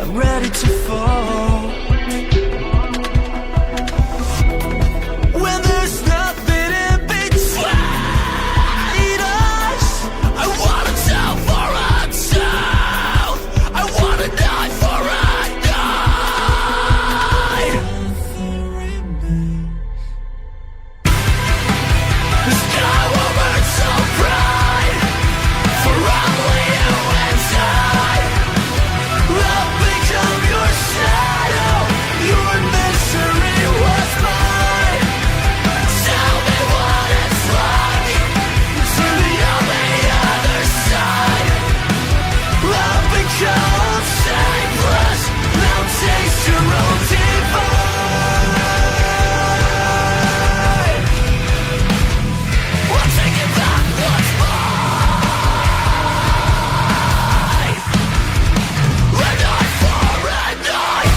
I'm ready to fall. When there's nothing in between us, I wanna tell for a tell. I wanna die for a die. The sky will burn so bright for only you and I. I'll become your shadow. Your misery was mine. Tell me what it's like to be on the other side. I'll become shameless. Now taste your own divine. We'll take it back once more. Red eye for red eye.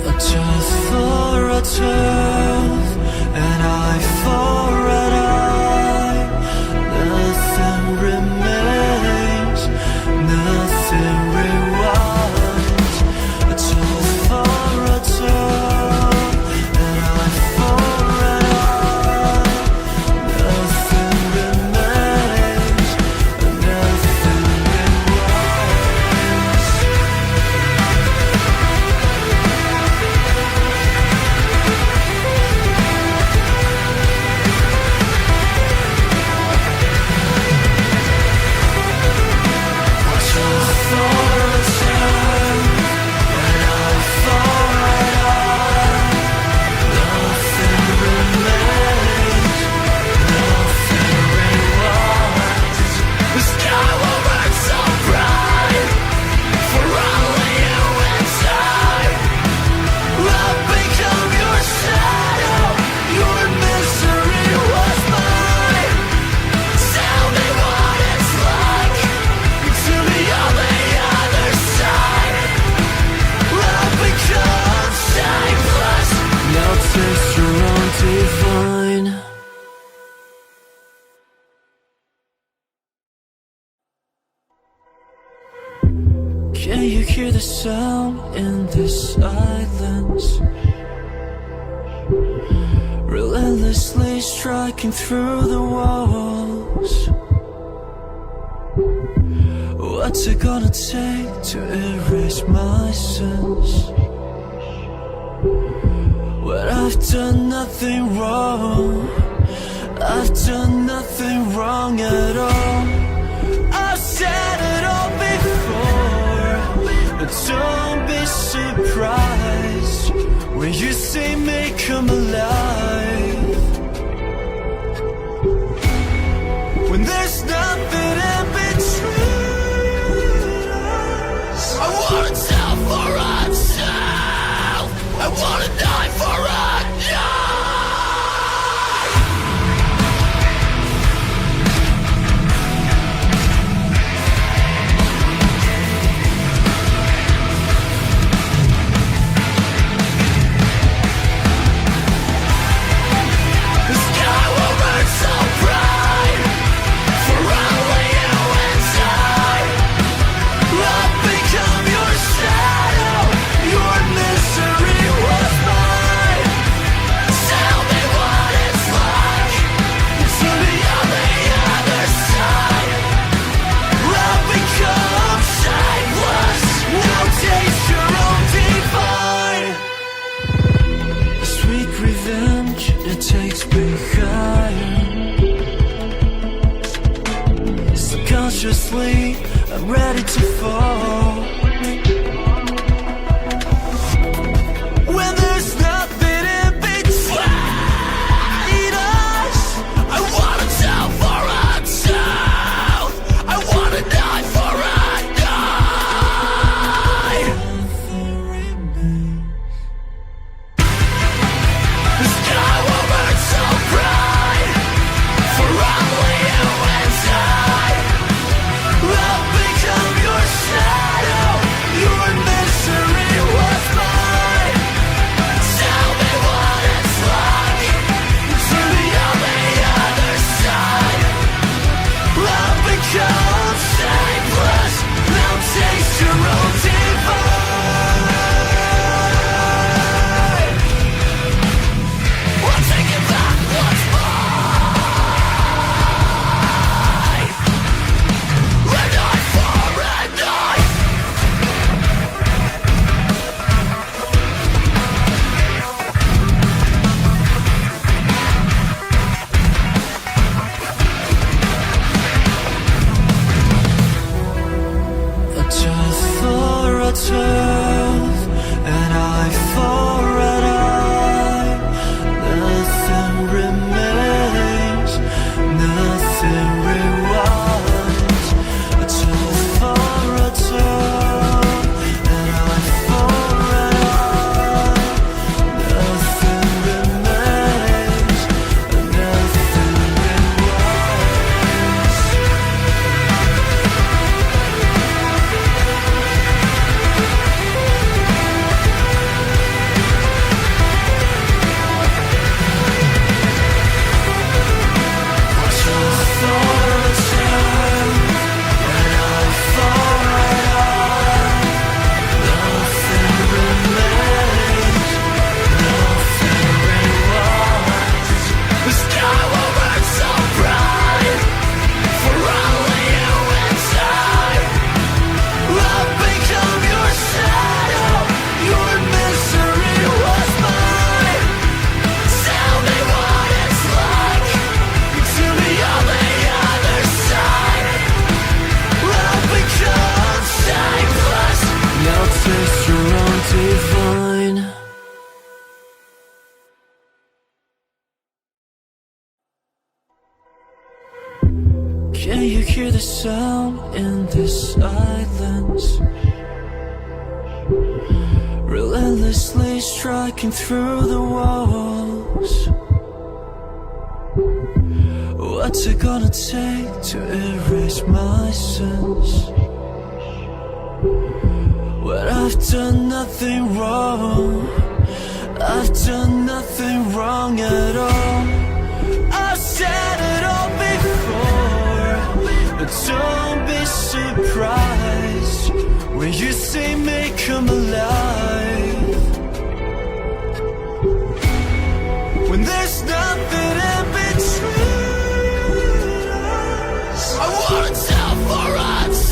A tooth for a tooth, an eye for an eye. Nothing remains, nothing rewinds. A tooth for a tooth, an eye for an eye. Nothing remains, nothing rewinds. Taste your own divine. Can you hear the sound in this silence? Relentlessly striking through the walls. What's it gonna take to erase my sins? But I've done nothing wrong. I've done nothing wrong at all. I've said it all before, but don't be surprised when you see me come alive. When there's nothing in between us, I wanna tell for a tell. I wanna die for a die. The sky will burn so bright for only you and I. I'll become your shadow. Your misery was mine. Tell me what it's like to be on the other side. I'll become shameless. Now taste your own divine. A sweet revenge, it takes me higher. Subconsciously, I'm ready to fall. When there's nothing in between us, I wanna tell for a tell. I wanna die for a die. The sky will burn so bright for only you and I. I'll become your shadow. sound in this silence, relentlessly striking through the walls. What's it gonna take to erase my sins, when I've done nothing wrong? I've done nothing wrong at all. I've said it all before, but don't be surprised when you see me come alive, when there's nothing in between us. I wanna tell for us.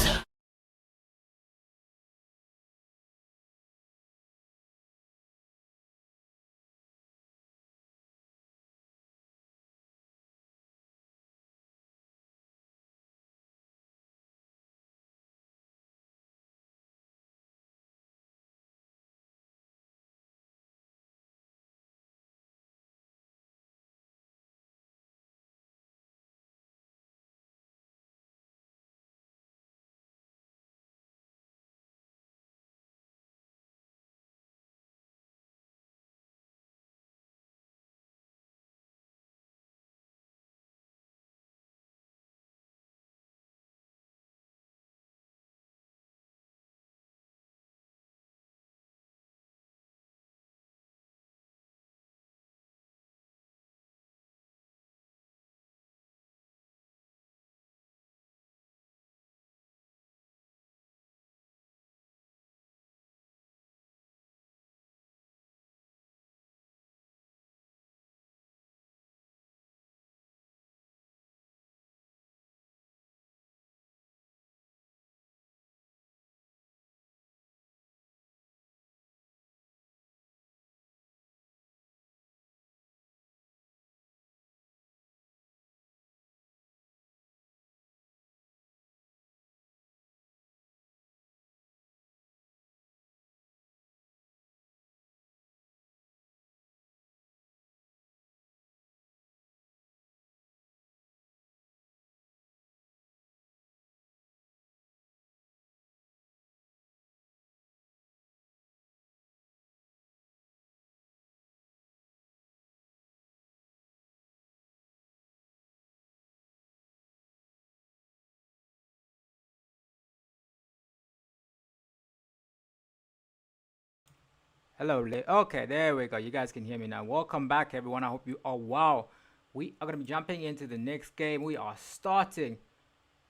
Hello, okay, there we go. You guys can hear me now. Welcome back, everyone. I hope you are well. We are going to be jumping into the next game. We are starting.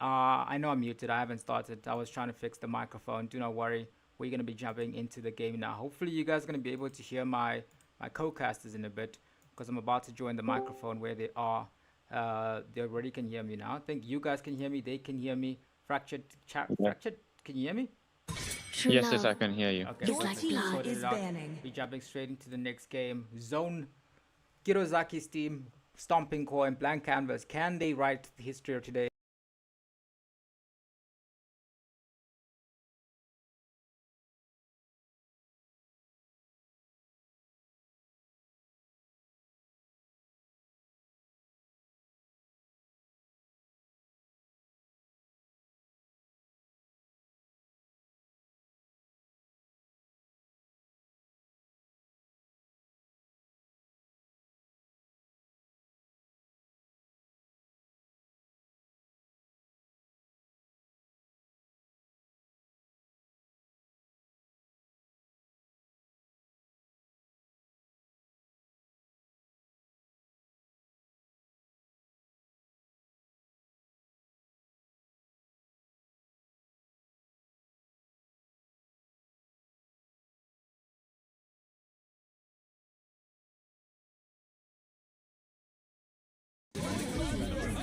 I know I'm muted. I haven't started. I was trying to fix the microphone. Do not worry. We're going to be jumping into the game now. Hopefully, you guys are going to be able to hear my co-casters in a bit, because I'm about to join the microphone where they are. They already can hear me now. I think you guys can hear me. They can hear me. Fractured chat. Yeah. Fractured. Can you hear me? Yes, I can hear you. Okay, Your so team sorted is it out. banning. We're jumping straight into the next game. Zone, Kirozaki's team, Stomping Coin, Blank Canvas. Can they write the history of today?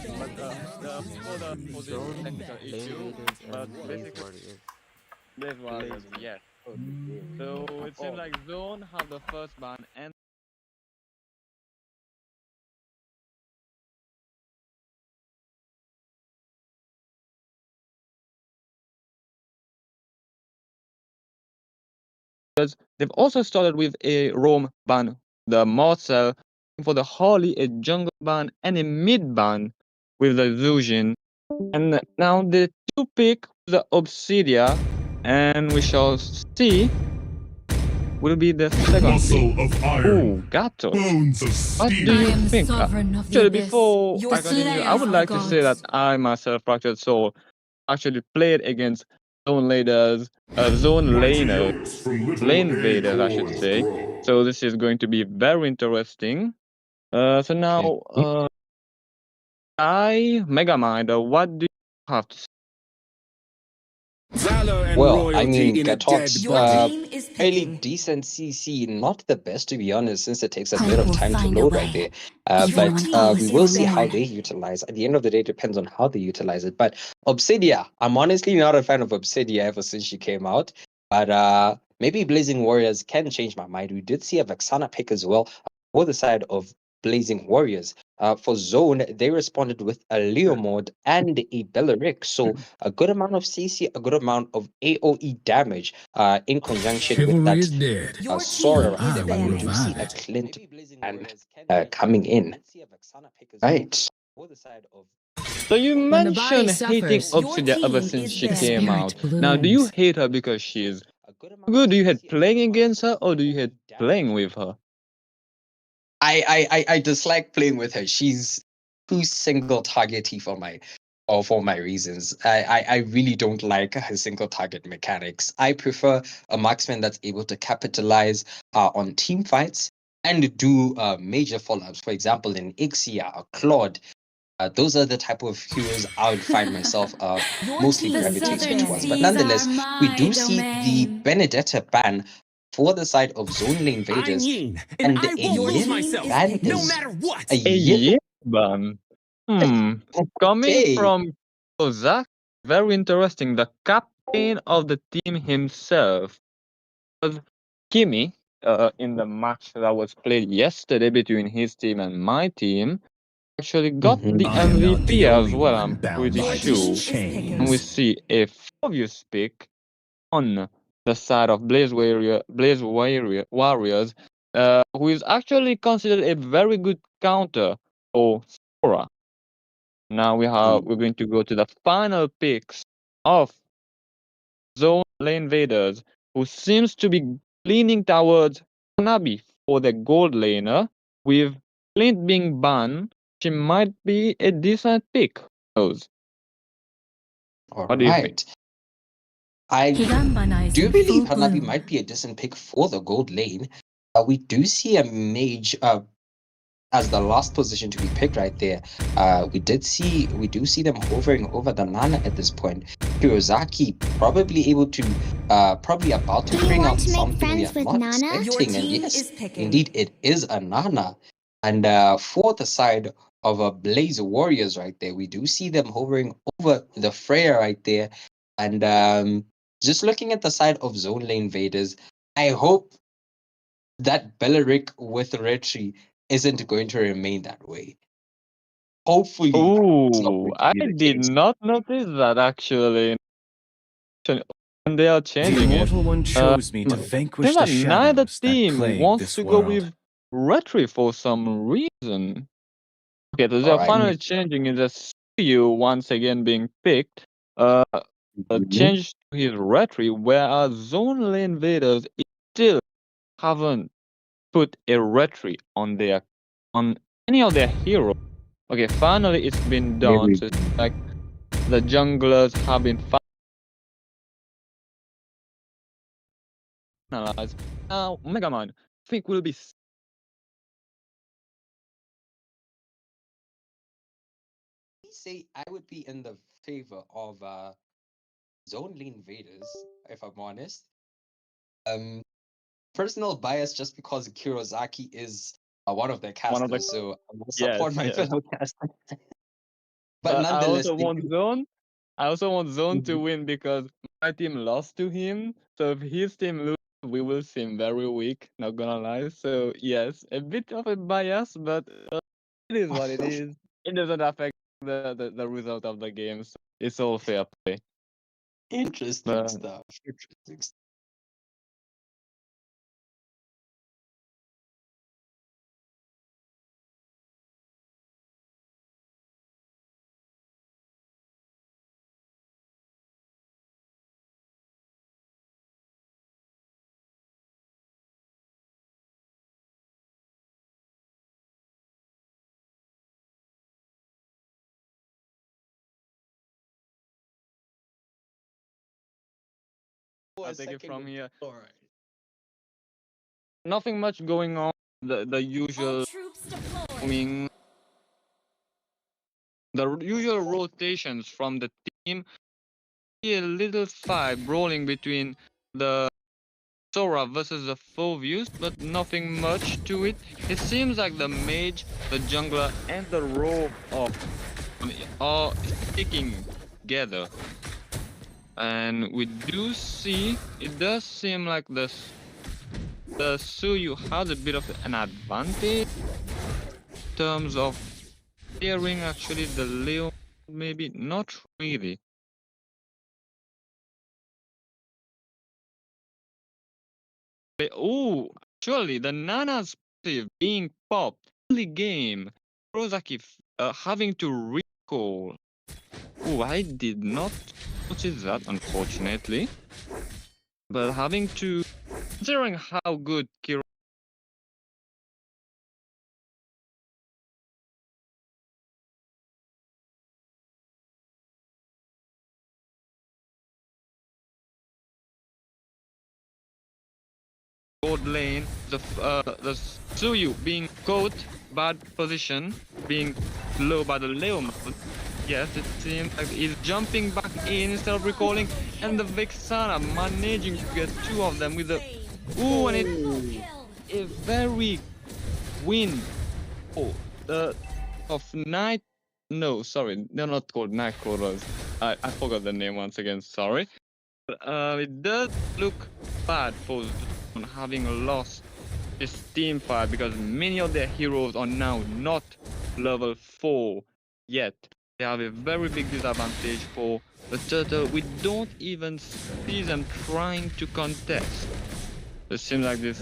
For the position technical issue, but basically this was yes. So it seems like Zone have the first ban and they've also started with a roam ban, the Marcel, for the Harley, a jungle ban, and a mid ban with the Zujin. And now the two pick the Obsidia, and we shall see will be the second Muscle pick. of iron, Ooh, Gatos. bones of What steel. do you I am think? sovereign of the Actually, abyss. before Your I continue, slayer I would of like the to say that gods. I myself, Fractured Soul, actually played against zone leaders, zone Mighty laners, oaks from little LaneVaders, I should acorns say. grow. So this is going to be very interesting. So now, Megamind, what do you have to say? Valor and Well, I royalty mean, in a dead Gatot, Your body. team is fairly picking. decent CC, not the best to be honest, since it takes a bit Hope of will time to find a load right way, there. even But when all we is will see how forlorn. they utilize. At the end of the day, it depends on how they utilize it. But Obsidia, I'm honestly not a fan of Obsidia ever since she came out. But maybe Blazing Warriors can change my mind. We did see a Vexana pick as well for the side of Blazing Warriors. For Zone, they responded with a Leomord and a Bellaric. So a good amount of CC, a good amount of AoE damage in conjunction with Chivalry that is dead. Your Sora team right is I there. But will we do see revive a it. Clint and coming in. Right. So you When the body mentioned hating suffers, your Obsidia ever team since is she there. came Spirit out. Now, do you blooms. hate her because she's good? Do you hate playing against her, or do you hate playing with her? I dislike playing with her. She's too single targety for my reasons. I really don't like her single target mechanics. I prefer a marksman that's able to capitalize on team fights and do major follow-ups. For example, in Ixia or Claude, those are the type of heroes I would find myself Your mostly team is gravitating southern towards. But seas are nonetheless, we my do see the domain. Benedetta ban for the side of Zone Lane I'm Vaders Yin, and and I a won't Your lose yellow team myself, is ban no picking. is matter a what. A yellow. Yeban. Coming Okay. from Kozak, very interesting. The captain of the team himself was Kimi. In the match that was played yesterday between his team and my team, actually got Mhm. the I am not MVP the as only well. one I'm bound pretty Your by team sure. this is picking. And we chains. see a obvious pick on the side of Warriors, who is actually considered a very good counter for Sora. Now we're going to go to the final picks of Zone LaneVaders, who seems to be leaning towards Hanabi for the gold laner. With Clint being banned, she might be a decent pick. Who knows? All What do you think? right. I Higambana is do in full believe Hanabi bloom. might be a decent pick for the gold lane. We do see a mage as the last position to be picked right there. We do see them hovering over the Nana at this point. Hirozaki probably about to Do you bring want out to make something we friends are with not Nana? Your expecting. And team yes, is picking. indeed it is a Nana. And for the side of a Blaze Warriors right there, we do see them hovering over the Freya right there. And just looking at the side of Zone Lane Vaders, I hope that Bellaric with Retri isn't going to remain that way. Hopefully, it's not Oh, going to I be the did case. not notice that actually. And they are The changing it. Immortal One chose me to vanquish Seems the like neither shadows that team plague wants this to go world. with Retri for some reason. Okay, so they All are right. finally changing it. Just you once again being picked. Uh, Mhm. change to his Retri, whereas Zone LaneVaders still haven't put a Retri on any of their heroes. Okay, finally it's been done. So it's like the junglers have been finalized. Now, Mega Man, I think will be Say I would be in the favor of Zone Lane Vaders, if I'm honest. Um, Personal bias just because Kirozaki is one of the one of the casters, so I will yes, support my yes. fellow caster. But But I nonetheless, also they want do. Zone. I also want Zone to Mhm. win because my team lost to him. So if his team loses, we will seem very weak. Not gonna lie. So yes, a bit of a bias, but it is what it is. It doesn't affect the result of the game. So it's all fair play. Interesting But stuff. Interesting stuff. I'll take it from here. Alright. Nothing much going on. The usual All troops deployed. wing, the usual rotations from the team. See a little fight brawling between the Sora versus the foe views, but nothing much to it. It seems like the mage, the jungler, and the rogue are sticking together. And we do see, it does seem like the Suyu has a bit of an advantage in terms of clearing actually the Leo, maybe not really. Oh, actually, the Nana's passive being popped early game. Kurosaki having to recall. Oh, I did not notice that, unfortunately. But having to, considering how good Kiro board lane, the Suyu being caught bad position, being low by the Leo mode. Yes, it seems like he's jumping back in instead of recalling, and the Vexana managing to get two of them with the ooh, and it's a very win. Oh, the of night. No, sorry, they're not called night crawlers. I forgot the name once again. Sorry. It does look bad for having lost this team fight because many of their heroes are now not level 4 yet. They have a very big disadvantage for the turtle. We don't even see them trying to contest. It seems like this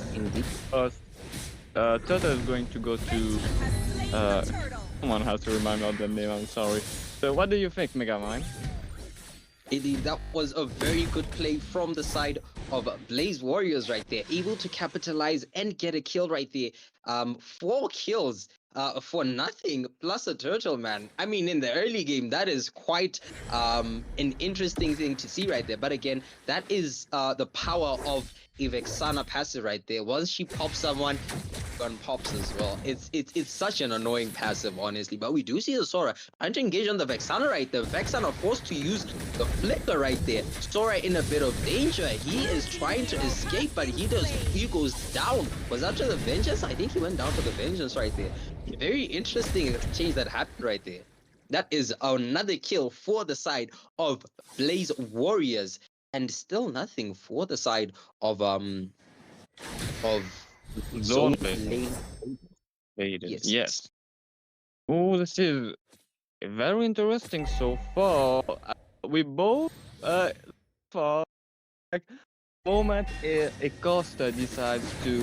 turtle is going to go to someone has to remind me of the name, I'm sorry. So what do you think, Megamind? Indeed, that was a very good play from the side of Blaze Warriors right there, able to capitalize and get a kill right there. 4 kills for nothing plus a turtle, man. I mean, in the early game, that is quite an interesting thing to see right there. But again, that is the power of a Vexana passive right there. Once she pops someone, gun pops as well. It's such an annoying passive, honestly. But we do see the Sora trying to engage on the Vexana right there. Vexana forced to use the flicker right there. Sora in a bit of danger. He is trying to escape, but he goes down. Was that to the vengeance? I think he went down for the vengeance right there. Very interesting change that happened right there. That is another kill for the side of Blaze Warriors, and still nothing for the side of Zone Lane. Yes. Oh, this is very interesting so far. We both for like moment a caster decides to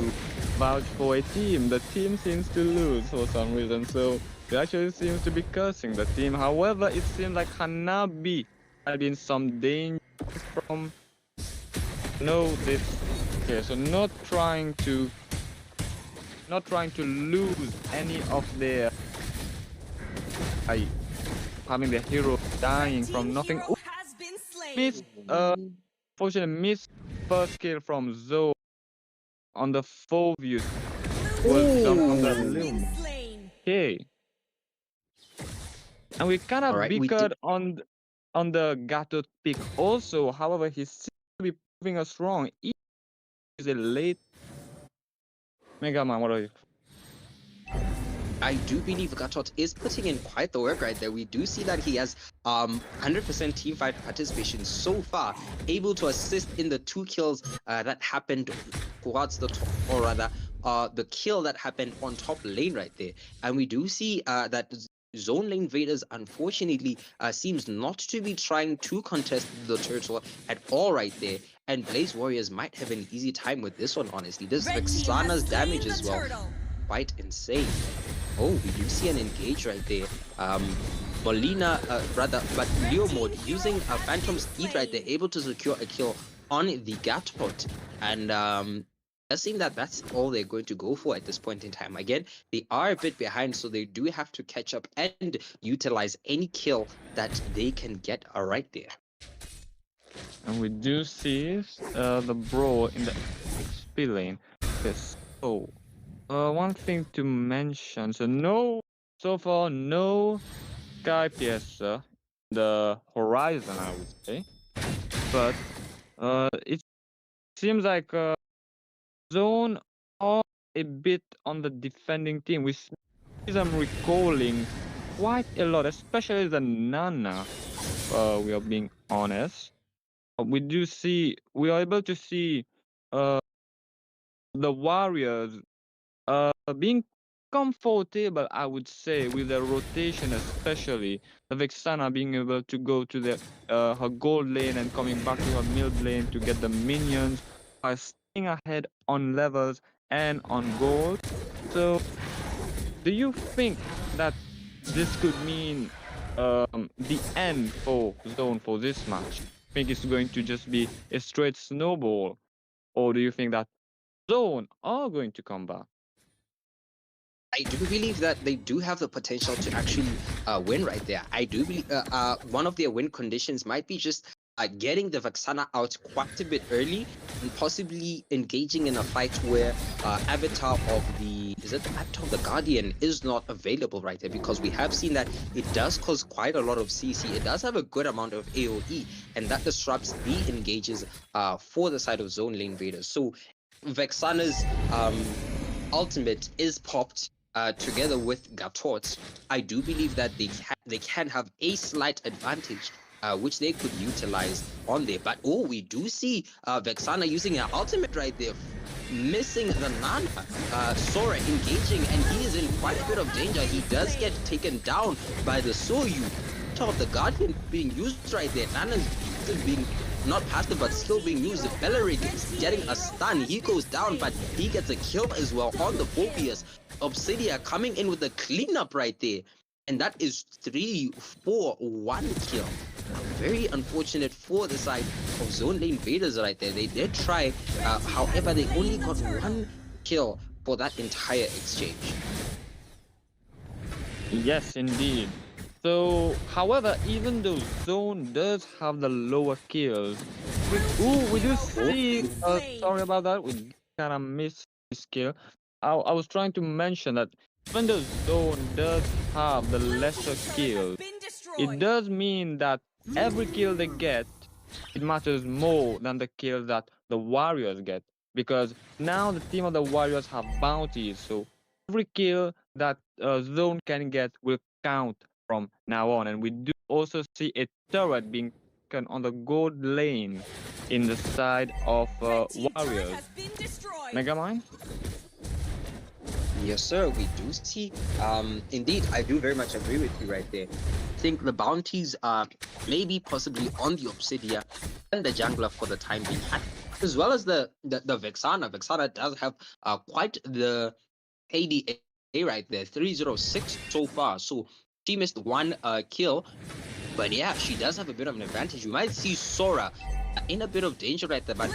vouch for a team, the team seems to lose for some reason, so it actually seems to be cursing the team. However, it seems like Hanabi had in some danger from this. Okay, so not trying to lose any of their having their hero dying from nothing. Ooh, miss fortunately miss first kill from Zoe on the 4 views. Was done from the Loom. Okay. And we kind of bickered on the Gato pick also. However, he seems to be proving us wrong. He is a late Mega Man. What are you? I do believe Gatot is putting in quite the work right there. We do see that he has 100% team fight participation so far, able to assist in the 2 kills that happened towards the top, or rather the kill that happened on top lane right there. And we do see that Zone LaneVaders unfortunately seems not to be trying to contest the turtle at all right there. And Blaze Warriors might have an easy time with this one, honestly. This Vexana's damage as well, quite insane. Oh, we do see an engage right there. Molina, but Leo mode using a Phantom Steed right there, able to secure a kill on the Gatot. And it seems that that's all they're going to go for at this point in time. Again, they are a bit behind, so they do have to catch up and utilize any kill that they can get right there. And we do see the brawl in the XP lane. Okay, so one thing to mention. So far no Sky Piercer in the horizon, I would say. But it seems like Zone are a bit on the defending team. We see them recalling quite a lot, especially the Nana. We are being honest. We are able to see the Warriors being comfortable, I would say, with the rotation, especially the Vexana being able to go to her gold lane and coming back to her mid lane to get the minions, by staying ahead on levels and on gold. So, do you think that this could mean the end for Zone for this match? Think it's going to just be a straight snowball, or do you think that Zone are going to come back? I do believe that they do have the potential to actually win right there. I do believe one of their win conditions might be just getting the Vexana out quite a bit early and possibly engaging in a fight where Avatar of the Guardian is not available right there, because we have seen that it does cause quite a lot of CC. It does have a good amount of AoE, and that disrupts the engages for the side of Zone LaneVaders. So Vexana's ultimate is popped together with Gatort. I do believe that they can have a slight advantage, which they could utilize on there. But we do see Vexana using her ultimate right there, missing the Nana. Sora engaging, and he is in quite a bit of danger. He does get taken down by the Soyu. Of the Guardian being used right there. Nana's still being not passive, but still being used. Bellerig is getting a stun. He goes down, but he gets a kill as well on the Phobius. Obsidia coming in with the cleanup right there. And that is 3-4-1 kill. Very unfortunate for the side of Zone LaneVaders right there. They did try, however, they only got 1 kill for that entire exchange. Yes, indeed. So, however, even though Zone does have the lower kills, we do see. Sorry about that. We kind of missed this kill. I was trying to mention that even though Zone does have the lesser kills, it does mean that every kill they get, it matters more than the kills that the Warriors get, because now the team of the Warriors have bounties. So every kill that Zone can get will count from now on. And we do also see a turret being taken on the gold lane in the side of Warriors. Megamind? Yes, sir, we do see. Indeed, I do very much agree with you right there. I think the bounties are maybe possibly on the Obsidia and the jungler for the time being, as well as the Vexana. Vexana does have quite the ADA right there, 306 so far. So she missed 1 kill, but yeah, she does have a bit of an advantage. You might see Sora in a bit of danger right there, but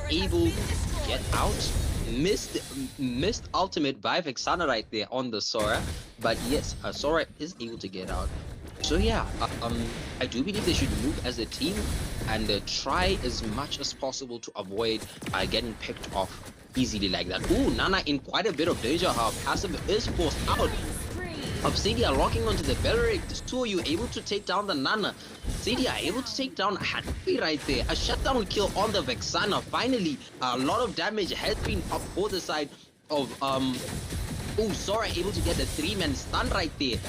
able to get out. Missed ultimate by Vexana right there on the Sora, but yes, Sora is able to get out. So yeah, I do believe they should move as a team and try as much as possible to avoid getting picked off easily like that. Ooh, Nana in quite a bit of danger. Her passive is forced out. Obsidia locking onto the Beleric. So you able to take down the Nana. Obsidia able to take down Happy right there. A shutdown kill on the Vexana. Finally, a lot of damage has been up for the side of Sora able to get a 3-man stun right there.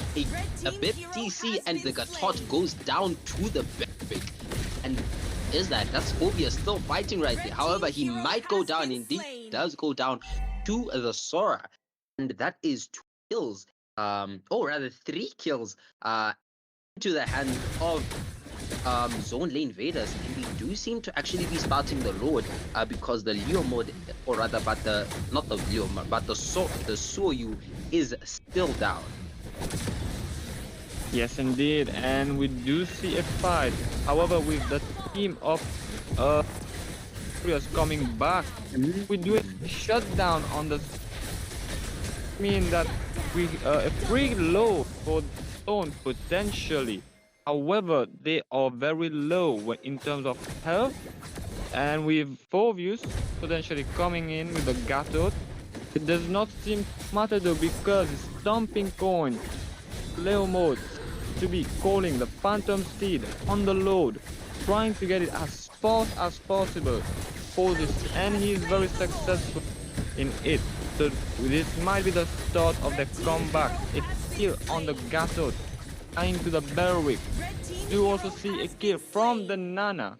A bit TC and the Gatot goes down to the Beleric. And that's Phobia still fighting right there. However, he might go down. Indeed, does go down to the Sora. And that is 2 kills. Or rather 3 kills into the hands of Zone LaneVaders, and we do seem to actually be spouting the Lord because the Leo mode, or rather, but not the Leo mode, but the Soyu is still down. Yes, indeed, and we do see a fight. However, with the team of Warriors coming back, we do a shutdown on the. Mean that we a free low for Zone potentially. However, they are very low in terms of health, and with 4 views potentially coming in with the Gatot, it does not seem to matter though, because it's Stomping Coin, Leo mode, to be calling the Phantom Steed on the load, trying to get it as fast as possible for this, and he is very successful in it. So this might be the start of the comeback. A kill on the Gatot, tying to the Berwick. You also see a kill from the Nana.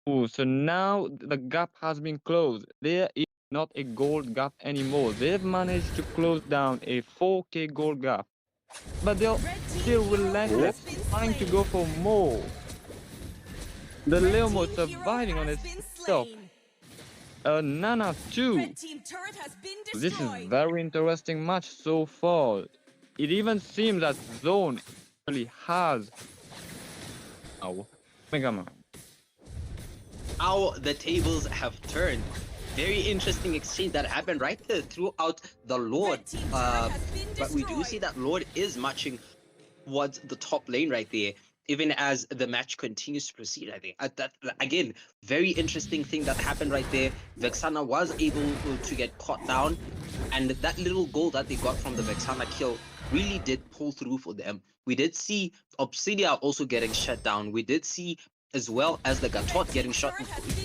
Ooh, so now the gap has been closed. There is not a gold gap anymore. They've managed to close down a 4k gold gap, but they're still relentless, trying to go for more. The Leomo surviving on itself. Nana too. This is very interesting match so far. It even seems that Zone actually has. Oh, Mega Man. How the tables have turned. Very interesting exchange that happened right there throughout the Lord. But we do see that Lord is marching towards the top lane right there, even as the match continues to proceed. I think that again, very interesting thing that happened right there. Vexana was able to get caught down, and that little goal that they got from the Vexana kill really did pull through for them. We did see Obsidia also getting shut down. We did see as well as the Gatot getting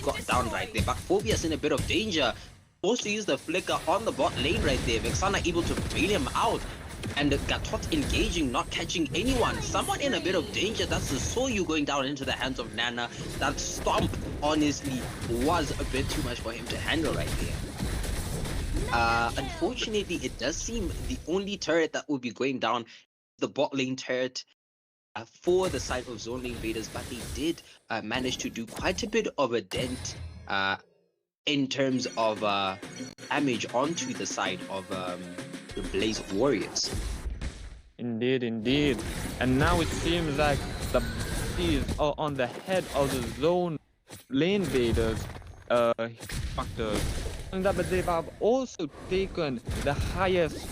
got down right there. But Phobia's in a bit of danger. Forced to use the flicker on the bot lane right there. Vexana able to bail him out. And the Gatot engaging, not catching anyone. Someone in a bit of danger. That's the Soyu going down into the hands of Nana. That stomp, honestly, was a bit too much for him to handle right there. Unfortunately, it does seem the only turret that will be going down is the bot lane turret. For the side of Zone LaneVaders, but they did manage to do quite a bit of a dent in terms of damage onto the side of the Blaze Warriors. Indeed, indeed. And now it seems like the bees are on the head of the Zone LaneVaders factors. But they have also taken the highest,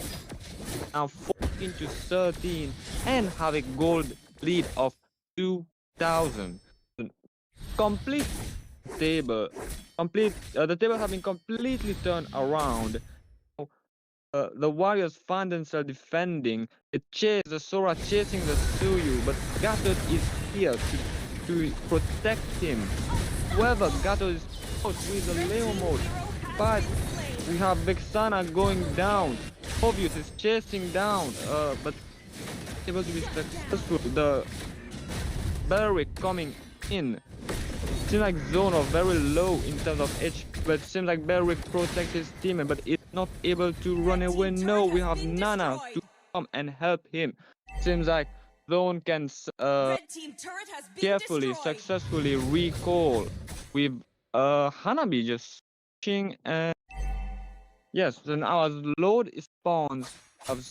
now 14 to 13, and have a gold lead of 2,000. Complete table, the table have been completely turned around. The Warriors find themselves defending. The Sora chasing the Suyu, but Gatot is here to protect him. However, Gatot is out with the Leo mode, but we have Vexana going down. Obvious is chasing down, but able to be successful. The Berwick coming in. Seems like Zone are very low in terms of HP, but it seems like Berwick protects his team, but it's not able to run away. No, we have Nana to come and help him. Seems like Zone can carefully, successfully recall with Hanabi just pushing, and yes, then our load spawns of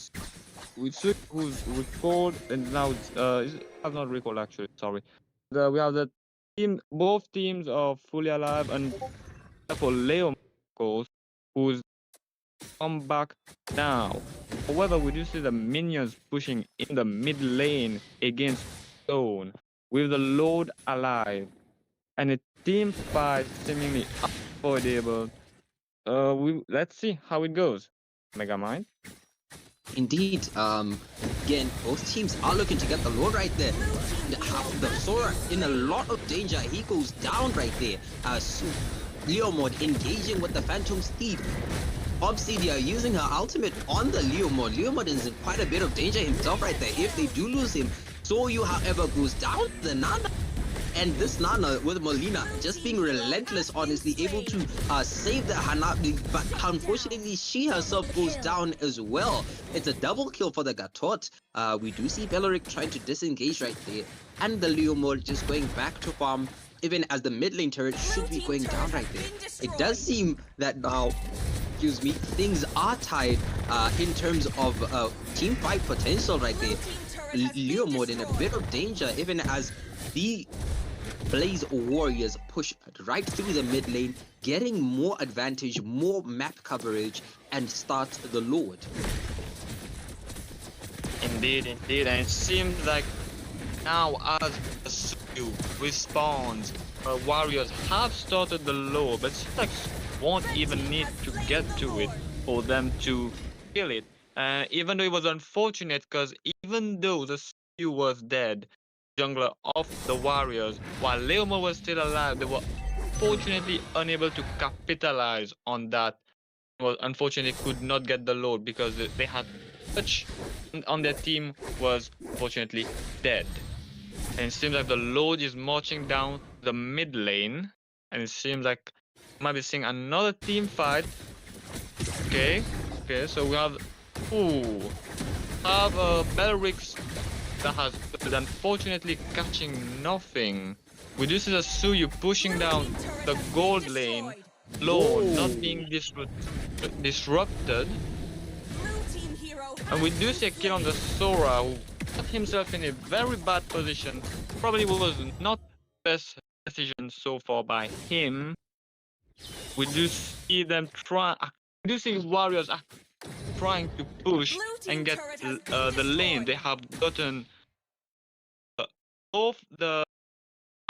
who's recalled, and now I've not recalled actually, sorry. We have the team, both teams are fully alive, and for Leo, of course, who's come back now. However, we do see the minions pushing in the mid lane against Zone with the load alive, and a team fight seemingly unavoidable. Let's see how it goes. Megamind. Indeed, again, both teams are looking to get the Lord right there. The Sora in a lot of danger. He goes down right there. Leomord engaging with the Phantom Steed. Obsidia using her ultimate on the Leomord. Leomord is in quite a bit of danger himself right there if they do lose him. Soyu, however, goes down to the Nana. And this Nana with Molina just being relentless, honestly, able to save the Hanabi, but unfortunately she herself goes down as well. It's a double kill for the Gatot. We do see Beleric trying to disengage right there, and the Leomord just going back to farm, even as the mid lane turret should be going down right there. It does seem that now, excuse me, things are tied in terms of team fight potential right there. Leomord in a bit of danger, even as the Blaze Warriors push right through the mid lane, getting more advantage, more map coverage, and start the Lord. Indeed, indeed, and it seems like Now as the Suyu responds, warriors have started the lore, but it's like won't even need to get to it for them to kill it. Even though it was unfortunate, because even though the Suyu was dead, jungler of the warriors, while Leomo was still alive, they were fortunately unable to capitalize on that. Well, unfortunately could not get the load because they had touch on their team was unfortunately dead. And it seems like the load is marching down the mid lane, and it seems like we might be seeing another team fight. Okay, so we have Belrix that has but unfortunately catching nothing. We do see the Suyu pushing down the gold lane, low not being disrupted. And we do see a kill on the Sora, who got himself in a very bad position. Probably was not the best decision so far by him. We do see them we do see warriors trying to push and get the lane. They have gotten both the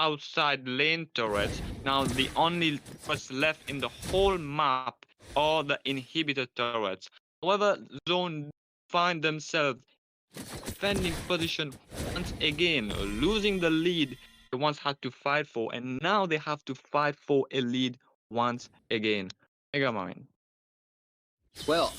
outside lane turrets. Now the only what's left in the whole map are the inhibitor turrets. However, Zone find themselves defending position once again, losing the lead they once had to fight for, and now they have to fight for a lead once again. Megamind. Well,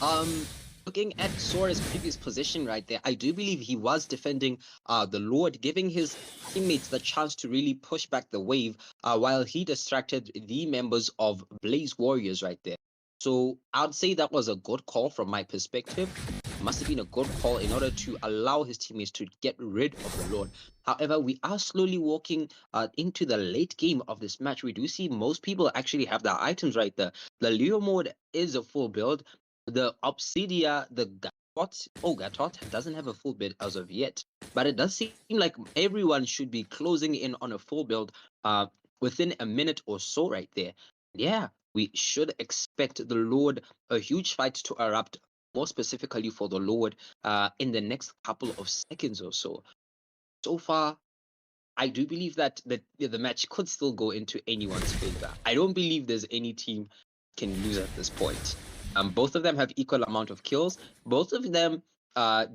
looking at Sora's previous position right there, I do believe he was defending the Lord, giving his teammates the chance to really push back the wave while he distracted the members of Blaze Warriors right there. So I'd say that was a good call from my perspective. Must have been a good call in order to allow his teammates to get rid of the Lord. However, we are slowly walking into the late game of this match. We do see most people actually have their items right there. The Leo mode is a full build. The Obsidia, the Gatot doesn't have a full build as of yet, but it does seem like everyone should be closing in on a full build within a minute or so right there. Yeah, we should expect the Lord, a huge fight to erupt, more specifically for the Lord, in the next couple of seconds or so. So far, I do believe that the match could still go into anyone's favor. I don't believe there's any team can lose at this point. Both of them have equal amount of kills. Both of them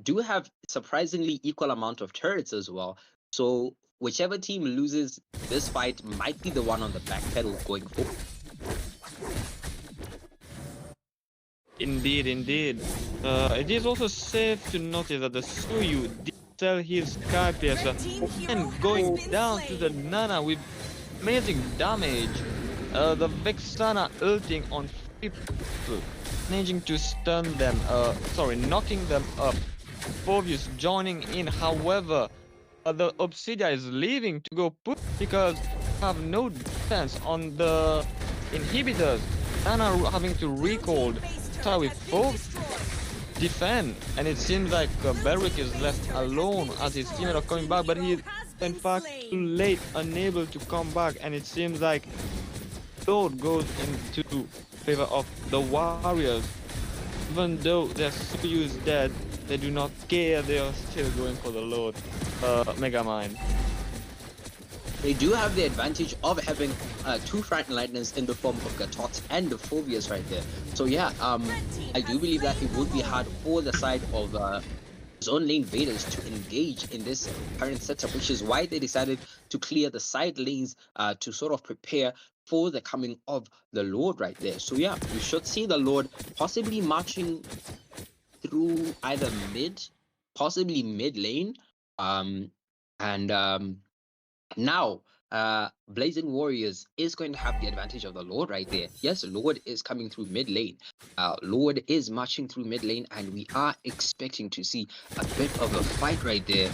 do have surprisingly equal amount of turrets as well. So whichever team loses this fight might be the one on the back pedal going forward. Indeed. It is also safe to notice that the Suyu did sell his Sky Piercer and going down to the Nana with amazing damage. The Vexana ulting on 3 people, managing to stun them, knocking them up. Phobius joining in, however, the Obsidia is leaving to go push because have no defense on the inhibitors. Nana having to recall with 4 defend, and it seems like Beric is left alone as his teammates are coming back, but he's in fact too late, unable to come back, and it seems like Lord goes into favor of the warriors. Even though their Suyu is dead, they do not care, they are still going for the Lord. Megamind. They do have the advantage of having 2 Frightened Lightnings in the form of Gatot and the Phobius right there. So yeah, I do believe that it would be hard for the side of Zone LaneVaders to engage in this current setup, which is why they decided to clear the side lanes to sort of prepare for the coming of the Lord right there. So yeah, we should see the Lord possibly marching through either possibly mid lane, now, Blazing Warriors is going to have the advantage of the Lord right there. Yes, Lord is coming through mid lane. Lord is marching through mid lane, and we are expecting to see a bit of a fight right there,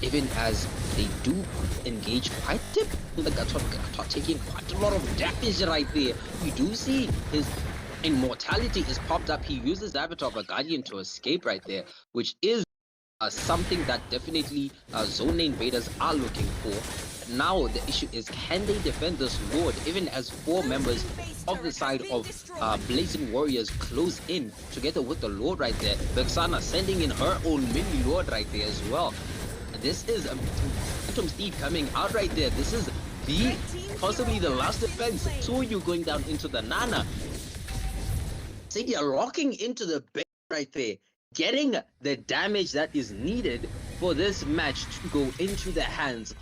even as they do engage quite a bit. The Gatot taking quite a lot of damage right there. We do see his immortality is popped up. He uses the Avatar of a Guardian to escape right there, which is something that definitely Zone LaneVaders are looking for. Now the issue is, can they defend this Lord, even as 4 members of the side of Blazing Warriors close in together with the Lord right there. Vexana sending in her own mini Lord right there as well. This is Phantom Steed coming out right there. This is possibly the last defense. So you going down into the Nana. Obsidia rocking into the base right there, getting the damage that is needed for this match to go into the hands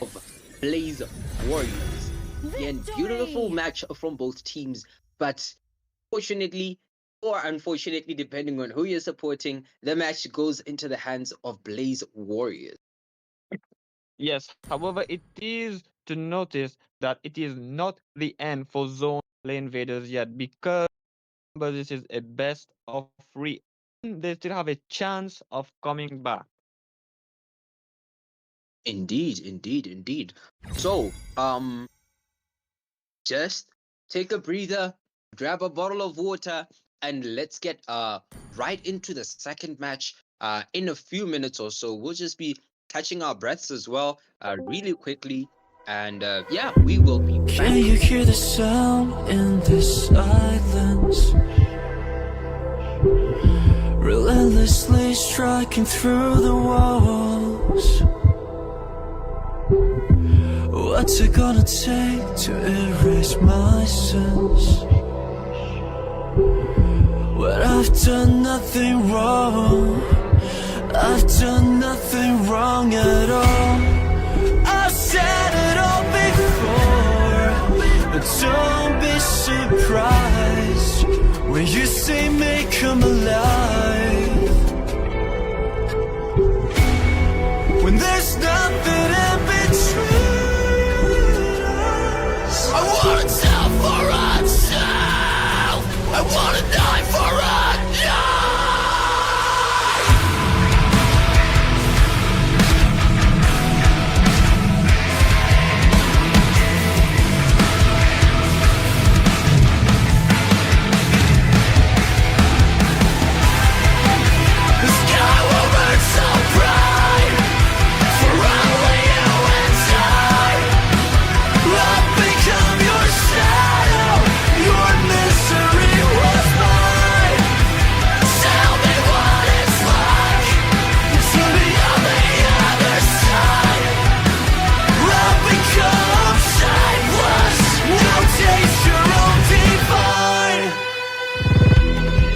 of Blaze Warriors. Again, beautiful match from both teams, but fortunately or unfortunately, depending on who you're supporting, the match goes into the hands of Blaze Warriors. Yes, however, it is to notice that it is not the end for Zone LaneVaders yet, because this is a best of 3. They still have a chance of coming back. Indeed. So, just take a breather, grab a bottle of water, and let's get right into the second match in a few minutes or so. We'll just be catching our breaths as well really quickly, and yeah, we will be back. Can you hear the sound in the silence? Relentlessly striking through the walls. What's it gonna take to erase my sins? When I've done nothing wrong, I've done nothing wrong at all. I've said it all before, but don't be surprised when you say may come alive. When there's nothing in between us. I wanna tell for myself. I wanna die for a The sky will burn so bright, for only you inside. I've become your shadow, your misery was mine. Tell me what it's like to be on the other side. I've become shapeless, now taste your own divine.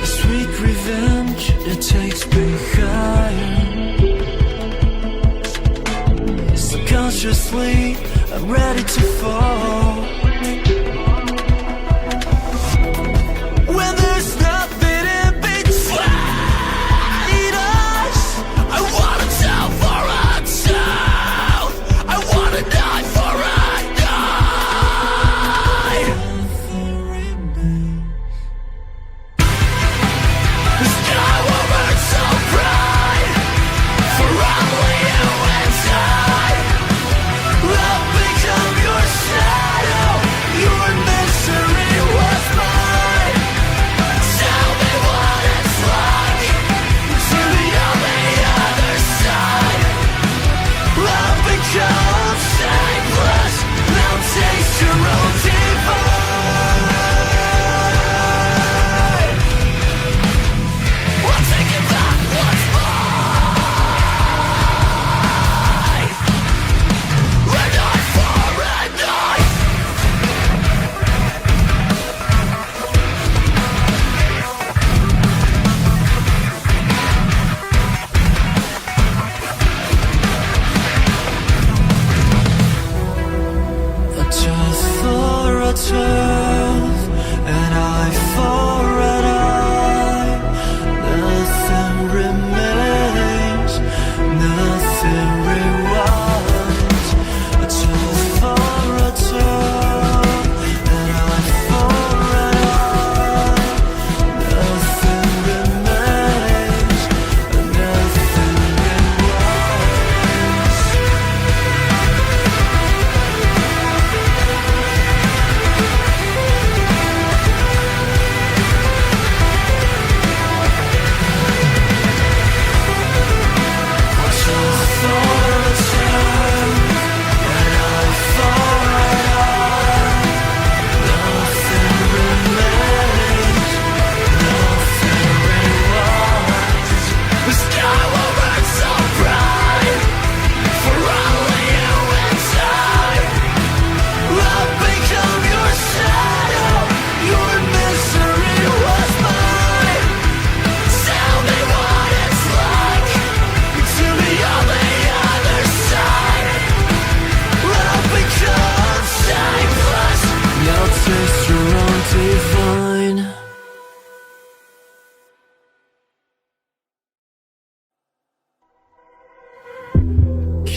A sweet revenge, it takes me higher. Subconsciously, I'm ready to fall. When there's nothing in between us. I wanna tell for myself. I wanna die for a die. Nothing remains. The sky will burn so bright, for only you inside. I've become your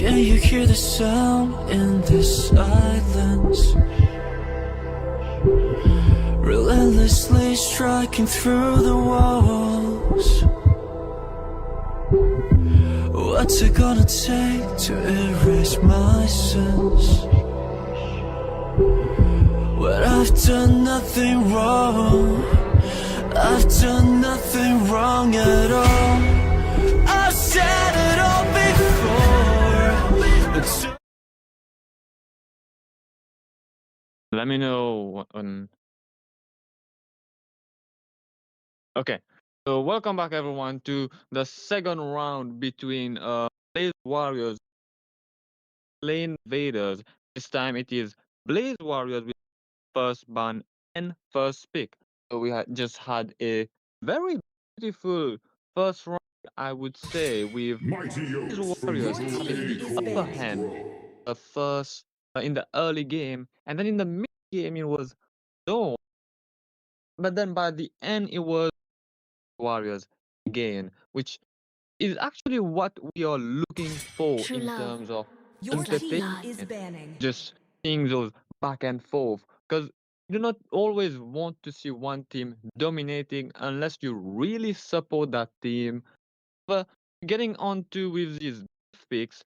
Can you hear the sound in this silence? Relentlessly striking through the walls. What's it gonna take to erase my sins? When I've done nothing wrong, I've done nothing wrong at all. I've said it all before, but Let me know when. Okay, so welcome back everyone to the second round between Blaze Warriors, LaneVaders. This time it is Blaze Warriors with first ban and first pick. So we just had a very beautiful first round, I would say, with Blaze Warriors having the upper hand first in the early game, and then in the mid game it was Zone, but then by the end it was Warriors again, which is actually what we are looking for True in love. terms of Your team entertainment. is banning. Just seeing those back and forth, because you do not always want to see one team dominating unless you really support that team. But getting on to with these picks,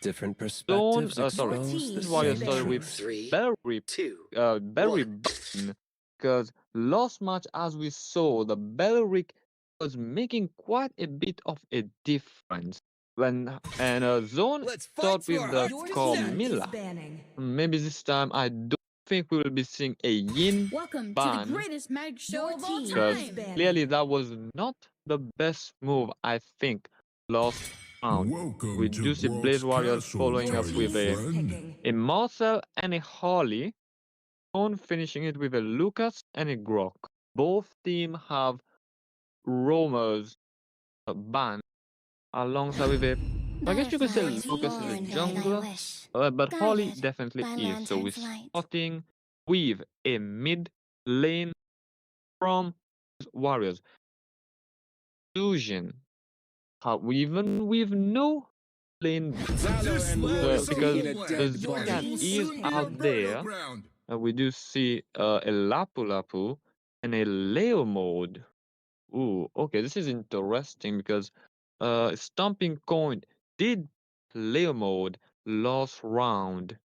Different Zone, perspectives sorry, expose the this is why I same started with truth. Three, Berry, two, Berry one. Button, because last match, as we saw, the Belleric was making quite a bit of a difference. And Zone start with the Your team is Carmilla. banning. Maybe this time I don't think we will be seeing a Yin Welcome to ban, the greatest magic show Your of all team because is banning. clearly that was not the best move, I think, last round. We do see Blaze Warriors following Your up with team a is picking. Marcel and a Harley, Zone finishing it with a Lucas and a Grok. Both team have roamers ban alongside with a. I guess you could say Lucas is a jungler, but Harley definitely is. So we're starting with a mid lane from Warriors. Fusion. Even with no lane because the Zodiac is out there. We do see a Lapu Lapu and a Leo mode. Ooh, okay, this is interesting because Stomping Coin did Leo mode last round,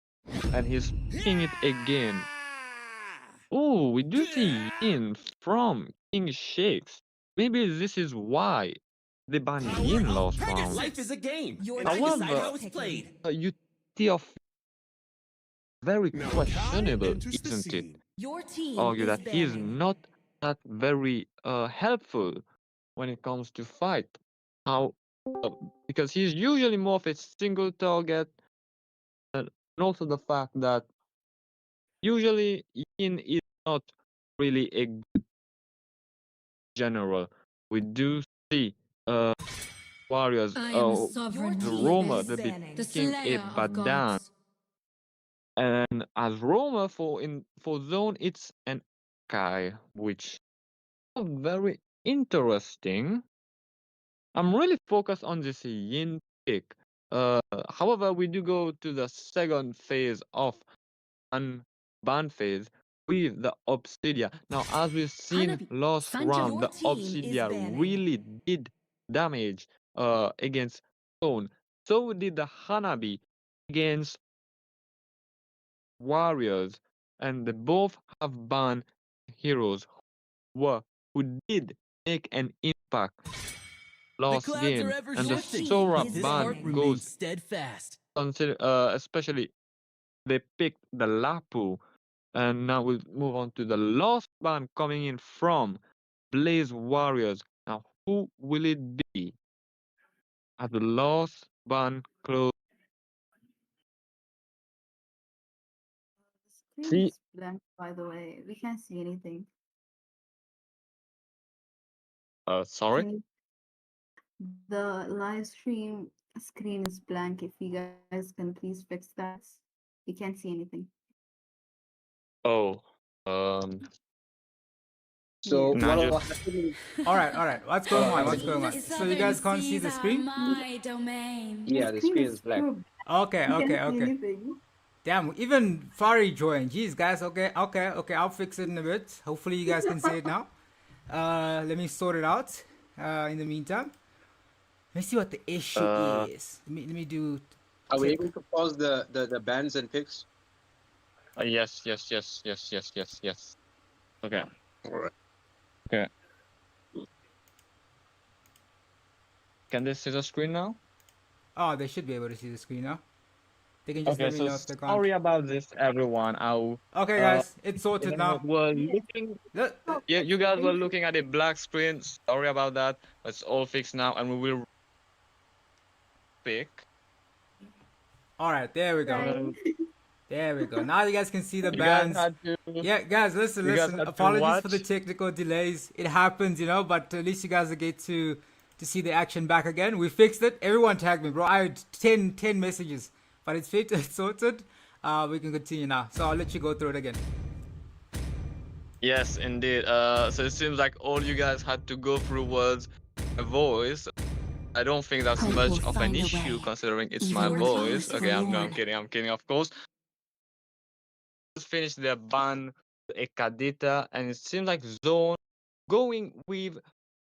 and he's picking it again. Ooh, we do see Yin from King Shakes. Maybe this is why they banned Yin last round. Life is a game, Your and I team decide However, how it's is played. picking. Utility of very Now questionable, Kai enters the isn't it? scene. Your team Argue is that he is banning. not that very helpful when it comes to fight. How? Because he's usually more of a single target, and also the fact that usually Yin is not really a good general. We do see warriors, I am a Your sovereign the team Roma, is they'll be banning. the picking a slayer of Badan. gods. And as Roma for Zone, it's an Kai, which is very interesting. I'm really focused on this Yin pick. However, we do go to the second phase of ban phase with the Obsidia. Now, as we've seen Hanabi, last Sancho. round, Your the team is Obsidia banning. really did damage against Stone. So did the Hanabi against Warriors, and they both have banned heroes who did make an impact The last clouds game, are ever and the shifting, Sora but this ban heart goes remains steadfast. especially they picked the Lapu, and now we'll move on to the last ban coming in from Blaze Warriors. Now, who will it be? At the last ban close, The screen see, is blank, by the way. We can't see anything. sorry. Can you, the live stream screen is blank. If you guys can please fix that. We can't see anything. Oh, So Yes. now what just will happen? All right. What's going on? What's going on? The So you guys southern can't see the seas are screen? my domain. The Yeah, the screen screen is is blank. pure Okay, You okay, can see okay. anything. Damn, even Fari joined. Jeez, guys. Okay, okay, okay. I'll fix it in a bit. Hopefully, you guys can see it now. Let me sort it out. In the meantime, let me see what the issue Uh, is. Let me do. Are we Check. able to pause the bans and picks? yes, yes, yes, yes, yes, yes, yes. Okay. Alright. Okay. Can they see the screen now? Oh, they should be able to see the screen now. They can just Okay, let me so know if they can't. sorry about this, everyone. Okay, Uh, guys, it's sorted now. we're looking. Look, Oh, Yeah, you guys were thank you. looking at a black screen. Sorry about that. It's all fixed now, and we will pick. all right, there we go. Right. There we go. Now you guys can see the You guys bands. had to. Yeah, guys, listen, You guys listen. had to Apologies for the watch. technical delays. It happens, you know, but at least you guys get to see the action back again. We fixed it. Everyone tagged me, bro. I had 10 messages, but it's fixed. It's sorted. We can continue now. So I'll let you go through it again. Yes, indeed. So it seems like all you guys had to go through was a voice. I don't think that's Hope much will of an find a issue way. considering it's Even my with voice. us, Okay, I'm Lord. kidding. I'm kidding, of course. Just finished their ban Ekadita, and it seems like Zone going with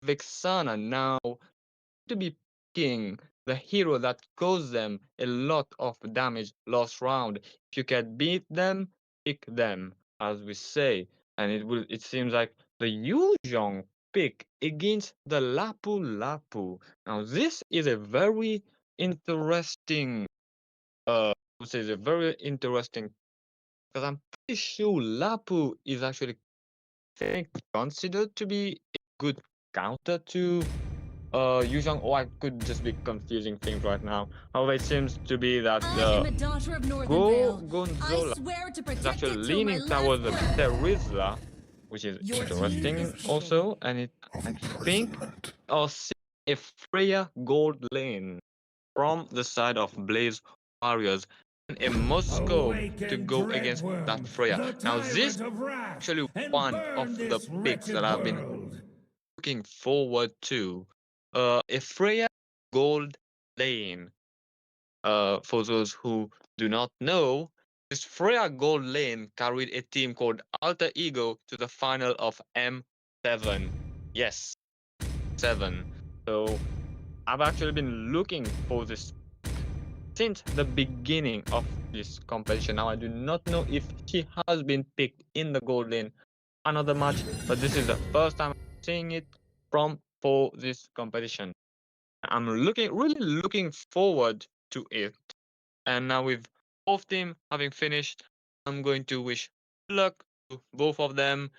Vexana now to be picking the hero that caused them a lot of damage last round. If you can beat them, pick them, as we say. And it seems like the Yuzhong pick against the Lapu Lapu. Now this is a very interesting I would say it's a very interesting because I'm pretty sure Lapu is actually considered to be a good counter to Yuzhong, or I could just be confusing things right now. However, it seems to be that I am a daughter of Northern Go Vale. I Gonzola swear to is protect actually it till my leaning last towards the breath. Terizla, which is Your team interesting is kicking. also, and I think I'll see a Freya gold lane from the side of Blaze Warriors and a Moscow to go against that Freya. Now this is actually one of the picks that I've been looking forward to. A Freya gold lane. For those who do not know, this Freya gold lane carried a team called Alter Ego to the final of M7. Yes, 7. So I've actually been looking for this since the beginning of this competition. Now I do not know if she has been picked in the gold lane another match, but this is the first time I'm seeing it for this competition. I'm really looking forward to it. And now with both team having finished, I'm going to wish good luck to both of them.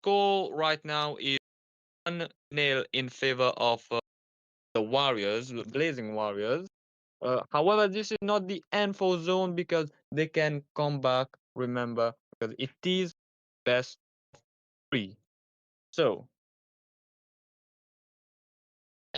Score right now is 1-0 in favor of the Warriors, the Blazing Warriors. However, this is not the end for Zone because they can come back, remember, because it is best 3. So,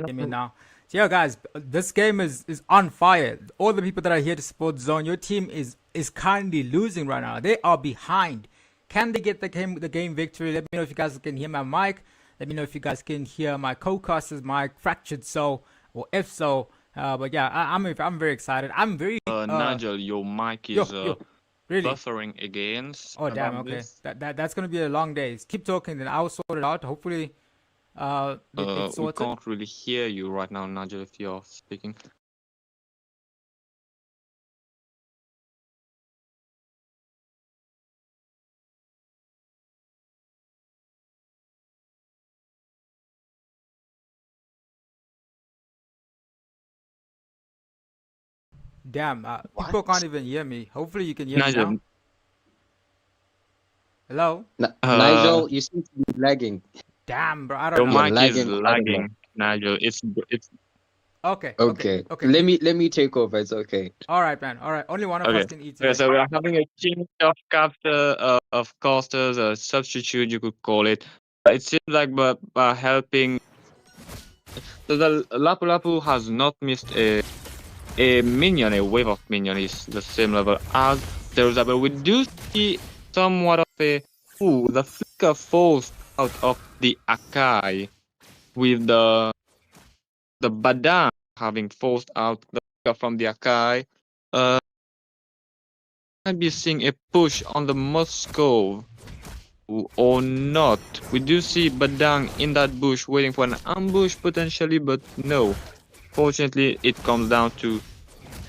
Hear me now. So yeah, guys, this game is on fire. All the people that are here to support Zone, your team is currently losing right now. They are behind. Can they get the game victory? Let me know if you guys can hear my mic. Let me know if you guys can hear my co-caster's mic, fractured so, or if so. But yeah, I'm very excited. I'm very Nigel, your mic yo is yo, really. buffering again. Oh damn. About Okay, this. that's gonna be a long day. Keep talking, then I'll sort it out. Hopefully, it's We sorted. can't really hear you right now, Nigel, if you're speaking. Damn, people can't even hear me. Hopefully you can hear me Nigel, now. Hello? Nigel, you seem to be lagging. Damn, bro, I your don't know. You're mic is lagging quite a lot. lagging, Nigel. It's Okay. Okay. Okay. Let me take over. It's okay. All right, man. All right. Only one of okay. us can eat Okay, today. so we are having a change of of casters, a substitute you could call it. It seems like by helping, so the Lapu Lapu has not missed a minion, a wave of minion is the same level as Terusa, but we do see somewhat of a the flicker falls out of the Akai with the Badang having forced out the flicker from the Akai. Might be seeing a push on the Moscow or not. We do see Badang in that bush waiting for an ambush potentially, but no. Fortunately, it comes down to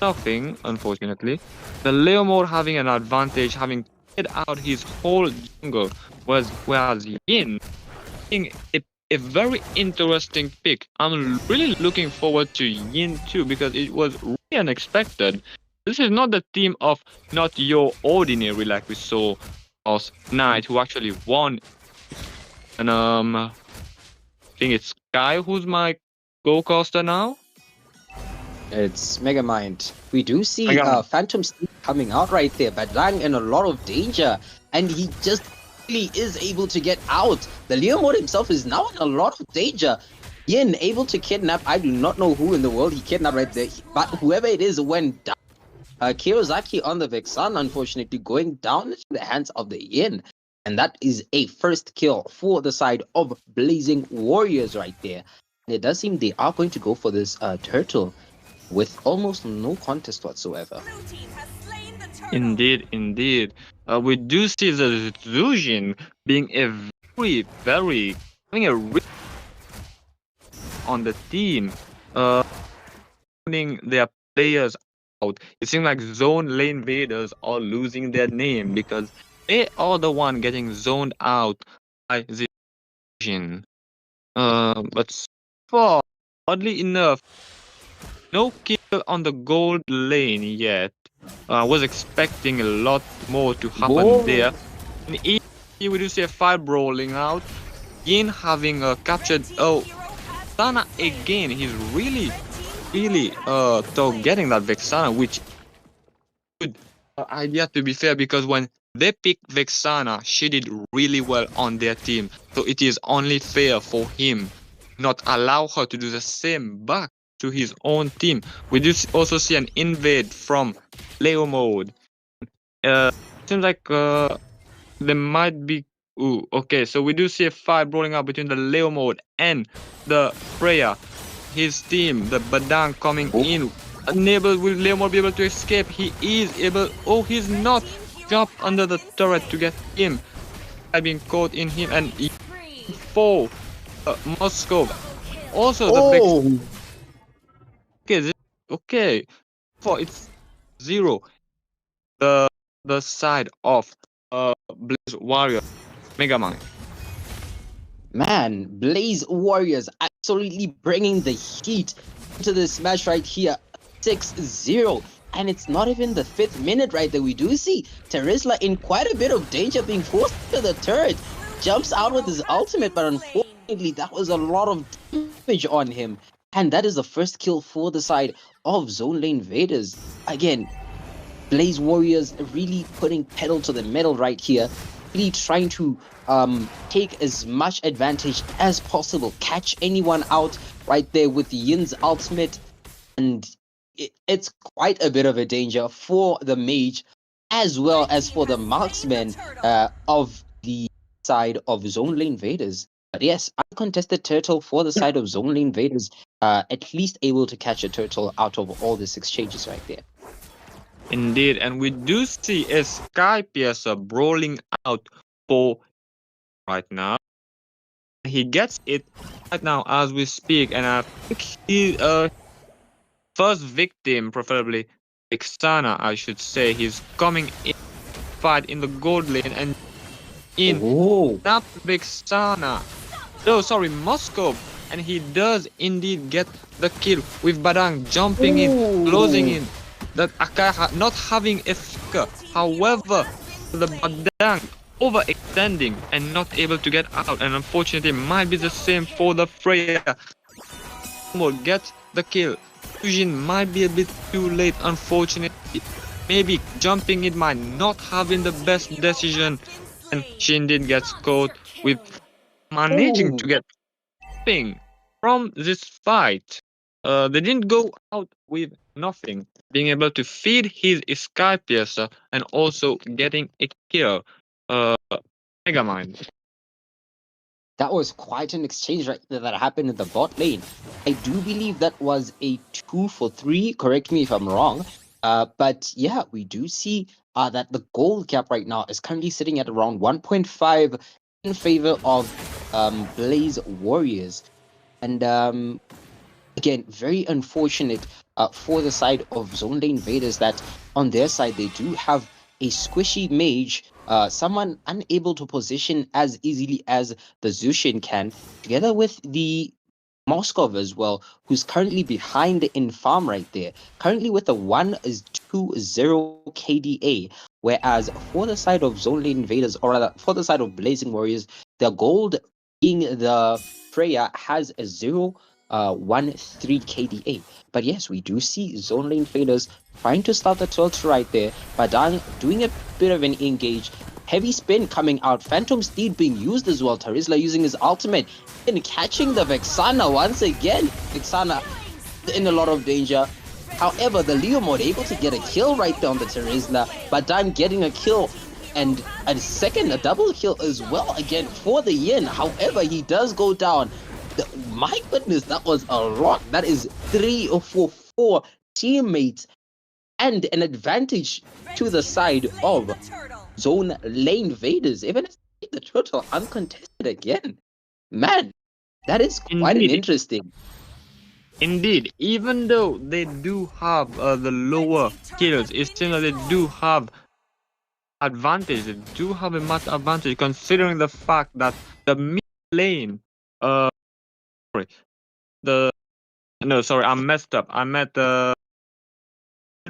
nothing, unfortunately. The Leomord having an advantage, having cleared out his whole jungle, whereas Yin being a very interesting pick. I'm really looking forward to Yin too, because it was really unexpected. This is not the team of not your ordinary like we saw last night, who actually won. And I think it's Sky who's my go-caster now. It's Megamind. We do see Megamind. Phantom Steed coming out right there, but Lang in a lot of danger, and he just really is able to get out. The Leomord himself is now in a lot of danger. Yin able to kidnap. I do not know who in the world he kidnapped right there, but whoever it is went down. Kiyosaki on the Vexan, unfortunately, going down into the hands of the Yin. And that is a first kill for the side of Blazing Warriors right there. And it does seem they are going to go for this turtle with almost no contest whatsoever. Indeed, indeed. We do see the Zujin being a very having a real on the team, putting their players out. It seems like zone LaneVaders are losing their name because they are the one getting zoned out by the Zujin. But so far, oddly enough, no kill on the gold lane yet. I was expecting a lot more to happen Whoa. there. In E, we do see a fight rolling out. Yin having captured. Oh, Sana again. He's really getting that Vexana, which good idea to be fair, because when they picked Vexana, she did really well on their team. So it is only fair for him not allow her to do the same back to his own team. We do also see an invade from Leo mode. Seems like there might be. Ooh, okay, so we do see a fight rolling out between the Leo mode and the Freya. His team, the Badang, coming in. Unable, will Leo mode be able to escape? He is able. Oh, he's not. Jump under the turret to get him. I've been caught in him and fall. Moscow. Also the big. Okay, for it's 0. The side of Blaze Warrior Megamind. Man, Blaze Warriors absolutely bringing the heat into this match right here. 6-0. And it's not even the 5th minute right there. We do see Terizla in quite a bit of danger, being forced to the turret. Jumps out with his ultimate, but unfortunately that was a lot of damage on him. And that is the first kill for the side of Zone LaneVaders. Again, Blaze Warriors really putting pedal to the metal right here. Really trying to take as much advantage as possible. Catch anyone out right there with Yin's ultimate. And it's quite a bit of a danger for the mage as well as for the marksman of the side of Zone LaneVaders. But yes, uncontested turtle for the side of Zone LaneVaders, at least able to catch a turtle out of all these exchanges right there. Indeed, and we do see a Sky Piercer brawling out for right now. He gets it right now as we speak, and I think he first victim, preferably Ixana, I should say. He's coming in fight in the gold lane and in not Vexana. Oh, sorry, Moscow. And he does indeed get the kill with Badang jumping in, closing in. That Akai not having a flicker. However, the Badang overextending and not able to get out. And unfortunately, might be the same for the Freya. Get the kill. Fusion might be a bit too late, unfortunately. Maybe jumping it might not having the best decision. And she indeed gets caught with managing to get nothing from this fight. They didn't go out with nothing, being able to feed his Sky Piercer and also getting a kill. Megamind. That was quite an exchange right there that happened in the bot lane. I do believe that was a 2 for 3, correct me if I'm wrong. But yeah, we do see that the gold gap right now is currently sitting at around 1.5 in favor of Blaze Warriors. And again, very unfortunate for the side of Zone LaneVaders that on their side they do have a squishy mage, someone unable to position as easily as the Zushin can, together with the Moskov as well, who's currently behind in farm right there, currently with a 1-2-0 KDA. Whereas for the side of Zone LaneVaders, or rather for the side of Blazing Warriors, the gold being the Freya has a 0-1-3 KDA. But yes, we do see Zone LaneVaders trying to start the tilt right there. Badang doing a bit of an engage. Heavy spin coming out. Phantom Steed being used as well. Tarizla using his ultimate and catching the Vexana once again. Vexana in a lot of danger. However, the Leo mode able to get a kill right there on the Tarizla. Badang getting a kill and a double kill as well again for the Yin. However, he does go down. My goodness, that was a lot. That is 3 or 4 teammates and an advantage to the side of Zone LaneVaders. Even the turtle uncontested again. Man, that is quite an Indeed. interesting. Indeed, even though they do have the lower kills, it seems that they do have advantage. They do have a much advantage considering the fact that the mid lane, sorry, I messed up. I meant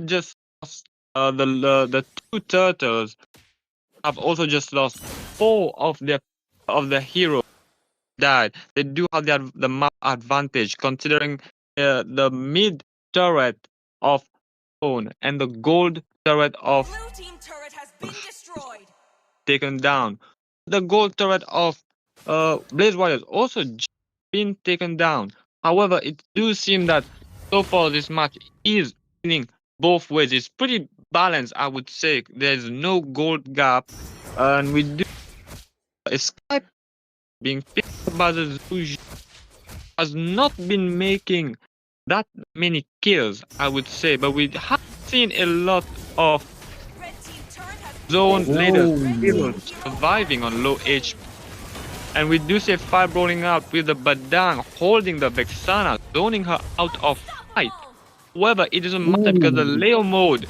just lost, the two turtles have also just lost 4 of the heroes died. They do have the map advantage considering the mid turret of Zone and the gold turret of taken down. The gold turret of Blaze Warriors also been taken down. However, it do seem that so far this match is winning both ways. It's pretty balanced, I would say. There's no gold gap, and we do a Skype being picked by the Zuji has not been making that many kills, I would say, but we have seen a lot of Zone later heroes surviving on low HP. And we do see a fight rolling out with the Badang holding the Vexana, zoning her out of fight. However, it doesn't matter because the Leo mode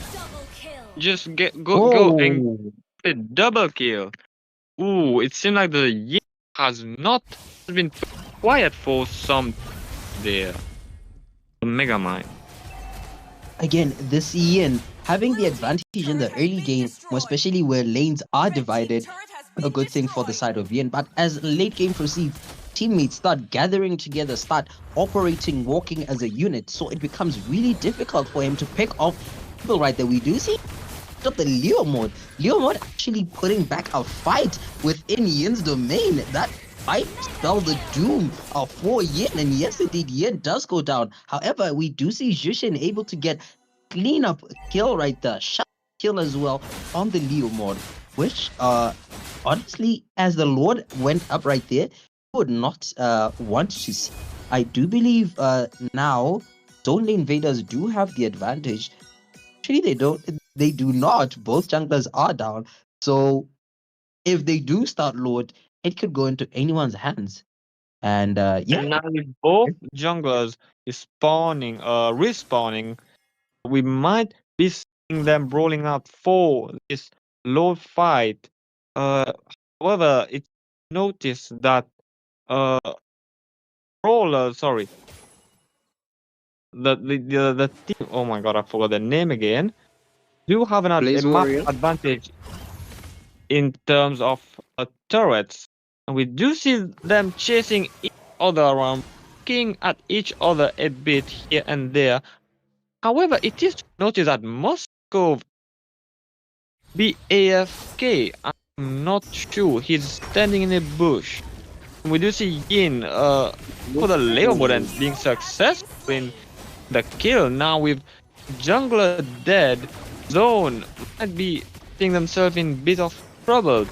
just go and get a double kill. Ooh, it seems like the Yin has not been quiet for some there. The Mega Mind. Again, this Yin having the advantage in the early game, especially where lanes are divided, a good thing for the side of Yin. But as late game proceeds, teammates start gathering together, start operating, walking as a unit, so it becomes really difficult for him to pick off people right there. We do see up the Leo mode. Leo mode actually putting back a fight within Yin's domain. That fight spells the doom for Yin, and yes indeed, Yin does go down. However, we do see Jushin able to get clean up kill right there, shot kill as well on the Leo mode, which honestly, as the Lord went up right there, I would not want to see. I do believe now Zone LaneVaders do have the advantage. Actually, they do not. Both junglers are down. So if they do start Lord, it could go into anyone's hands. And yeah. And now with both junglers is spawning, respawning, we might be seeing them rolling out for this low fight. However, it's noticed that sorry, the team. Oh my god, I forgot the name again. Do have a map advantage in terms of turrets, and we do see them chasing each other around, looking at each other a bit here and there. However, it is noticed that Moscow be AFK. I'm not sure. He's standing in a bush. We do see Yin for the Leo mode and being successful in the kill. Now with jungler dead, Zone might be seeing themselves in a bit of trouble.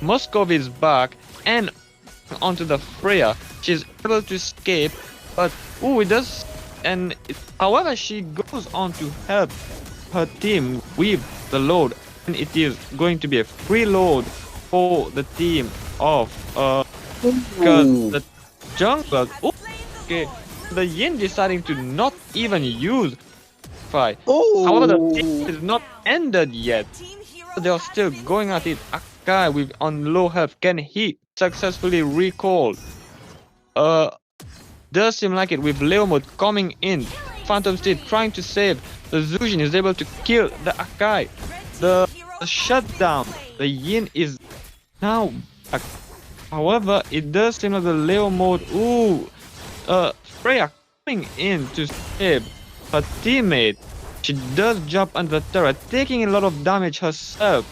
Moskov is back and onto the Freya. She's able to escape, but it does. And however, she goes on to help her team with the load, and it is going to be a free load for the team of because the jungle. Okay, the Yin deciding to not even use fight. However, the team is not ended yet. They are still going at it. Akai with on low health, can he successfully recall? Does seem like it with Leo mode coming in. Phantom Steed trying to save. The Zujin is able to kill the Akai. The shutdown. The Yin is now back. However, it does seem like the Leo mode. Freya coming in to save her teammate. She does jump under the turret, taking a lot of damage herself.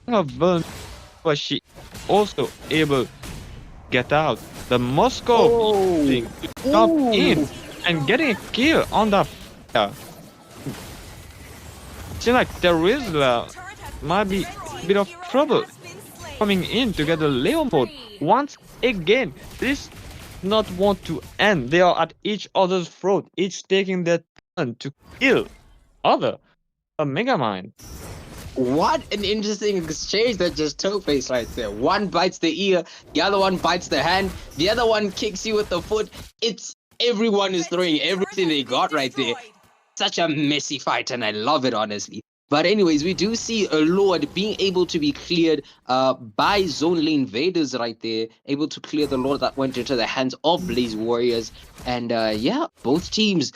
But she also able to get out. The Moscow thing to jump in and getting a kill on the Freya. Seems like Terizla might be a bit of trouble coming in to get the Leo mode. Once again, this not want to end. They are at each other's throat, each taking their turn to kill other. A Megamind. What an interesting exchange that just took place right there. One bites the ear, the other one bites the hand, the other one kicks you with the foot. It's everyone is throwing everything they got right there. Such a messy fight, and I love it, honestly. But anyways, we do see a Lord being able to be cleared by Zone LaneVaders right there, able to clear the Lord that went into the hands of Blaze Warriors. And yeah, both teams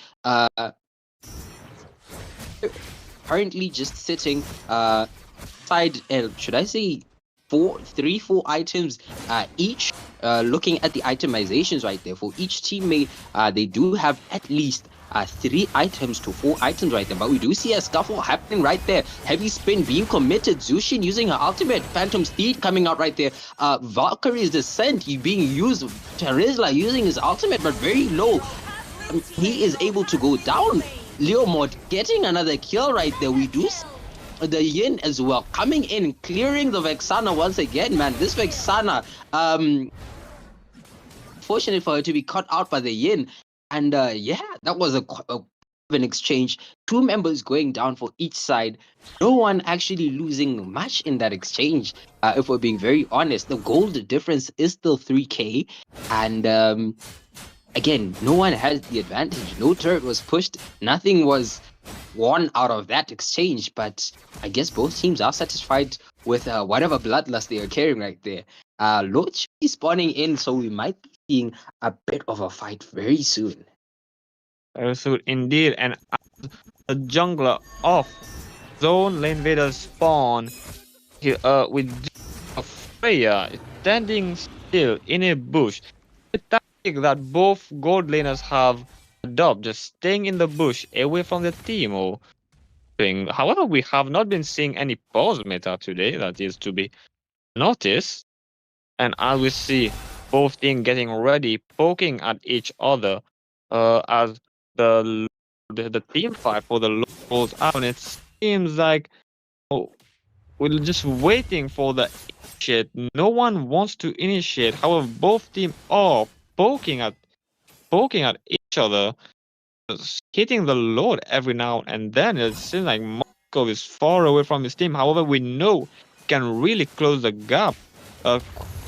currently just sitting side, should I say 4 items each. Looking at the itemizations right there for each teammate, they do have at least 3 items to 4 items right there, but we do see a scuffle happening right there. Heavy spin being committed. Zushin using her ultimate. Phantom Steed coming out right there. Valkyrie's Descent being used. Terizla using his ultimate, but very low. He is able to go down. Leomord getting another kill right there. We do see the Yin as well coming in, clearing the Vexana once again, man. This Vexana, fortunate for her to be caught out by the Yin. And yeah, that was an exchange. 2 members going down for each side. No one actually losing much in that exchange. If we're being very honest, the gold difference is still 3k. And again, no one has the advantage. No turret was pushed. Nothing was won out of that exchange. But I guess both teams are satisfied with whatever bloodlust they are carrying right there. Lord should be spawning in, so we might be seeing a bit of a fight very soon. Very soon indeed. And as the jungler of Zone LaneVaders spawn, with Freya standing still in a bush. The tactic that both gold laners have adopted, just staying in the bush away from the team or thing. However, we have not been seeing any pause meta today, that is to be noticed. And as we see both teams getting ready, poking at each other, as the team fight for the low goes out, and it seems like we're just waiting for the initiate. No one wants to initiate. However, both teams are poking at each other, hitting the Lord every now and then. It seems like Moscow is far away from his team. However, we know he can really close the gap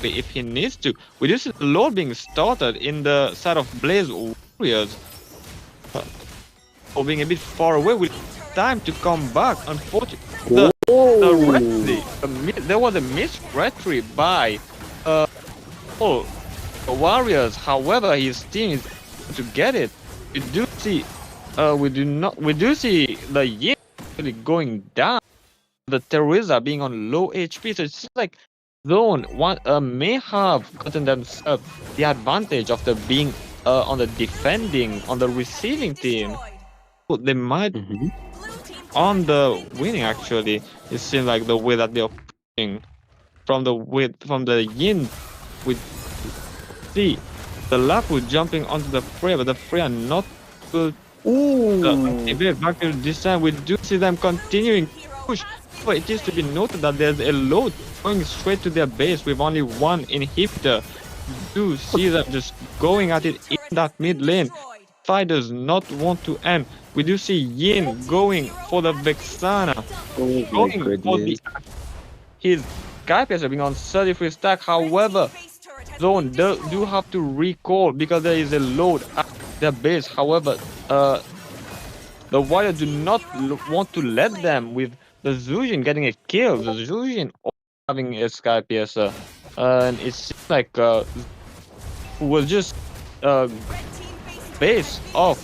if he needs to. We do see the Lord being started in the side of Blaze Warriors, or being a bit far away with time to come back. Unfortunately, there was a missed retreat by Warriors. However, his team is able to get it. We do see the Yin really going down. The Teresa being on low HP, so it's like Zone may have gotten themselves the advantage of the being on the defending, on the receiving team. They might on the winning. Actually, it seems like the way that they are pushing from the Yin, with see the Lapu jumping onto the Freya, but the Freya not good. Back to this time, we do see them continuing to push. But it is to be noted that there's a load going straight to their base with only 1 inhibitor. You do see them just going at it in that mid lane. fight does not want to end. We do see Yin going for the Vexana, going for the his Skypias are being on 33 stack. However, Zone do have to recall because there is a load at their base. However, the Warriors do not want to let them with the Zujin getting a kill. The Zujin having a Skypias, and it seems like who was just base of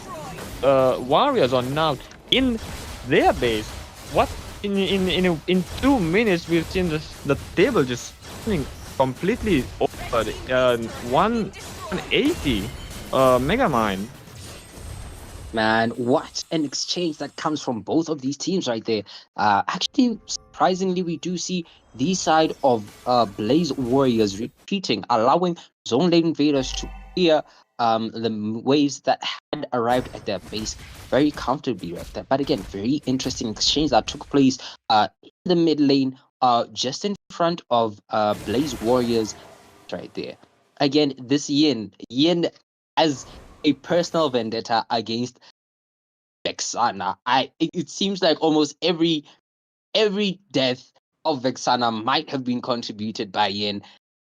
Warriors are now in their base. What in 2 minutes we've seen the table just spinning completely over 180 Megamind. Man, what an exchange that comes from both of these teams right there. Actually, surprisingly, we do see the side of Blaze Warriors retreating, allowing Zone LaneVaders to clear the waves that had arrived at their base very comfortably right there. But again, very interesting exchange that took place in the mid lane, just in front of Blaze Warriors right there. Again, this Yin as a personal vendetta against Vexana. It seems like almost every death of Vexana might have been contributed by Yin,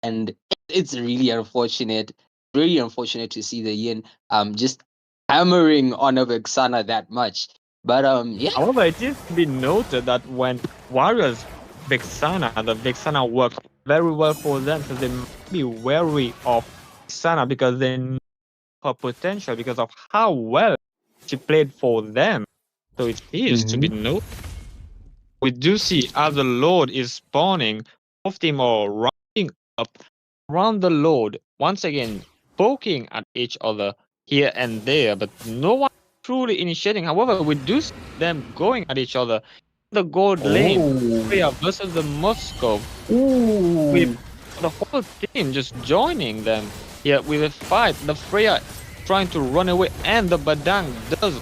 and it's really unfortunate. Really unfortunate to see the Yin just hammering on a Vexana that much. But yeah. However, it is to be noted that when Warriors Vexana, the Vexana worked very well for them, so they might be wary of Vexana because they know her potential because of how well she played for them. So it is to be noted. We do see as the Lord is spawning, both team are running up around the Lord, once again poking at each other here and there, but no one truly initiating. However, we do see them going at each other. The gold lane, Freya versus the Moscow, with the whole team just joining them here with a fight. The Freya trying to run away, and the Badang does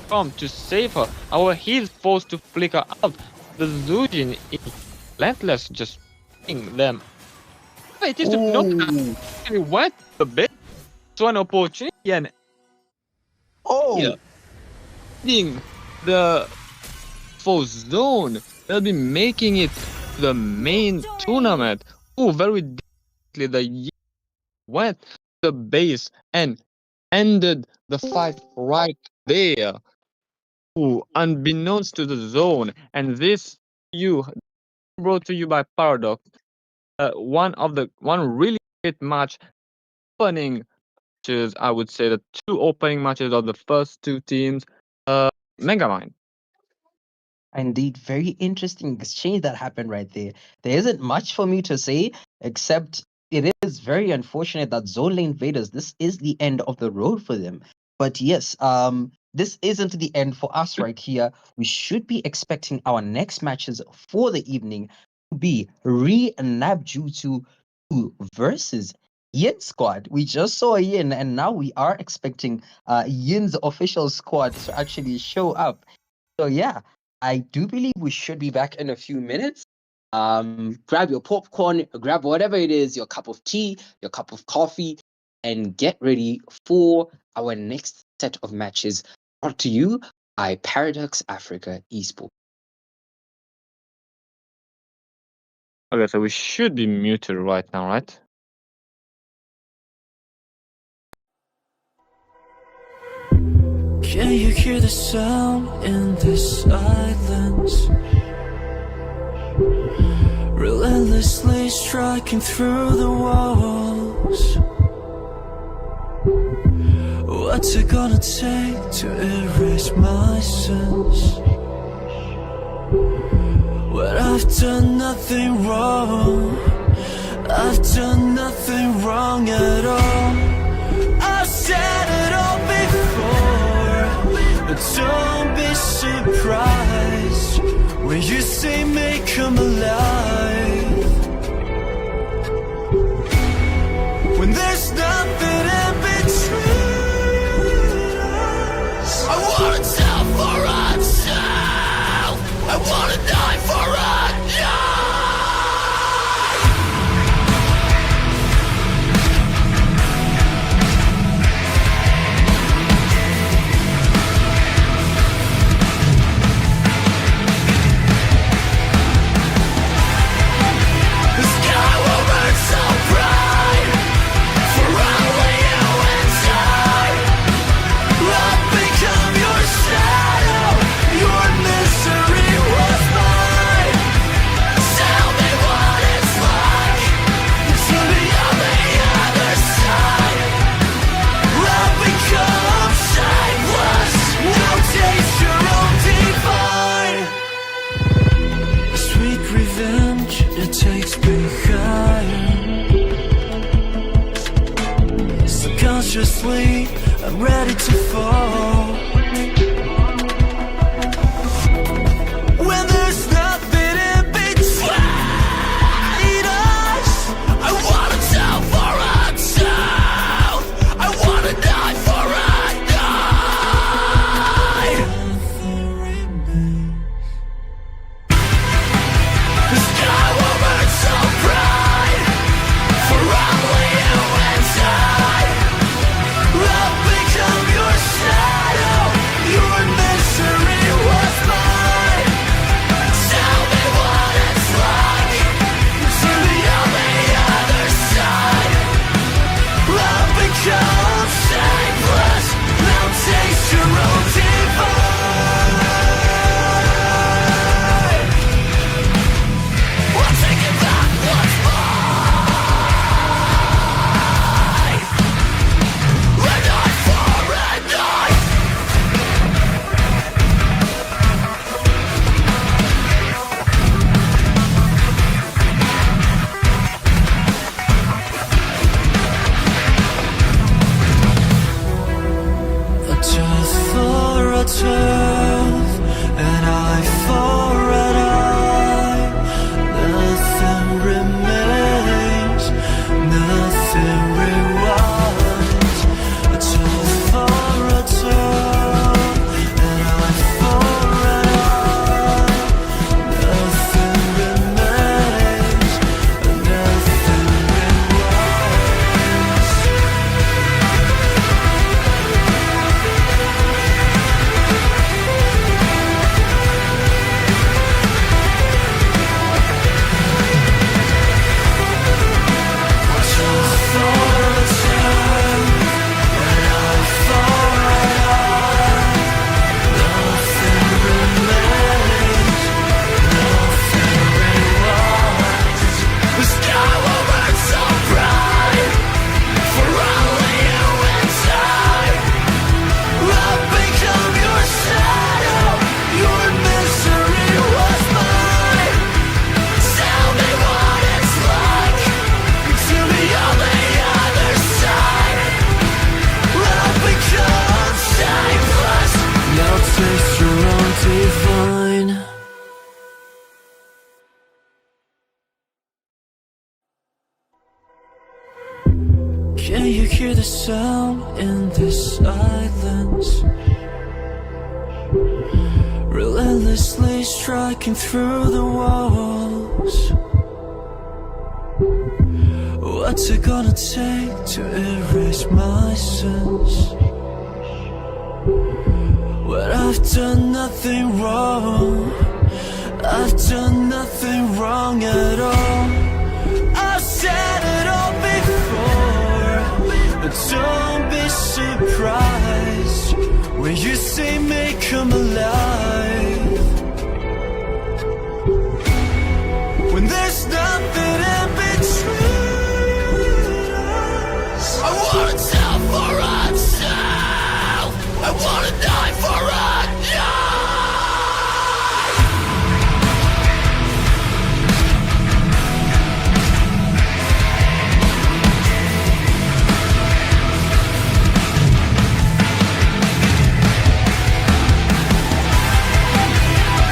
come to save her. However, he's forced to flicker out. The Zujin is relentless, just hitting them. It is to note that he went a bit to an opportunity and hitting the full zone. They'll be making it the main tournament. Very deeply the went to the base and ended the fight right there. Unbeknownst to the zone, and this brought to you by Paradox. One really great match, opening matches. I would say the two opening matches of the first two teams. Megamind. Indeed, very interesting exchange that happened right there. There isn't much for me to say, except it is very unfortunate that Zone LaneVaders, this is the end of the road for them. But yes, this isn't the end for us right here. We should be expecting our next matches for the evening to be NABJUTSU versus Yin squad. We just saw Yin, and now we are expecting Yin's official squad to actually show up. So yeah, I do believe we should be back in a few minutes. Grab your popcorn, grab whatever it is, your cup of tea, your cup of coffee, and get ready for our next set of matches brought to you by Paradox Africa Esports. Okay, so we should be muted right now, right? Can you hear the sound in the silence? Relentlessly striking through the walls. What's it gonna take to erase my sins? When I've done nothing wrong, I've done nothing wrong at all. I've said it all before, but don't be surprised when you say may come alive. When there's nothing in between us. I wanna tell for myself. I wanna die for a Subconsciously, I'm ready to fall. When there's nothing in between us, I wanna tell for a child. I wanna die for a die. nothing remains. The sky will burn so bright for only you and I. I've become your shadow. Your misery was mine. Tell me what it's like to be on the other side. I've become Shameless, now taste your own divine. we'll take it back once more. Red eye for red eye. A tooth for a tooth, an eye for an eye. Nothing remains, nothing rewinds. A tooth for a tooth, an eye for an eye. Nothing remains, nothing rewinds. The sky will burn so bright for only you and I. I've become your shadow. Your misery was mine. Tell me what it's like to be on the other side. I've become Shameless, now taste your own divine. Can you hear the sound in this silence? Relentlessly striking through the walls. What's it gonna take to erase my sins? When I've done nothing wrong, I've done nothing wrong at all. I've said it all before, but don't be surprised when you see me come alive. When there's nothing in between us, I wanna tell for a child. I wanna die for a die.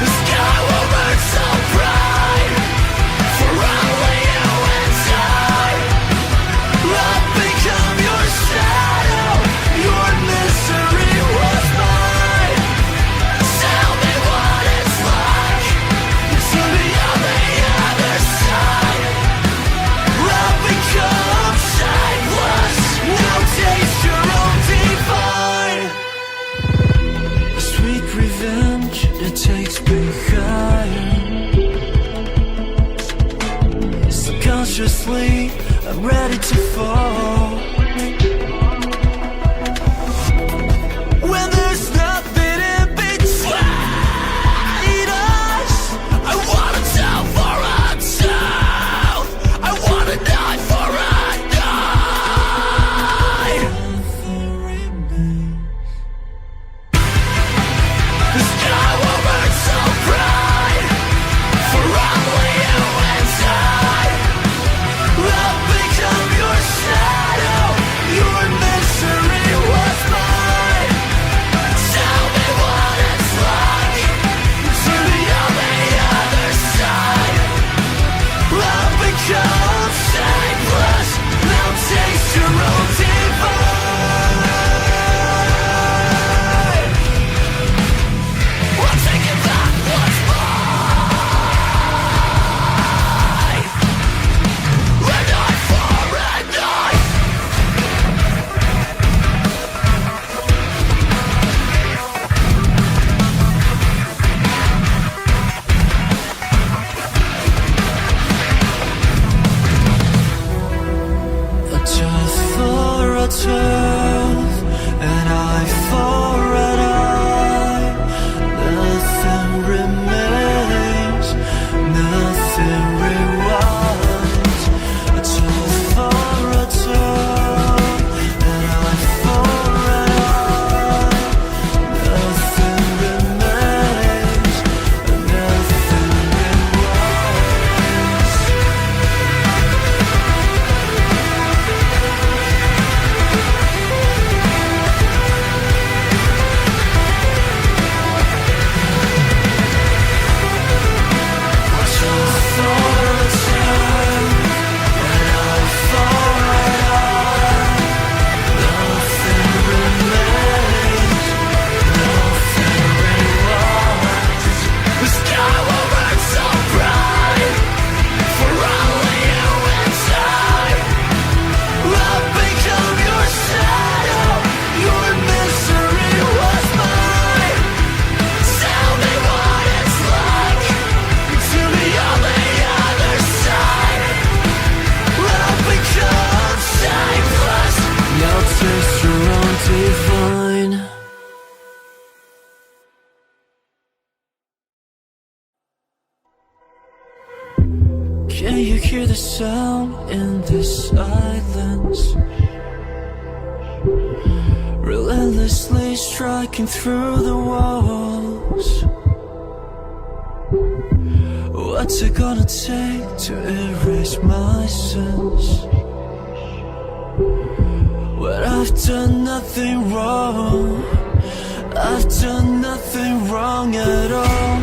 The sky will burn so bright for only you and I. I've become your shadow. Your misery was mine. Tell me what it's like to be on the other side. I've become Shameless, now taste your own divine. A sweet revenge, it takes me higher. Subconsciously, I'm ready to fall. When there's nothing in between us, I wanna tell for a child. I wanna die for a die. nothing remains. The sky will burn so bright for only you and I. I've become your shadow. hear the sound in this silence? Relentlessly striking through the walls. What's it gonna take to erase my sins? When I've done nothing wrong, I've done nothing wrong at all.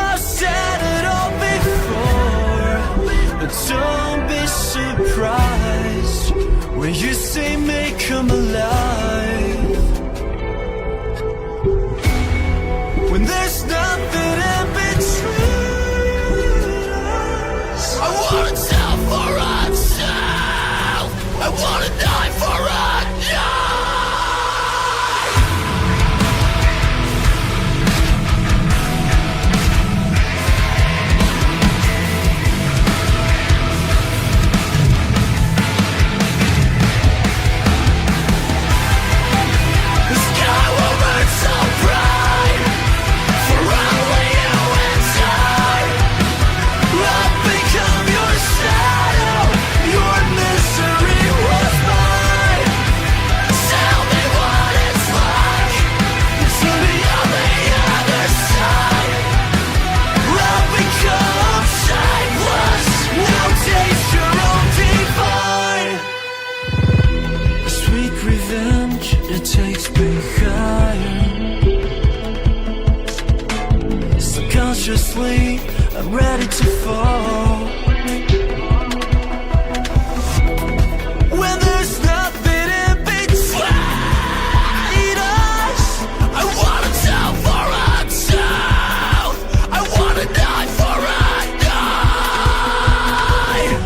I've said it all before, but don't be surprised when you see me come alive. When there's nothing in between us, I wanna tell for myself, I wanna die for a die. It takes me higher. Subconsciously, I'm ready to fall. When there's nothing in between us, I wanna tell for myself, I wanna die for a die.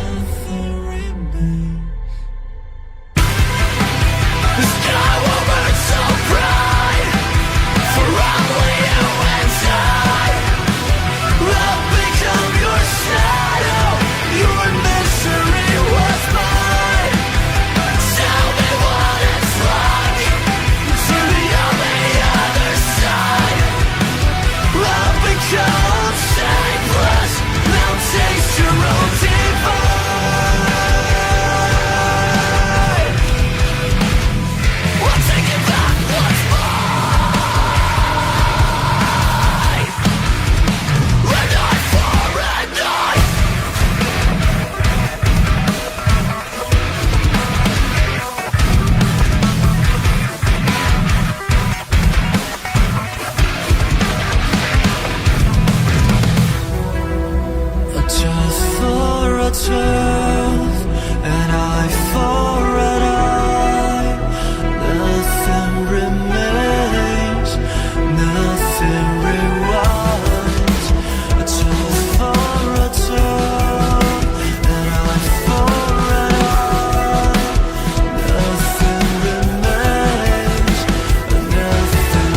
Nothing remains. The sky will burn so bright for only you and I. I've become your shadow, your misery was mine. Tell me what it's like to be on the other side. I've become shapeless, now taste your own divine. We're taking back what's mine. Red eye for red eye. A tooth for a tooth, an eye for an eye. Nothing remains, nothing rewinds. A tooth for a tooth, an eye for an eye. Nothing remains, nothing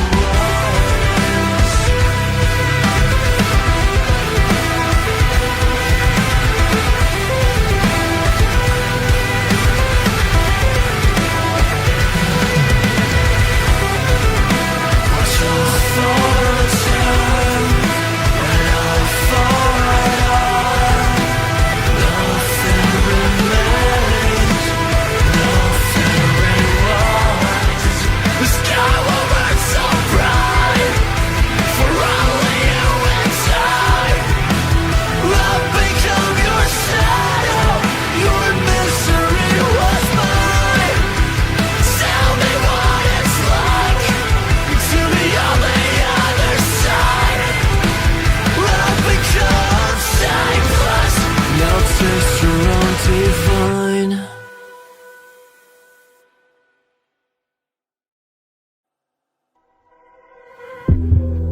rewinds. Taste your own divine.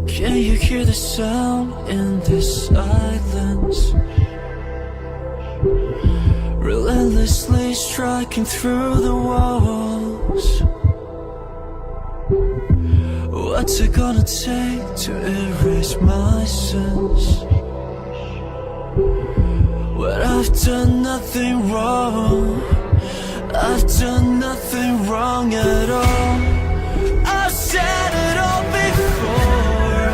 Can you hear the sound in this silence? Relentlessly striking through the walls. What's it gonna take to erase my sins? When I've done nothing wrong, I've done nothing wrong at all. I've said it all before,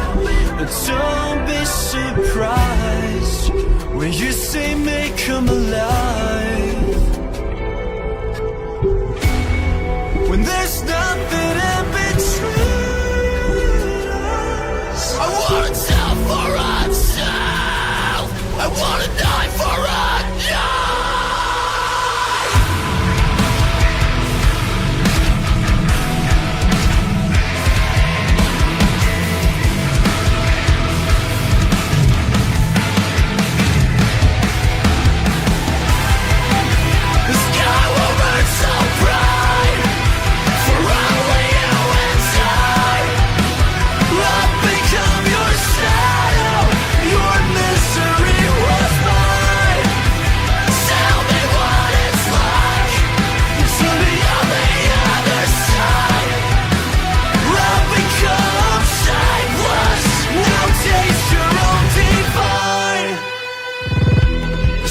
but don't be surprised where you say may come alive. When there's nothing in between us. I wanna tell for myself. I wanna die for a die. The sky will burn so bright for only you inside. I've become your shadow. Your misery was mine. Tell me what it's like to be on the other side. I've become shapeless. Now taste your own divine.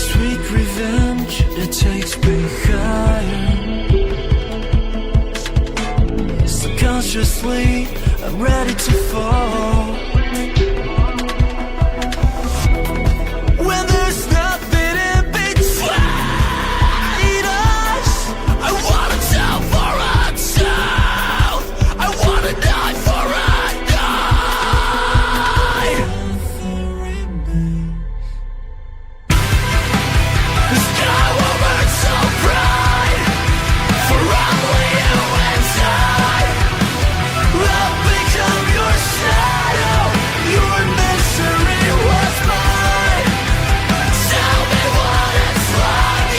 Sweet revenge, it takes me higher. Subconsciously, I'm ready to fall. When there's nothing in between us, I wanna tell for myself. I wanna die for a die. The sky will burn so bright for only you inside. I've become your shadow. Your misery was mine. Tell me what it's like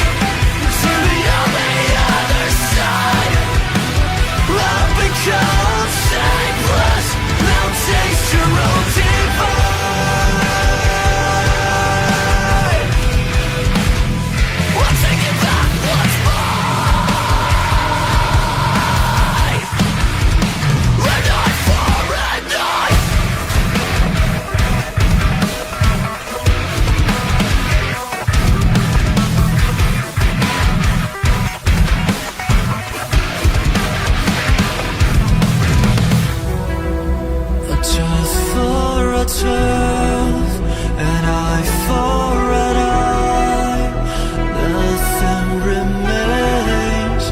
to be on the other side. I've become shapeless. Now taste your own divine. We'll take it back once more. Red eye for red eye. A tooth for a tooth, an eye for an eye. Nothing remains,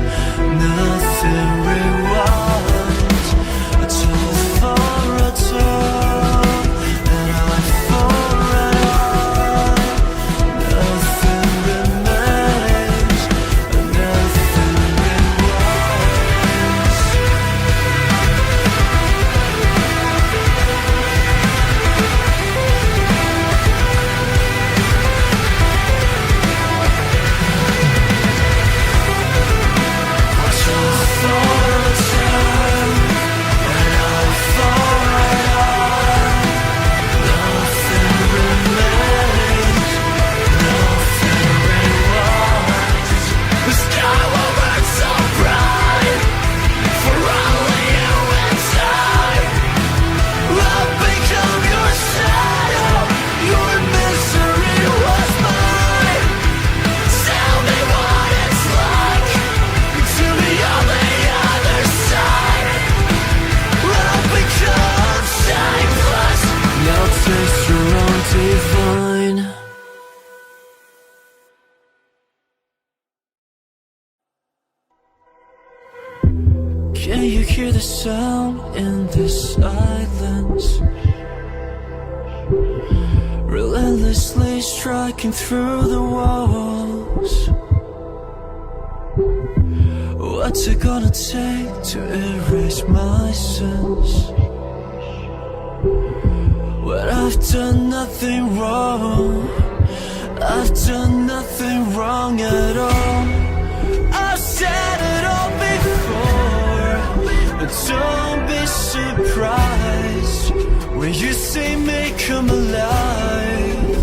nothing rewinds. A tooth for a tooth, an eye for an eye. Nothing remains, nothing rewinds. Divine. Can you hear the sound in this silence? Relentlessly striking through the walls. What's it gonna take to erase my sins? When I've done nothing wrong, I've done nothing wrong at all. I've said it all before, but don't be surprised when you say may come alive.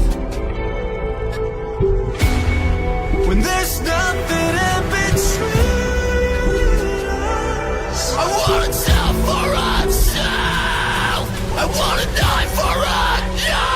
When there's nothing in between us, I wanna tell for myself. I wanna die for a die.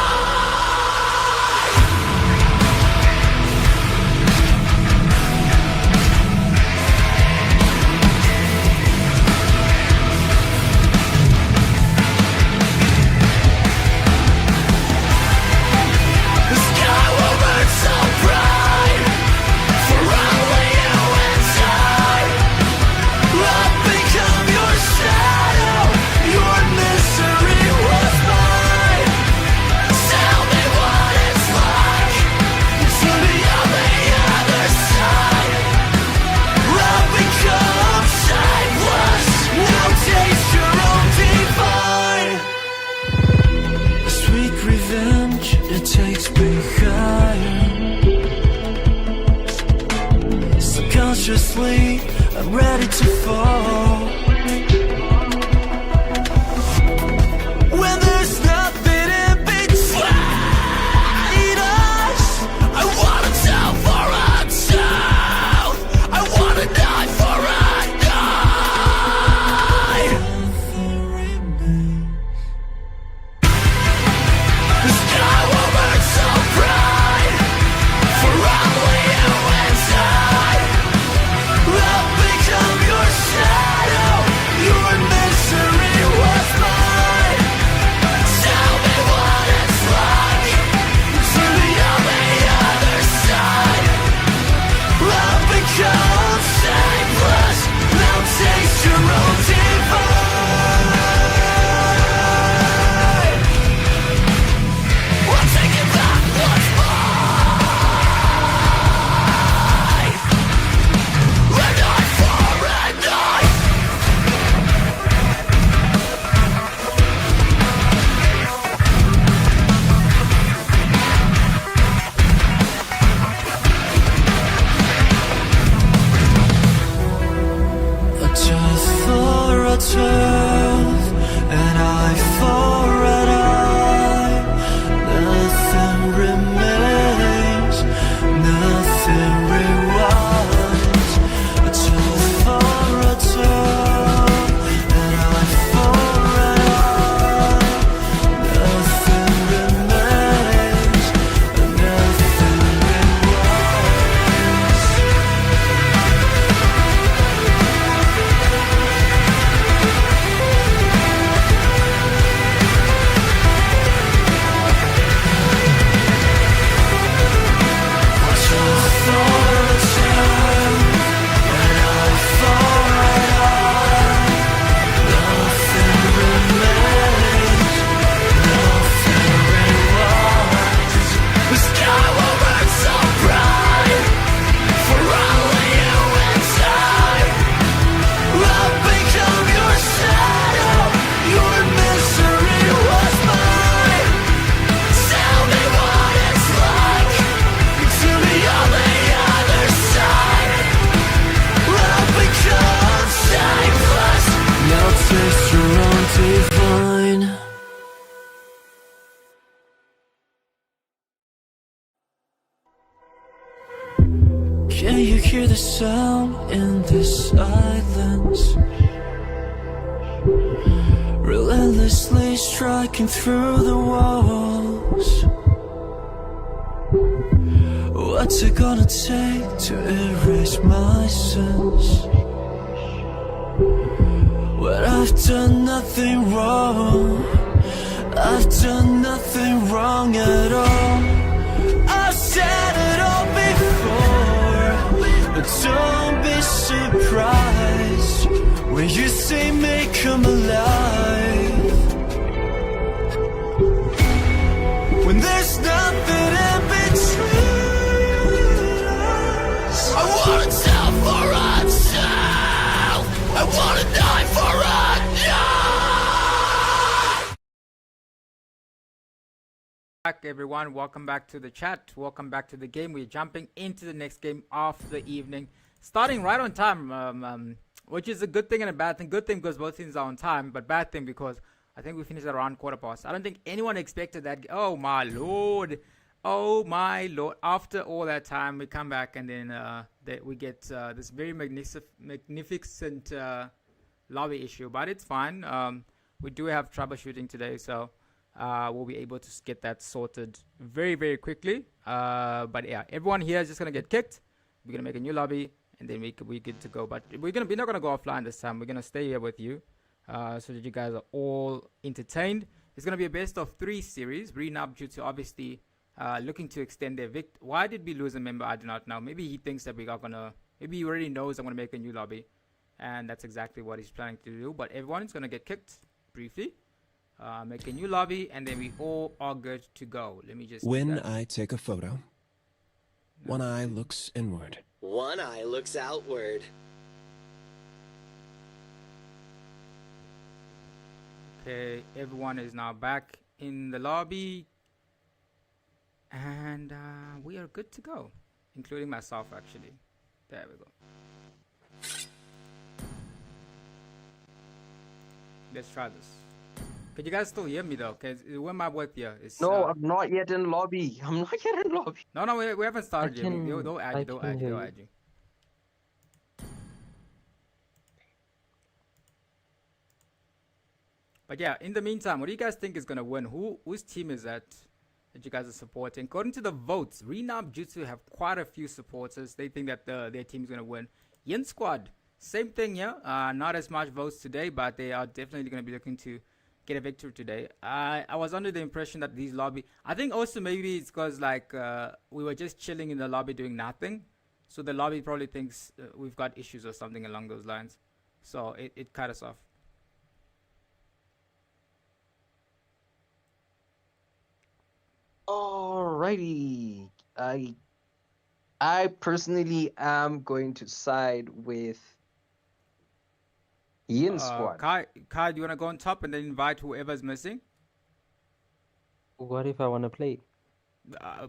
hear the sound in this silence, relentlessly striking through the walls. What's it gonna take to erase my sins when I've done nothing wrong? I've done nothing wrong at all. I've said it all before, but don't be surprised when you see me come alive. When there's nothing in between us. I wanna tell for a tell. I wanna die for a Back everyone, welcome back to the chat, welcome back to the game. We're jumping into the next game of the evening, starting right on time, which is a good thing and a bad thing. Good thing because both teams are on time, but bad thing because I think we finished around 15:15. I don't think anyone expected that. Oh my lord, oh my lord. After all that time we come back and then we get this very magnificent lobby issue, but it's fine. We do have troubleshooting today, so we'll be able to get that sorted very, very quickly. But yeah, everyone here is just gonna get kicked. We're gonna make a new lobby, and then we're good to go. But we're not gonna go offline this time. We're gonna stay here with you, so that you guys are all entertained. It's gonna be a best of 3 series. NABJUTSU obviously looking to extend their Why did we lose a member? I do not know. Maybe he thinks that we are gonna. Maybe he already knows I'm gonna make a new lobby, and that's exactly what he's planning to do. But everyone is gonna get kicked briefly. Make a new lobby, and then we all are good to go. Let me just. When I take a photo, one eye looks inward. One eye looks outward. Okay, everyone is now back in the lobby, and we are good to go, including myself actually. There we go. Let's try this. Can you guys still hear me though? Cause where am I with here? No, I'm not yet in lobby. I'm not yet in lobby. No, we haven't started yet. They'll add you. They'll add you. But yeah, in the meantime, what do you guys think is gonna win? Whose team is that you guys are supporting? According to the votes, NABJUTSU have quite a few supporters. They think that their team is gonna win. Yin Squad, same thing here. Not as much votes today, but they are definitely gonna be looking to get a victory today. I was under the impression that these lobby, I think also maybe it's because like we were just chilling in the lobby doing nothing, so the lobby probably thinks we've got issues or something along those lines, so it cut us off. Alrighty. I personally am going to side with Yin Squad. Kai, do you want to go on top and then invite whoever's missing? What if I want to play?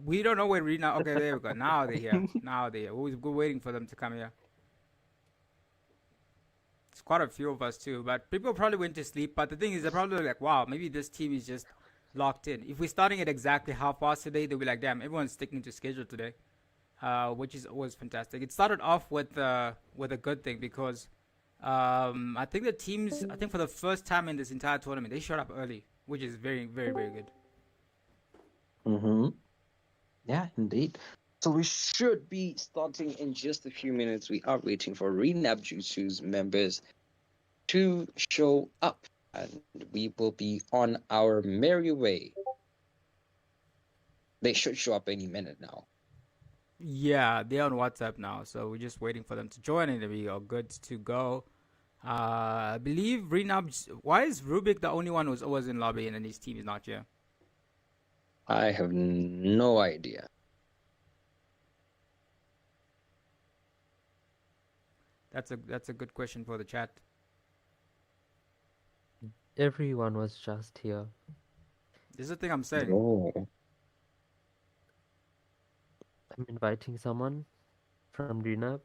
We don't know where now. Okay, there we go. Now they're here. Now they're here. We're waiting for them to come here. It's quite a few of us too, but people probably went to sleep. But the thing is, they're probably like, wow, maybe this team is just locked in. If we're starting at exactly half past today, they'll be like, damn, everyone's sticking to schedule today, which is always fantastic. It started off with a good thing because I think the teams, I think for the first time in this entire tournament, they showed up early, which is very, very, very good. Yeah, indeed. So we should be starting in just a few minutes. We are waiting for NABJUTSU's members to show up, and we will be on our merry way. They should show up any minute now. Yeah, they're on WhatsApp now, so we're just waiting for them to join, and we are good to go. I believe why is Rubik the only one who's always in lobby and then his team is not here? I have no idea. That's a good question for the chat. Everyone was just here. This is the thing I'm saying. Oh. I'm inviting someone from Renab.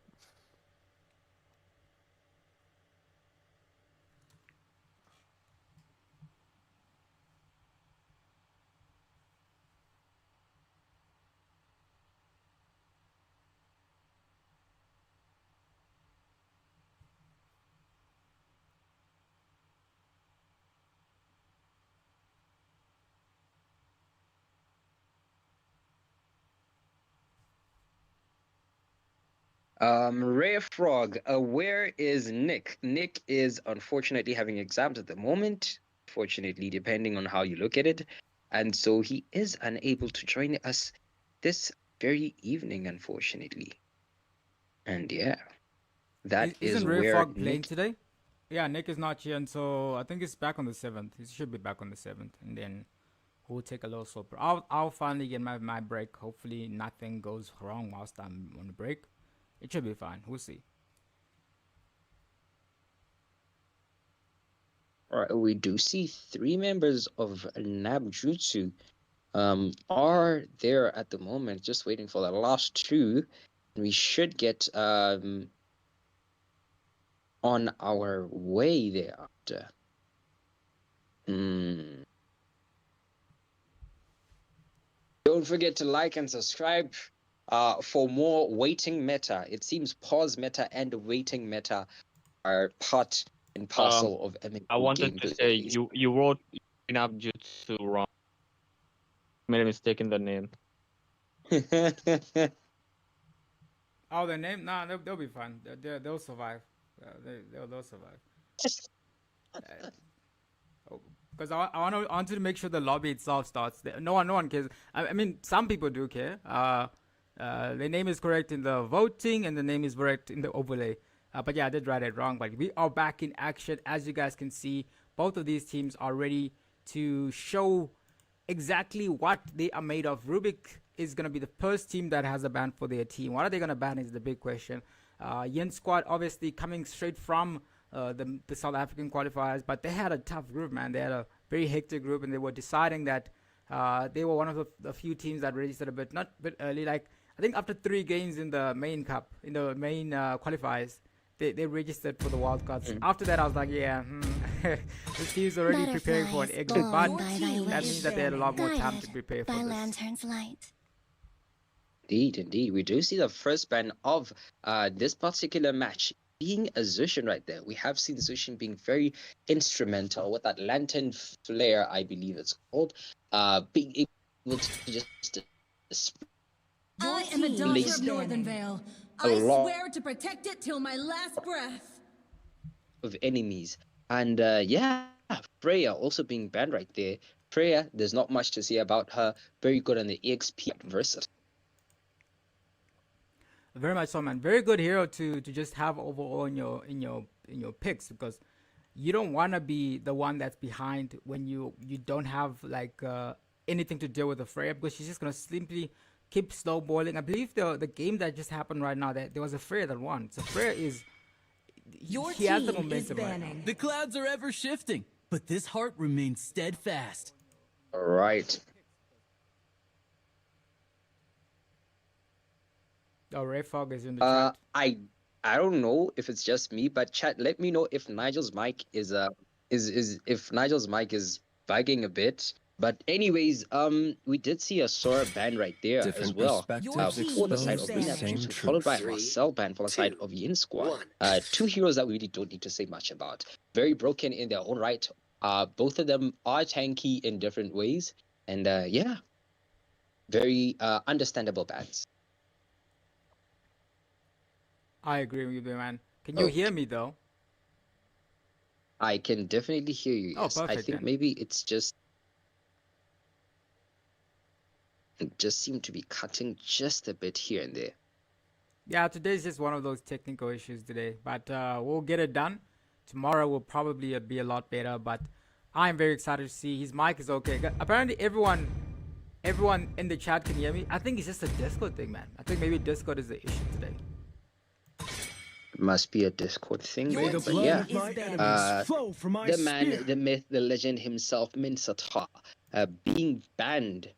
Rare Frog, where is Nick? Nick is unfortunately having exams at the moment, fortunately, depending on how you look at it. And so he is unable to join us this very evening, unfortunately. And yeah, that is Isn't Rare where Frog playing Nick. today? Yeah, Nick is not here, and so I think he's back on the 7th. He should be back on the 7th, and then we'll take a little slow. I'll finally get my break. Hopefully, nothing goes wrong whilst I'm on the break. It should be fine. We'll see. All right, we do see 3 members of NABJUTSU are there at the moment, just waiting for the last 2. We should get on our way thereafter. Don't forget to like and subscribe for more waiting meta. It seems pause meta and waiting meta are part and parcel of MMO I wanted to say gameplay. you wrote NABJUTSU wrong. Made a mistake in the name. Oh, the name? Nah, they'll be fine. They'll survive. They'll survive. Because I want to make sure the lobby itself starts. No one cares. I mean, some people do care. The name is correct in the voting, and the name is correct in the overlay. But yeah, I did write it wrong. But we are back in action. As you guys can see, both of these teams are ready to show exactly what they are made of. Rubik is going to be the first team that has a ban for their team. What are they going to ban is the big question. Yen Squad obviously coming straight from the South African qualifiers, but they had a tough group, man. They had a very hectic group, and they were deciding that they were one of the few teams that registered a bit early. Like, I think after 3 games in the main cup, in the main qualifiers, they registered for the wildcards. After that, I was like, yeah, this team's already preparing for an exit, but that means that they had a lot more time to prepare for this. Indeed. We do see the first ban of this particular match being a Zushin right there. We have seen Zushin being very instrumental with that lantern flare, I believe it's called, being able to just I am a daughter of Northern Vale. I swear to protect it till my last breath. Of enemies. And yeah, Freya also being banned right there. Freya, there's not much to say about her. Very good on the EXP, versatile. Very much so, man. Very good hero to just have overall in your picks, because you don't want to be the one that's behind when you don't have like anything to deal with the Freya, because she's just gonna simply keep snowballing. I believe the game that just happened right now, that there was a Freya that won. So Freya is he has the momentum right now. The clouds are ever shifting, but this heart remains steadfast. All right. Oh, Ray Fog is in the chat. I don't know if it's just me, but chat, let me know if Nigel's mic is if Nigel's mic is bugging a bit. But anyways, we did see a Sora ban right there as well. For the side of NABJUTSU, followed by a Marcel ban for the side of Yin Squad. 2 heroes that we really don't need to say much about. Very broken in their own right. Both of them are tanky in different ways, and yeah, very understandable bans. I agree with you, man. Can you hear me though? I can definitely hear you. Oh, Yes. I perfect think then. maybe it's just it just seemed to be cutting just a bit here and there. Yeah, today's just one of those technical issues today, but we'll get it done. Tomorrow will probably be a lot better, but I'm very excited to see his mic is okay. Apparently everyone in the chat can hear me. I think it's just a Discord thing, man. I think maybe Discord is the issue today. Must be a Discord thing, Your but team yeah. is banned. Flow from my The man, spear. the myth, the legend himself, Minsata, being banned.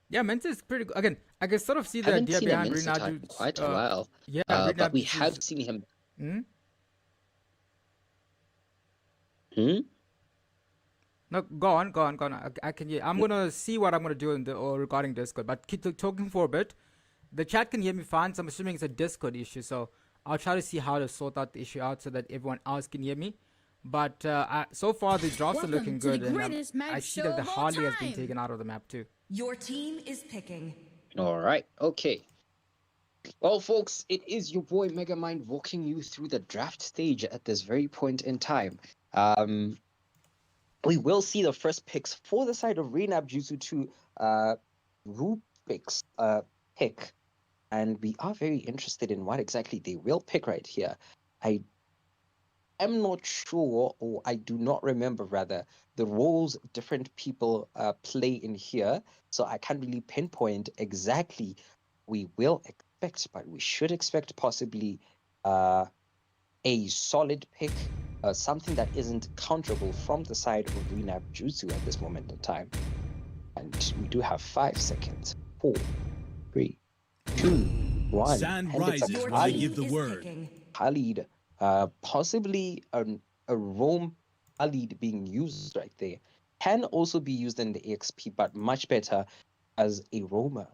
Yeah, Mensa is pretty good. Again, I can sort of see the Haven't idea seen a behind Minsata in Rinaju. quite a while. Yeah, But we Rinaju have is- seen him. Hmm? Hmm? No, go on. I can hear. I'm gonna see what I'm gonna do regarding Discord, but keep talking for a bit. The chat can hear me fine, so I'm assuming it's a Discord issue. So I'll try to see how to sort out the issue out so that everyone else can hear me. But so far the drops are looking good, and I see that the Harley has been taken out of the map too. Your team is picking. All right. Okay. Well, folks, it is your boy Megamind walking you through the draft stage at this very point in time. We will see the first picks for the side of NABJUTSU to Rubik's pick, and we are very interested in what exactly they will pick right here. I am not sure, or I do not remember rather, the roles different people play in here, so I can't really pinpoint exactly we will expect, but we should expect possibly a solid pick, something that isn't counterable from the side of NABJUTSU at this moment in time. And we do have 5 seconds. 4, 3, 2, 1. Sand And it's rises a when I Khalid. give the word. Khalid, possibly a roam Khalid being used right there. Can also be used in the EXP, but much better as a roamer.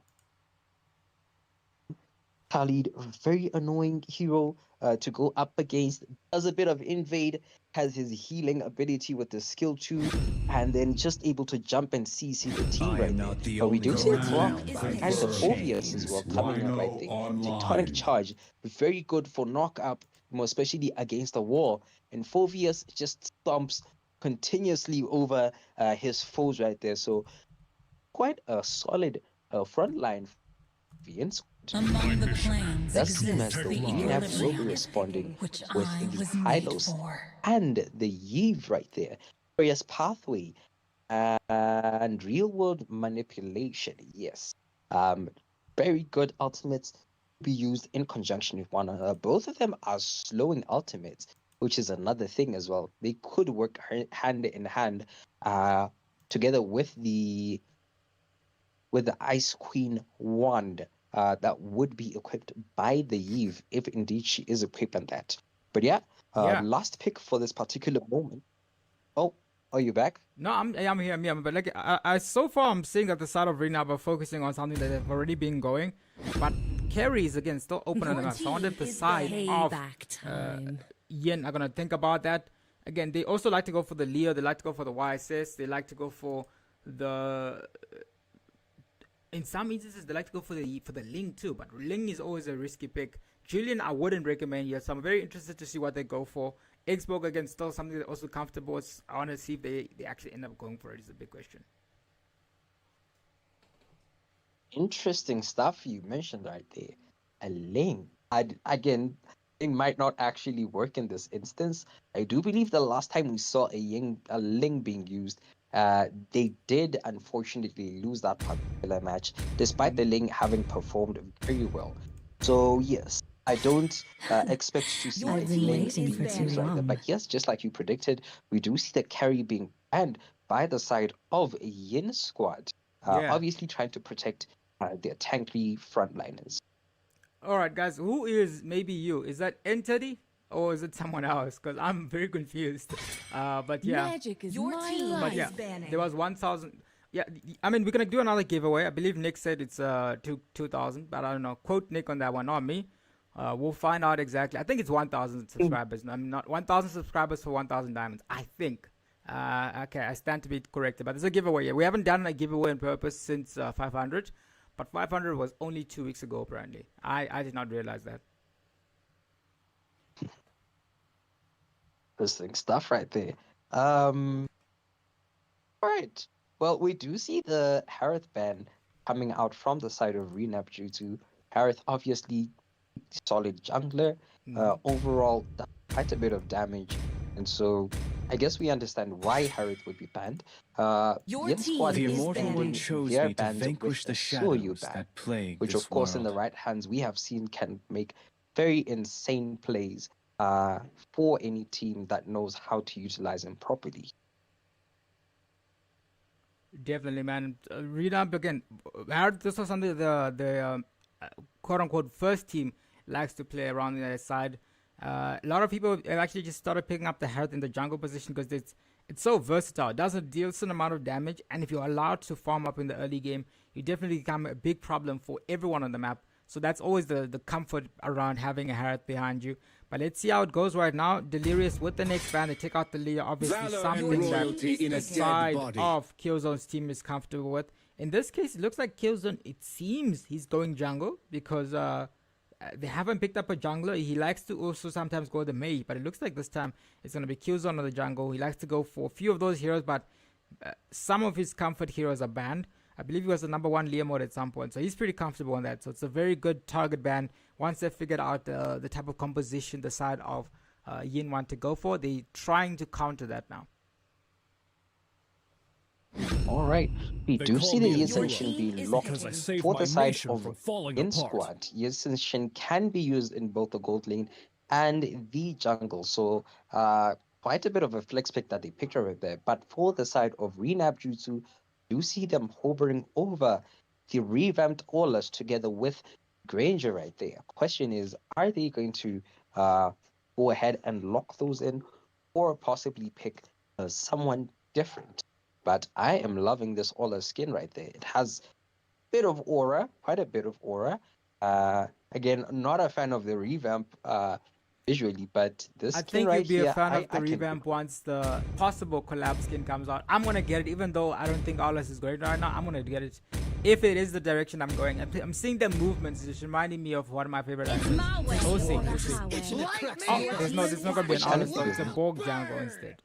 Khalid, very annoying hero to go up against. Does a bit of invade, has his healing ability with the skill 2, and then just able to jump and CC the team right there. But we do see it's Rock and the Phobius as well coming up right there. Tectonic charge, very good for knock up, more especially against the wall. And Phobius just stomps continuously over his foes right there. So quite a solid front line for Vince. Among the planes Does seem as exists though the NAB will be equilibrium, responding which with I the was made Hylos for. and the Yves right there. Various pathway and real world manipulation. Yes. Very good ultimates to be used in conjunction with one another. Both of them are slowing ultimates, which is another thing as well. They could work hand in hand together with the Ice Queen wand that would be equipped by the Eve if indeed she is equipped on that. But yeah, last pick for this particular moment. Oh, are you back? No, I'm here, but like I so far I'm seeing that the side of Renab are focusing on something that they've already been going, but carries again still open on the map. So I wonder if the side of Yin are gonna think about that. Again, they also like to go for the Leo, they like to go for the YSS, they like to go for the. In some instances, they like to go for the Ling too, but Ling is always a risky pick. Julian, I wouldn't recommend yet, so I'm very interested to see what they go for. Xbox again, still something they're also comfortable with. I want to see if they actually end up going for it. Is a big question. Interesting stuff you mentioned right there. A Ling. Again, Ling might not actually work in this instance. I do believe the last time we saw a Ling being used, they did unfortunately lose that particular match, despite the Ling having performed very well. So yes, I don't expect to see the Ling being used right there. But yes, just like you predicted, we do see the carry being banned by the side of a Yin squad, obviously trying to protect their tanky frontliners. All right, guys, who is maybe you? Is that Entity? Or is it someone else? Because I'm very confused. But yeah. Magic is your team. But yeah, there was 1,000. Yeah, I mean, we're going to do another giveaway. I believe Nick said it's 2,000, but I don't know. Quote Nick on that one, not me. We'll find out exactly. I think it's 1,000 subscribers. I mean, not 1,000 subscribers for 1,000 diamonds. I think. Okay, I stand to be corrected. But there's a giveaway. Yeah, we haven't done a giveaway on purpose since 500. But 500 was only 2 weeks ago, apparently. I did not realize that. Interesting stuff right there. All right. Well, we do see the Harith ban coming out from the side of NABJUTSU. Harith, obviously, solid jungler. Overall, quite a bit of damage. And so, I guess we understand why Harith would be banned. Your team The Immortal One chose me to vanquish the shadows that plague which, this of course, in world. the right hands, we have seen can make very insane plays for any team that knows how to utilize him properly. Definitely, man. Read up again. This was something the quote unquote first team likes to play around the other side. A lot of people have actually just started picking up the Herald in the jungle position because it's so versatile. It does a decent amount of damage, and if you're allowed to farm up in the early game, you definitely become a big problem for everyone on the map. So that's always the comfort around having a Herald behind you. But let's see how it goes right now. Delirious with the next ban. They take out the Leah. Obviously, something that the side of Killzone's team is comfortable with. In this case, it looks like Killzone, it seems he's going jungle because they haven't picked up a jungler. He likes to also sometimes go the mage, but it looks like this time it's going to be Killzone on the jungle. He likes to go for a few of those heroes, but some of his comfort heroes are banned. I believe he was the number 1 Leo mode at some point, so he's pretty comfortable on that. So it's a very good target ban. Once they've figured out the type of composition the side of Yin want to go for, they're trying to counter that now. All right, we They do call see the me a Yin hero Shin being locked because I saved for my the side nation of from falling Yin apart. squad. Yin Shin can be used in both the gold lane and the jungle. So quite a bit of a flex pick that they picked right there. But for the side of NABJUTSU, you see them hovering over the revamped Aulas together with Granger right there. Question is, are they going to go ahead and lock those in or possibly pick someone different? But I am loving this Aula skin right there. It has a bit of aura, quite a bit of aura. Again, not a fan of the revamp visually, but this I skin think right you'll be here, a fan I of the can revamp once the possible collab skin comes out. I'm gonna get it, even though I don't think Aulas is great right now. I'm gonna get it if it is the direction I'm going. I'm seeing the movements. It's reminding me of one of my favorite animes. We'll see. We'll see. Oh, there's not gonna be an Aulas though. It's a Borg jungle instead.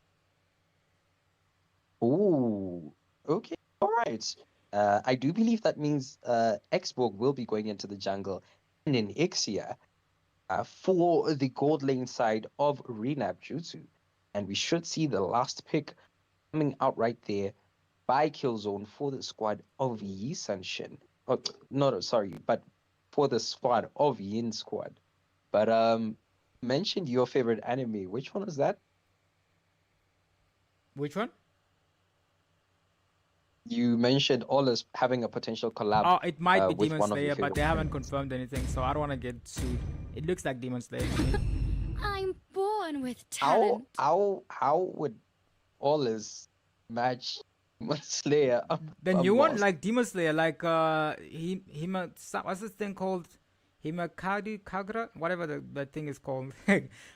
Ooh, okay, all right. I do believe that means Xborg will be going into the jungle and in Ixia for the gold lane side of NABJUTSU. And we should see the last pick coming out right there by Killzone for the squad of Yi Sanshin. Oh, no, sorry, but for the squad of Yin Squad. But mentioned your favorite anime. Which one is that? Which one? You mentioned Aulas having a potential collab. Oh, it might be with Demon one of your Slayer, but they favorite haven't friends. confirmed anything, so I don't want to get sued. It looks like Demon Slayer to me. I'm born with How talent. how would Aulas match Demon Slayer? The new one, like Demon Slayer, like what's this thing called? Himakadu Kagra, whatever that thing is called,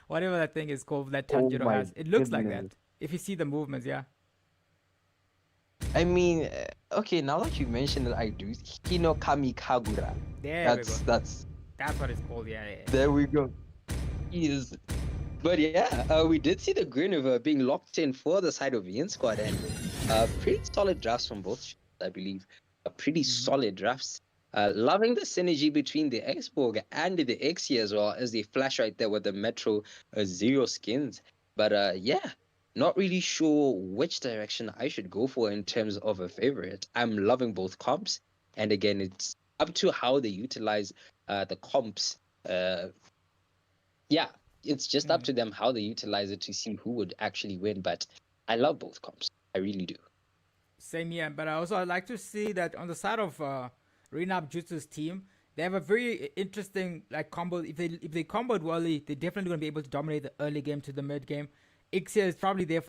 whatever that thing is called that Oh Tanjiro my has. It looks like goodness. that. If you see the movements, yeah. I mean, okay, now that you mentioned it, I do. Hino Kami Kagura. There we go. That's That's what it's called. Yeah, yeah. there we go. He is. But yeah, we did see the Green being locked in for the side of Yin Squad, and pretty solid drafts from both, I believe. Pretty solid drafts. Loving the synergy between the Xborg and the Xi as well, as they flash right there with the Metro Zero skins. But yeah, not really sure which direction I should go for in terms of a favorite. I'm loving both comps, and again, it's up to how they utilize the comps. Yeah, it's just up to them how they utilize it to see who would actually win. But I love both comps. I really do. Same here, but I'd like to see that on the side of NABJUTSU's team, they have a very interesting like combo. If they comboed well, they're definitely going to be able to dominate the early game to the mid game. Ixia is probably there for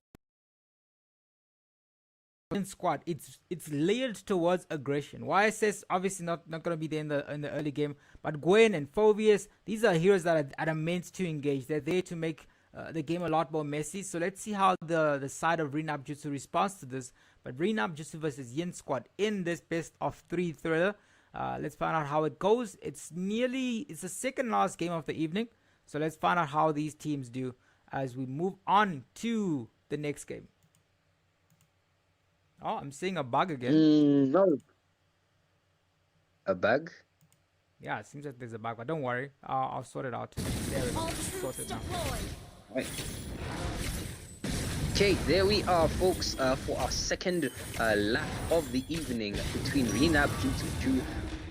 squad. It's layered towards aggression. YSS obviously not going to be there in the early game, but Gwen and Phobius, these are heroes that are meant to engage. They're there to make the game a lot more messy. So let's see how the side of NABJUTSU responds to this. But NABJUTSU versus Yin Squad in this best of 3 thriller. Let's find out how it goes. It's the second last game of the evening. So let's find out how these teams do as we move on to the next game. Oh, I'm seeing a bug again. No. A bug? Yeah, it seems like there's a bug, but don't worry. I'll sort it out. There we go. Sorted now. Right. Okay, there we are, folks, for our second lap of the evening between NABJUTSU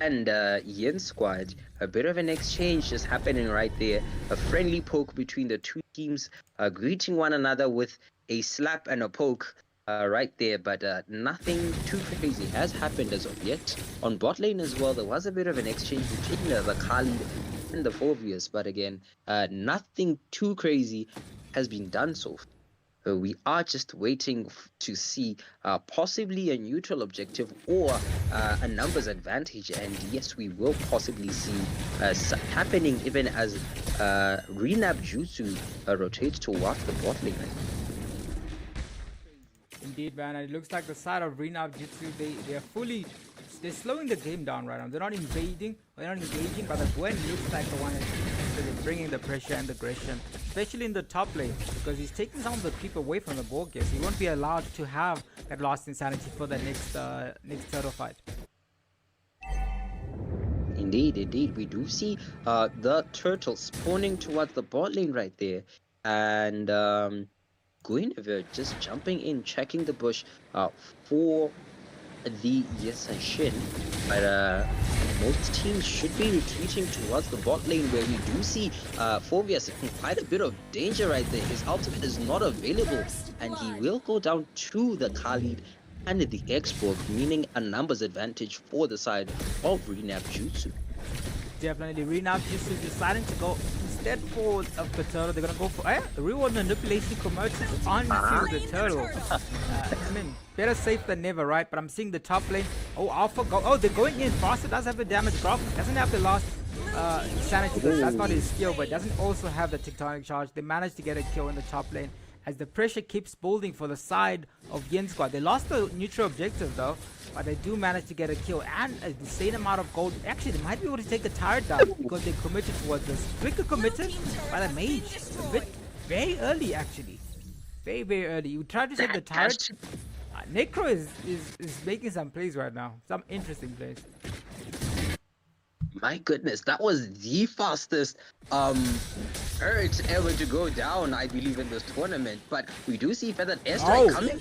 and Yin Squad. A bit of an exchange just happening right there. A friendly poke between the two teams, greeting one another with a slap and a poke right there. But nothing too crazy has happened as of yet. On bot lane as well, there was a bit of an exchange between the Khalid and the Phobius. But again, nothing too crazy has been done so far. We are just waiting to see possibly a neutral objective or a numbers advantage, and yes, we will possibly see happening even as NABJUTSU rotates towards the bot lane. Indeed, man. And it looks like the side of NABJUTSU, they are fully they're slowing the game down right now. They're not invading, they're not engaging, but the Gwen looks like the one that's bringing the pressure and aggression, especially in the top lane, because he's taking some of the creep away from the board game. So he won't be allowed to have that last insanity for the next turtle fight. Indeed, indeed. We do see the turtle spawning towards the bot lane right there. And Guinevere just jumping in, checking the bush for the Shin. But most teams should be retreating towards the bot lane, where we do see Phobius in quite a bit of danger right there. His ultimate is not available, and he will go down to the Khalid and the Export, meaning a numbers advantage for the side of NABJUTSU. Definitely, NABJUTSU deciding to go instead for the turtle. They're gonna go for reward manipulation commercials onto the turtle. I mean, better safe than never, right? But I'm seeing the top lane. Oh, Alpha go. Oh, they're going in. Faster does have the damage. Graph doesn't have the last sanity. That's not his skill, but doesn't also have the tectonic charge. They managed to get a kill in the top lane as the pressure keeps building for the side of Yen squad. They lost the neutral objective though, but they do manage to get a kill and an insane amount of gold. Actually, they might be able to take the turret down because they committed towards this. Flicker committed by the mage. A bit very early actually. Very, very early. You try to take the turret. Necro is making some plays right now. Some interesting plays. My goodness, that was the fastest urge ever to go down, I believe, in this tournament. But we do see Feathered Airstrike coming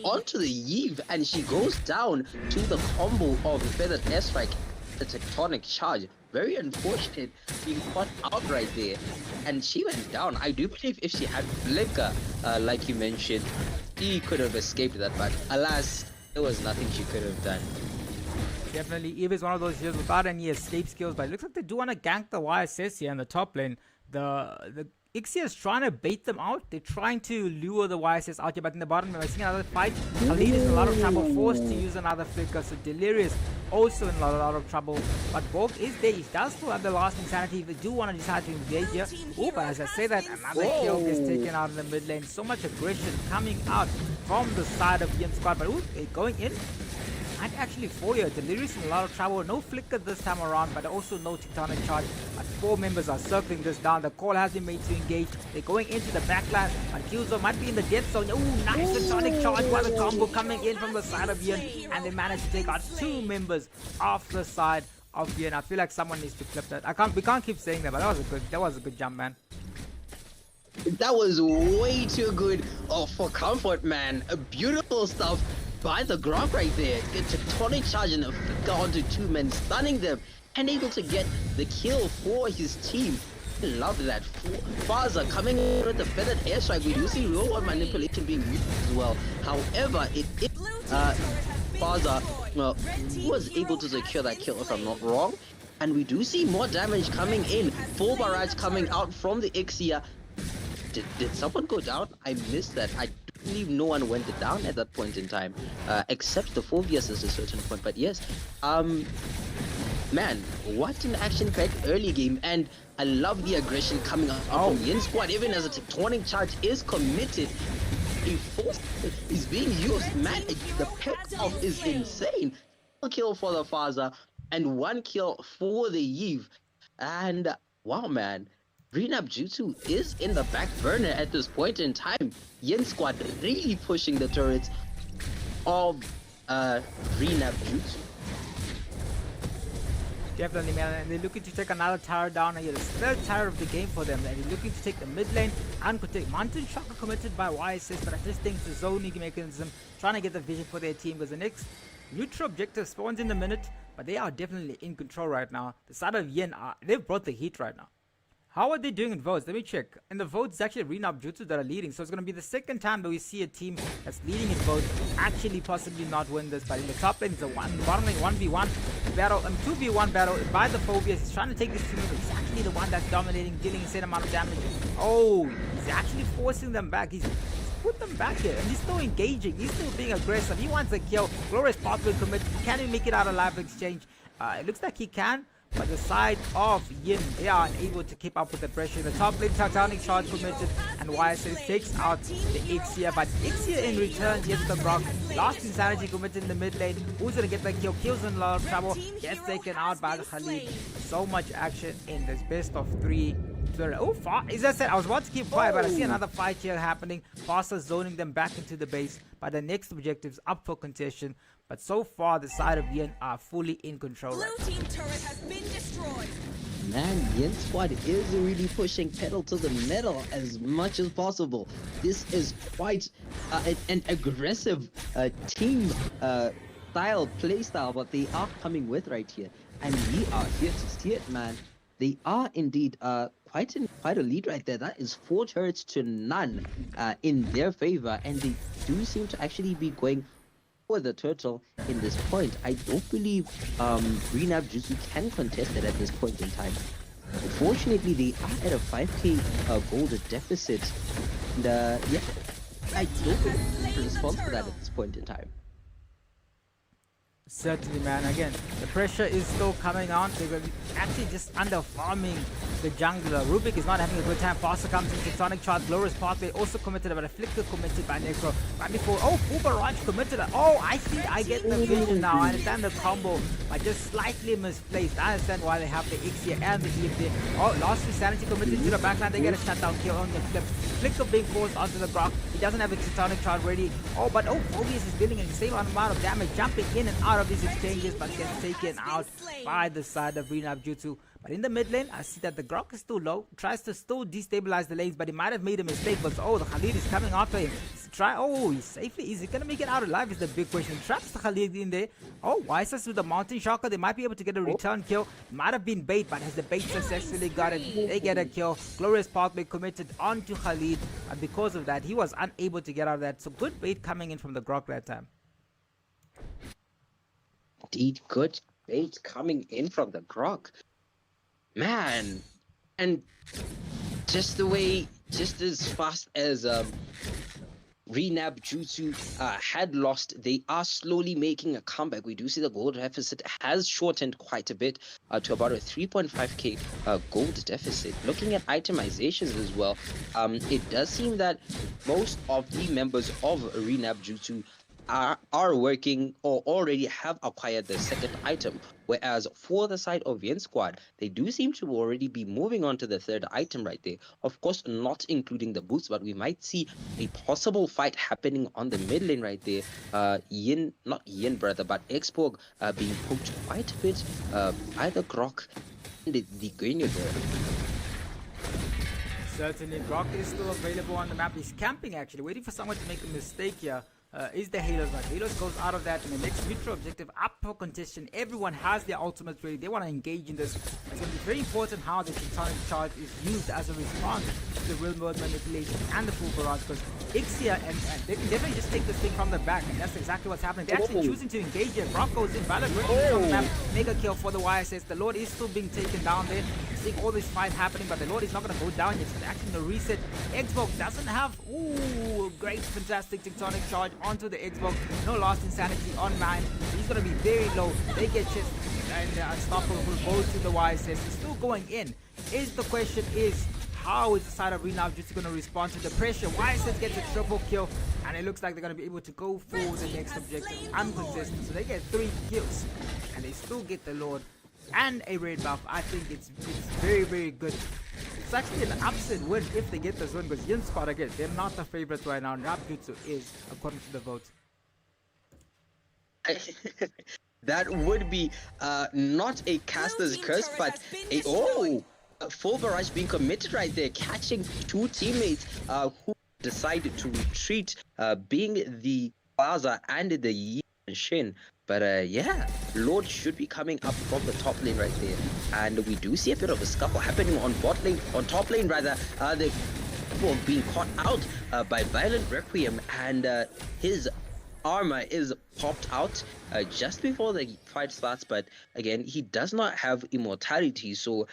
onto the Eve, and she goes down to the combo of Feathered Airstrike, the tectonic charge. Very unfortunate being caught out right there, and she went down. I do believe if she had Flicker, like you mentioned, she could have escaped that, but alas, there was nothing she could have done. Definitely, Eve is one of those heroes without any escape skills, but it looks like they do want to gank the YSS here in the top lane. The Ixia is trying to bait them out. They're trying to lure the YSS out here, but in the bottom, we're seeing another fight. Khalid is in a lot of trouble, forced to use another flicker, so Delirious also in a lot of trouble. But Borg is there. He does still have the last insanity if they do want to decide to engage here. Oh, but as I say that, another kill gets taken out in the mid lane. So much aggression coming out from the side of Yen squad, but going in. Might actually fall here. Delirious in a lot of trouble. No flicker this time around, but also no tectonic charge. But 4 members are circling this down. The call has been made to engage. They're going into the backline. Mancuso might be in the death zone. Ooh, nice tectonic charge by the combo coming in from the side of Yen. And they managed to take out 2 members off the side of Yen. I feel like someone needs to clip that. We can't keep saying that, but that was a good jump, man. That was way too good for comfort, man. Beautiful stuff by the Grok right there. Get tectonic charge and a flicker onto 2 men, stunning them and able to get the kill for his team. Love that. Faza coming in with the Feathered Airstrike. We do see real world manipulation being used as well. However, it is Faza was able to secure that kill, if I'm not wrong. And we do see more damage coming in. Full barrage coming out from the Ixia. Did someone go down? I missed that. I believe no one went down at that point in time, except the Phobius at a certain point. But yes, man, what an action-packed early game, and I love the aggression coming out from Yen squad. Even as a tectonic charge is committed, a force is being used. Man, the payoff is insane. 1 kill for the Faza and 1 kill for the Eve, and wow, man. NABJUTSU is in the back burner at this point in time. Yen squad really pushing the turrets of NABJUTSU. Definitely, man. And they're looking to take another tower down here. The 3rd tower of the game for them. And they're looking to take the mid lane and could take Mountain Shocker committed by YSS, but I just think the zoning mechanism, trying to get the vision for their team, because the next neutral objective spawns in a minute, but they are definitely in control right now. The side of Yen, they've brought the heat right now. How are they doing in votes? Let me check. In the votes, it's actually NABJUTSU that are leading. So it's going to be the 2nd time that we see a team that's leading in votes actually possibly not win this. But in the top lane, it's a bottom lane 1v1 battle, 2v1 battle by the Phobius. He's trying to take this team, but he's actually the one that's dominating, dealing insane amount of damage. Oh, he's actually forcing them back. He's put them back here, and he's still engaging. He's still being aggressive. He wants a kill. Glorious Pathway commit. Can he make it out alive exchange? It looks like he can. But the side of Yin, they are unable to keep up with the pressure. The top lane Titanic charge committed, and YSS takes out the Ixia. But Ixia in return gets the Brock. Lost Insanity committed in the mid lane. Who's gonna get the kill? Kills in a lot of trouble. Gets taken out by the Khalid. So much action in this best of 3. Oh, as I said, I was about to keep quiet, but I see another fight here happening. Faster zoning them back into the base. But the next objective's up for contention. But so far, the side of Yin are fully in control. Blue team turret has been destroyed. Man, Yin squad is really pushing pedal to the metal as much as possible. This is quite an aggressive team style, play style, what they are coming with right here. And we are here to see it, man. They are indeed quite a lead right there. That is 4 turrets to none in their favor, and they do seem to actually be going for the turtle in this point. I don't believe NABJUTSU can contest it at this point in time. Unfortunately, they are at a 5k gold deficit, and yeah, I don't believe the response for that at this point in time. Certainly, man. Again, the pressure is still coming on. They're actually just under farming the jungler. Rubik is not having a good time. Faster comes in. Tectonic Charge. Glorious Pathway also committed, but a flicker committed by Necro. Right before. Oh, full barrage committed. Oh, I see. I get the vision now. I understand the combo, but just slightly misplaced. I understand why they have the Ixia and the Eve there. Oh, lost Insanity committed to the backline. They get a shutdown kill on the flip. Flicker being forced onto the Grok. He doesn't have a Tectonic Charge ready. Oh, but Phobius is dealing the same amount of damage, jumping in and out of these exchanges, but gets taken out by the side of NABJUTSU. But in the mid lane, I see that the Grok is still low, tries to still destabilize the lanes, but he might have made a mistake. But oh, the Khalid is coming after him. He's safely. Is he gonna make it out alive? Is the big question. Traps the Khalid in there. Oh, YSS with the Mountain Shocker. They might be able to get a return kill. Might have been bait, but has the bait successfully got it? They get a kill. Glorious Pathway committed onto Khalid, and because of that, he was unable to get out of that. So good bait coming in from the Grok that time. Indeed, good bait coming in from the Grok. Man, and just as fast as NABJUTSU had lost, they are slowly making a comeback. We do see the gold deficit has shortened quite a bit to about a 3.5k gold deficit. Looking at itemizations as well, it does seem that most of the members of NABJUTSU are working or already have acquired the second item, whereas for the side of Yen squad, they do seem to already be moving on to the third item right there. Of course, not including the boots, but we might see a possible fight happening on the mid lane right there. Not Yin brother, but Exporg being poked quite a bit by the Grok and the Grenier there. Certainly, Grok is still available on the map. He's camping actually, waiting for someone to make a mistake here. Is the Halos, but Halos goes out of that, and the next neutral objective up for contention. Everyone has their ultimates ready. They want to engage in this. It's going to be very important how the Tectonic Charge is used as a response to the real world manipulation and the full barrage, because Ixia and they can definitely just take this thing from the back, and that's exactly what's happening. They're actually choosing to engage here. Brock goes in, Valor on the map, mega kill for the YSS. The Lord is still being taken down there. You're seeing all this fight happening, but the Lord is not going to go down yet. So they're actually going to reset. Xbox doesn't have, great, fantastic Tectonic Charge onto the Xbox. No lost Insanity on mine. He's going to be very low. They get chest, and Unstoppable will go to the YSS. He's still going in. The question is, how is the side of NABJUTSU going to respond to the pressure? YSS gets a triple kill, and it looks like they're going to be able to go for the next objective uncontested. So they get 3 kills, and they still get the Lord and a red buff. I think it's very, very good. It's actually an upset win if they get this win, because Yin squad, again, they're not the favorites right now. NABJUTSU is, according to the vote. That would be not a caster's curse, but a full barrage being committed right there, catching 2 teammates who decided to retreat, being the Baza and the Yi Shin. But yeah, Lord should be coming up from the top lane right there, and we do see a bit of a scuffle happening on top lane rather. The being caught out by Violent Requiem, and his armor is popped out just before the fight starts. But again, he does not have immortality, so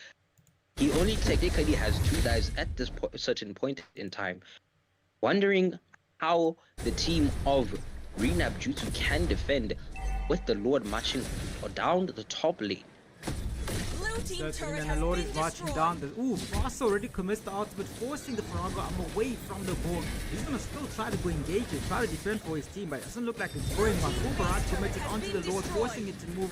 he only technically has 2 lives at this certain point in time. Wondering how the team of NABJUTSU can defend with the Lord marching down the top lane. Blue Certainly, and the Lord is marching down. Ooh, Fast already commits the ultimate, forcing the Farango away from the ball. He's gonna still try to go engage it, try to defend for his team, but it doesn't look like it's going on. Full barrage committed onto the Lord, forcing it to move,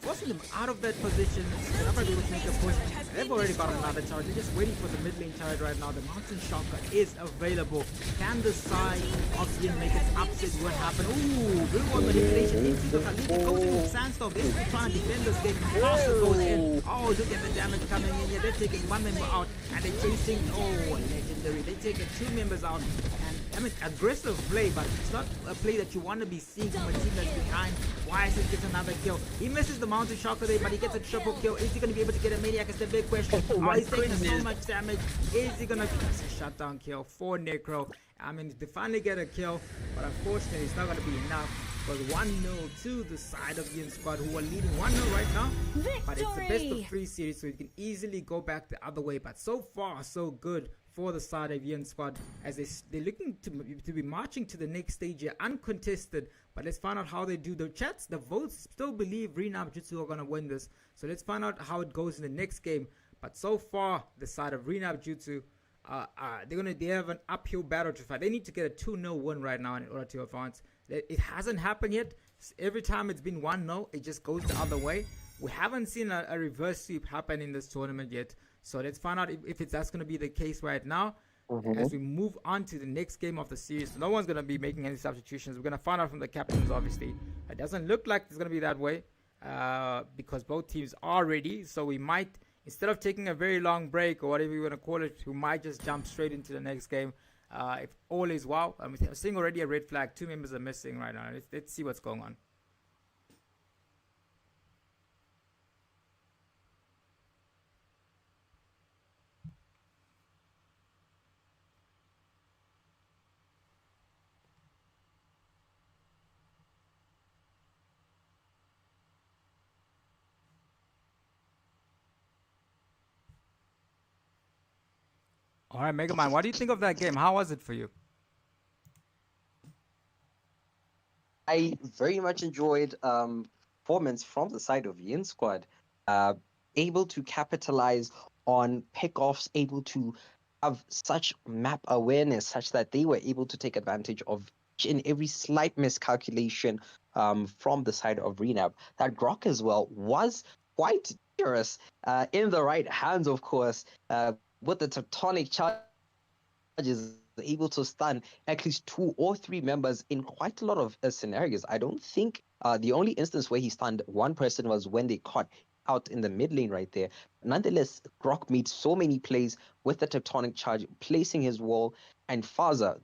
forcing them out of that position. They're not able to make a push. They've already got another charge. They're just waiting for the mid lane charge right now. The Mountain Shocker is available. Can the side of Yin make it upset? What happened? Ooh, good one manipulation into the Khalid. Goes in with Sandstorm. They're still trying to defend this game. Castle goes in. Oh, look at the damage coming in here. They're taking one member out and they're chasing. Oh, legendary. They're taking two members out. And I mean, aggressive play, but it's not a play that you want to be seeing from a team that's behind. Wise gets another kill. He misses the Mountain Shocker there, but he gets a triple kill. Is he going to be able to get a Maniac? It's the big question. Oh, he's taking so much damage. Is he going to get a shutdown kill for Necro? I mean, they finally get a kill, but unfortunately, it's not going to be enough. Because 1-0 to the side of the squad, who are leading 1-0 right now. But it's the best of 3 series, so you can easily go back the other way. But so far, so good for the side of Yin squad, as they're looking to be marching to the next stage here, uncontested. But let's find out how they do. The chats, the votes still believe NABJUTSU are going to win this. So let's find out how it goes in the next game. But so far, the side of NABJUTSU, they have an uphill battle to fight. They need to get a 2-0 win right now in order to advance. It hasn't happened yet. Every time it's been 1-0, it just goes the other way. We haven't seen a reverse sweep happen in this tournament yet. So let's find out if that's going to be the case right now. As we move on to the next game of the series. No one's going to be making any substitutions. We're going to find out from the captains, obviously. It doesn't look like it's going to be that way because both teams are ready. So we might, instead of taking a very long break or whatever you want to call it, we might just jump straight into the next game. If all is well. I'm seeing already a red flag. 2 members are missing right now. Let's see what's going on. All right, Mega Man, what do you think of that game? How was it for you? I very much enjoyed performance from the side of Yin squad, able to capitalize on pickoffs, able to have such map awareness, such that they were able to take advantage of each and every slight miscalculation from the side of Renab. That Grok as well was quite dangerous in the right hands, of course, with the tectonic charges, able to stun at least 2 or 3 members in quite a lot of scenarios. I don't think the only instance where he stunned one person was when they caught out in the mid lane right there. Nonetheless, Grok made so many plays with the tectonic charge, placing his wall, and Faza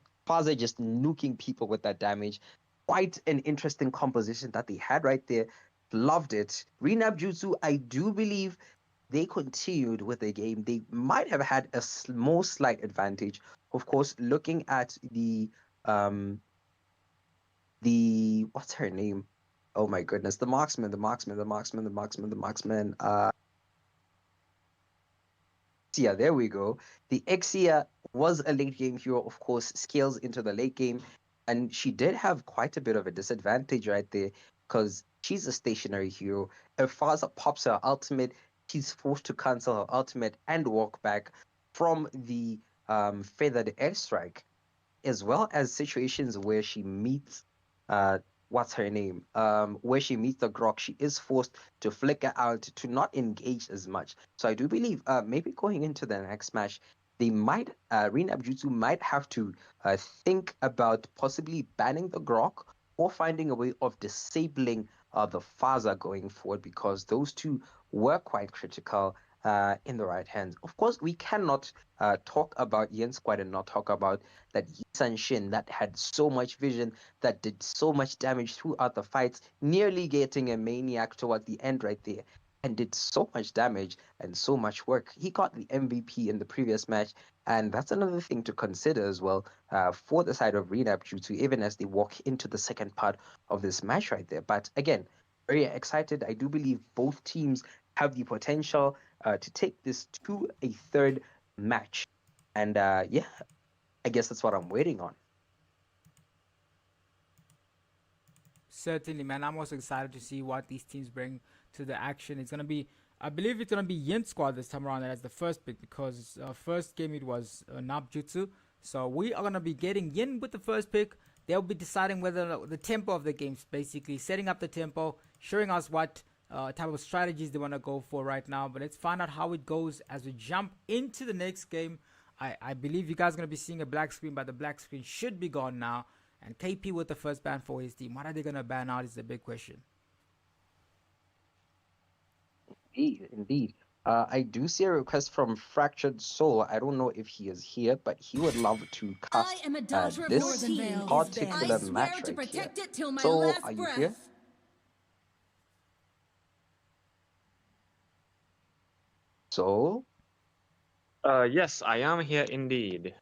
just nuking people with that damage. Quite an interesting composition that they had right there. Loved it. NABJUTSU, I do believe they continued with the game. They might have had a small slight advantage. Of course, looking at the what's her name? Oh my goodness, the marksman. Yeah, there we go. The Exia was a late game hero, of course, scales into the late game, and she did have quite a bit of a disadvantage right there because she's a stationary hero. If Faza pops her ultimate, she's forced to cancel her ultimate and walk back from the feathered airstrike, as well as situations where she meets what's her name? Where she meets the Grok, she is forced to flicker out to not engage as much. So I do believe maybe going into the next match, they might NABJUTSU might have to think about possibly banning the Grok or finding a way of disabling the Faza going forward, because those two were quite critical in the right hands. Of course, we cannot talk about Yin Squad and not talk about that Yisan Shin that had so much vision, that did so much damage throughout the fights, nearly getting a Maniac towards the end right there, and did so much damage and so much work. He got the MVP in the previous match, and that's another thing to consider as well for the side of NABJUTSU, even as they walk into the second part of this match right there. But again, very excited. I do believe both teams have the potential to take this to a third match. And yeah, I guess that's what I'm waiting on. Certainly, man. I'm also excited to see what these teams bring to the action. It's going to be I believe it's gonna be Yin Squad this time around as the first pick because first game it was NABJUTSU. So we are gonna be getting Yin with the first pick. They'll be deciding whether the tempo of the games, basically setting up the tempo, showing us what type of strategies they want to go for right now. But let's find out how it goes as we jump into the next game. I believe you guys are gonna be seeing a black screen, but the black screen should be gone now. And KP with the first ban for his team. What are they gonna ban out is the big question. Indeed. I do see a request from Fractured Soul. I don't know if he is here, but he would love to cast this particular match right here. Soul, are you here? Soul? Yes, I am here indeed.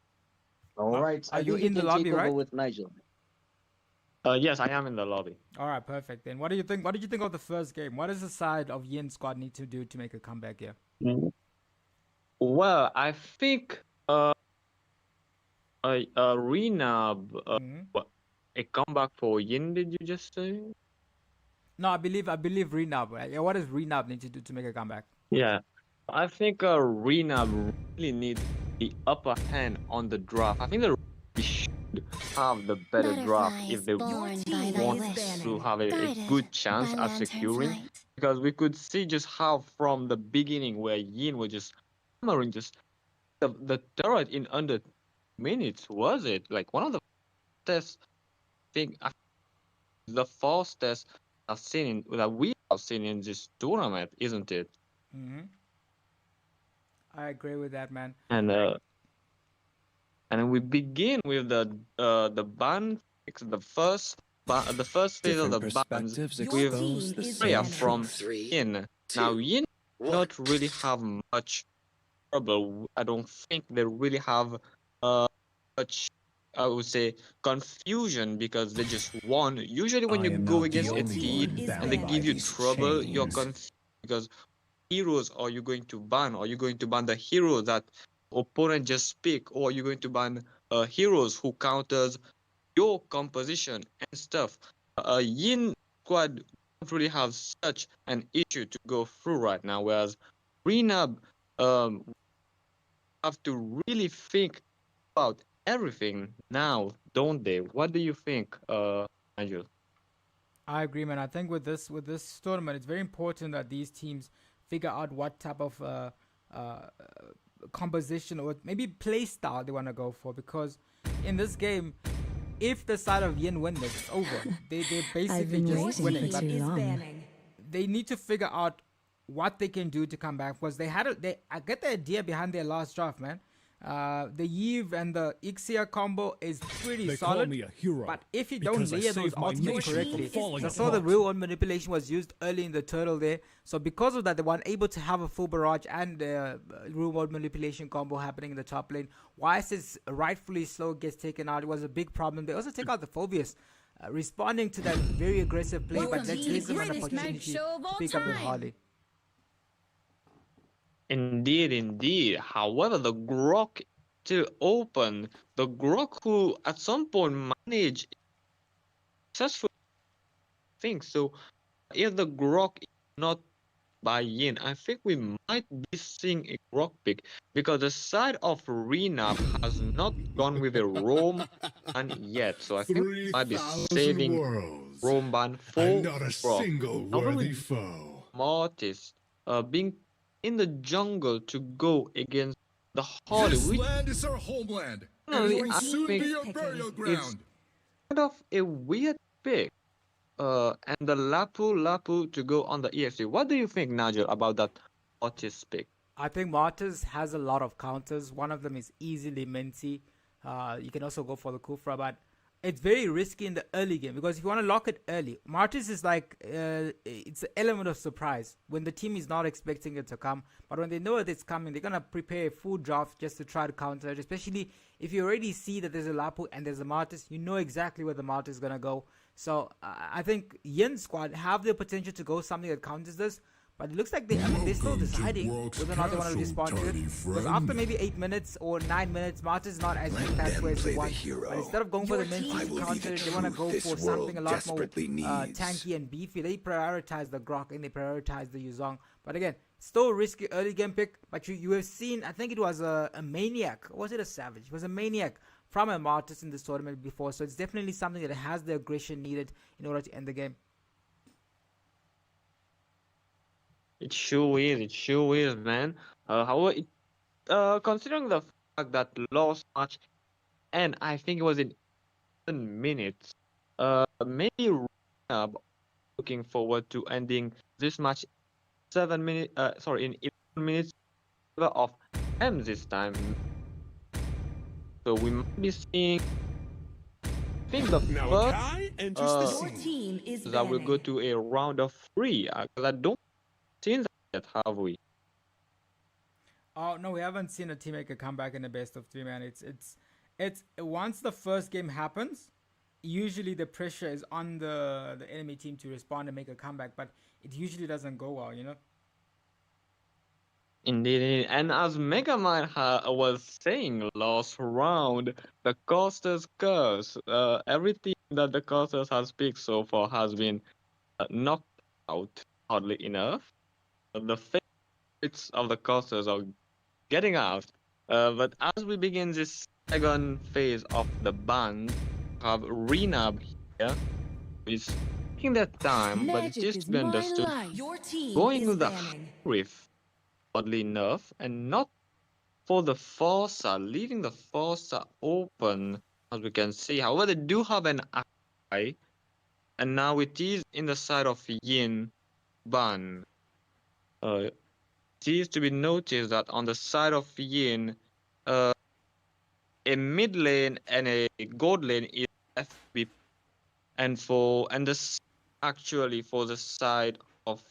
All right. Are you in the lobby, right? With Nigel. Yes, I am in the lobby. All right, perfect. Then what do you think? What did you think of the first game? What does the side of Yin Squad need to do to make a comeback here? Well, I think Renab, what, a comeback for Yin, did you just say? No, I believe Renab. Right? Yeah, what does Renab need to do to make a comeback? Yeah, I think Renab really needs the upper hand on the draft. I think they should have the better draft if they want to have a good chance at securing. Because we could see just how from the beginning where Yin was just hammering just the turret in under minutes, was it? Like one of the tests, the fastest I've seen that we have seen in this tournament, isn't it? I agree with that, man. And we begin with the ban, the first phase of the bans with Freya from Yin. Now Yin not really have much trouble. I don't think they really have much, I would say, confusion because they just won. Usually when you go against a team and they give you trouble, you're confused because heroes are you going to ban? Are you going to ban the heroes that opponent just pick, or are you going to ban heroes who counters your composition and stuff? Yin Squad don't really have such an issue to go through right now, whereas Renab have to really think about everything now, don't they? What do you think, Nigel? I agree, man. I think with this tournament, it's very important that these teams figure out what type of composition or maybe play style they want to go for, because in this game, if the side of Yin win this, it's over. They're basically just winning. But they need to figure out what they can do to come back, because I get the idea behind their last draft, man. The Yves and the Ixia combo is pretty solid, but if you don't layer those ultimates correctly, I saw the real world manipulation was used early in the turtle there, so because of that they weren't able to have a full barrage and real world manipulation combo happening in the top lane. Wyse's rightfully slow gets taken out. It was a big problem. They also take out the Phobius, responding to that very aggressive play, but that gives them an opportunity to pick up with Harley. Indeed. However, the Grok still open. The Grok who at some point managed successful things. So if the Grok is not by Yin, I think we might be seeing a Grok pick, because the side of Renab has not gone with a roam ban yet. So I think we might be saving roam ban for Grok. However, Mortis being in the jungle to go against the Harley. This land is our homeland, and it will soon be your burial ground. It's kind of a weird pick. And the Lapu to go on the EXP. What do you think, Nigel, about that Mortis pick? I think Mortis has a lot of counters. One of them is easily Minty. You can also go for the Kufra, but it's very risky in the early game, because if you want to lock it early, Mortis is like, it's an element of surprise when the team is not expecting it to come, but when they know that it's coming, they're going to prepare a full draft just to try to counter it, especially if you already see that there's a Lapu and there's a Mortis, you know exactly where the Mortis is going to go. So I think Yin Squad have the potential to go something that counters this, but it looks like they're still deciding whether or not they want to respond to it. Because after maybe 8 minutes or 9 minutes, Mortis is not as fast as they want. But instead of going for the Minty counter, they want to go for something a lot more tanky and beefy. They prioritize the Grok and they prioritize the Yuzong. But again, Still a risky early game pick, but you have seen, I think it was a maniac. Or was it a savage? It was a maniac from a Martis in this tournament before. So it's definitely something that has the aggression needed in order to end the game. It sure is, man. However, considering the fact that last match, and I think it was in 7 minutes, maybe looking forward to ending this match 7 minutes. Sorry, in 11 minutes of M this time. So we might be seeing. I think the Malachi enters the first scene. Team is that will go to a round of 3. Because I don't see that yet, have we? Oh no, we haven't seen a team make a comeback in the best of 3, man. It's once the first game happens, usually the pressure is on the enemy team to respond and make a comeback, but it usually doesn't go well, you know. Indeed, and as Megamind was saying last round, the Costers curse. Everything that the Costers has picked so far has been knocked out, oddly enough. The favorites of the Costers are getting out. But as we begin this second phase of the ban, we have Renab here, who is taking their time, but it is to be understood Your team going is with the banning. riff, oddly enough, and not for the Forza, leaving the Forza open, as we can see. However, they do have an eye, and now it is in the side of Yin Ban. It is to be noticed that on the side of Yin, a mid lane and a gold lane is FB, and actually for the side of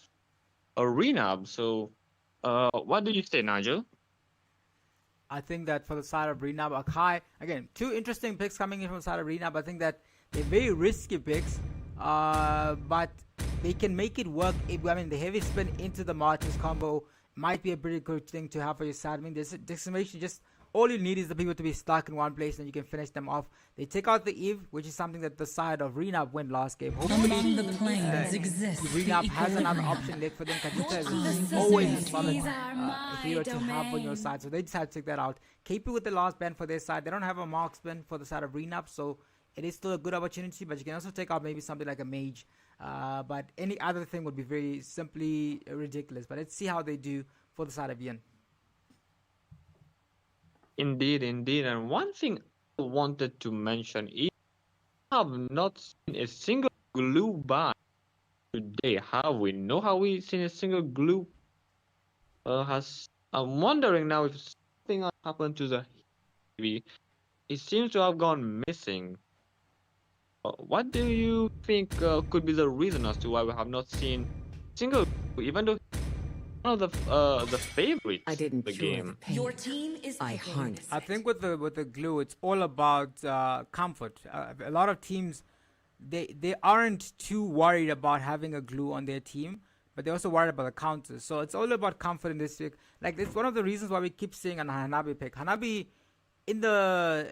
Arena. So, what do you say, Nigel? I think that for the side of Renab, Akai, again, 2 interesting picks coming in from the side of Renab. I think that they're very risky picks, but they can make it work. I mean, the heavy spin into the Martins combo might be a pretty good thing to have for your side. I mean, this decimation, just all you need is the people to be stuck in one place and you can finish them off. They take out the Eve, which is something that the side of Renab went last game. Hopefully, Renab has another option left for them. Kajita is always a solid hero to have on your side, so they decided to take that out. KP with the last ban for their side. They don't have a marksman for the side of Renab, so it is still a good opportunity, but you can also take out maybe something like a mage. But any other thing would be very simply ridiculous. But let's see how they do for the side of Yin. Indeed. And one thing I wanted to mention is I have not seen a single glue ban today, have we? No, have we seen a single glue? I'm wondering now if something has happened to the heavy. It seems to have gone missing. What do you think could be the reason as to why we have not seen single glue, even though one of the favorites of the game? Your team is I think with the glue, it's all about comfort. A lot of teams, they aren't too worried about having a glue on their team, but they're also worried about the counters. So it's all about comfort in this pick. Like, it's one of the reasons why we keep seeing an Hanabi pick. Hanabi in the,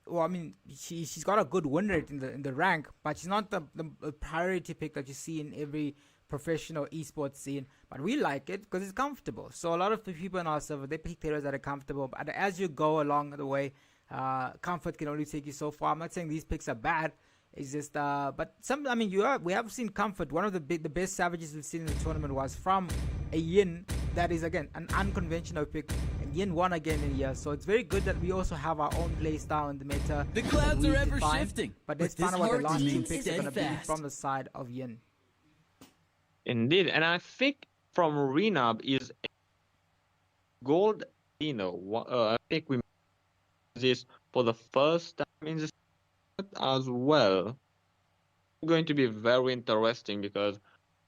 well, I mean, she's got a good win rate in the rank, but she's not the priority pick that you see in every professional esports scene. But we like it because it's comfortable. So a lot of the people in our server, they pick heroes that are comfortable, but as you go along the way, comfort can only take you so far. I'm not saying these picks are bad. It's just, but some, I mean, we have seen comfort. One of the best savages we've seen in the tournament was from a Yin that is, again, an unconventional pick. And Yin won again in here. So it's very good that we also have our own play style in the meta. The clouds are ever shifting. But let's find out what the last 2 picks are going to be from the side of Yin. Indeed, and I think from Renab is gold. I think we this for the first time in this as well. It's going to be very interesting because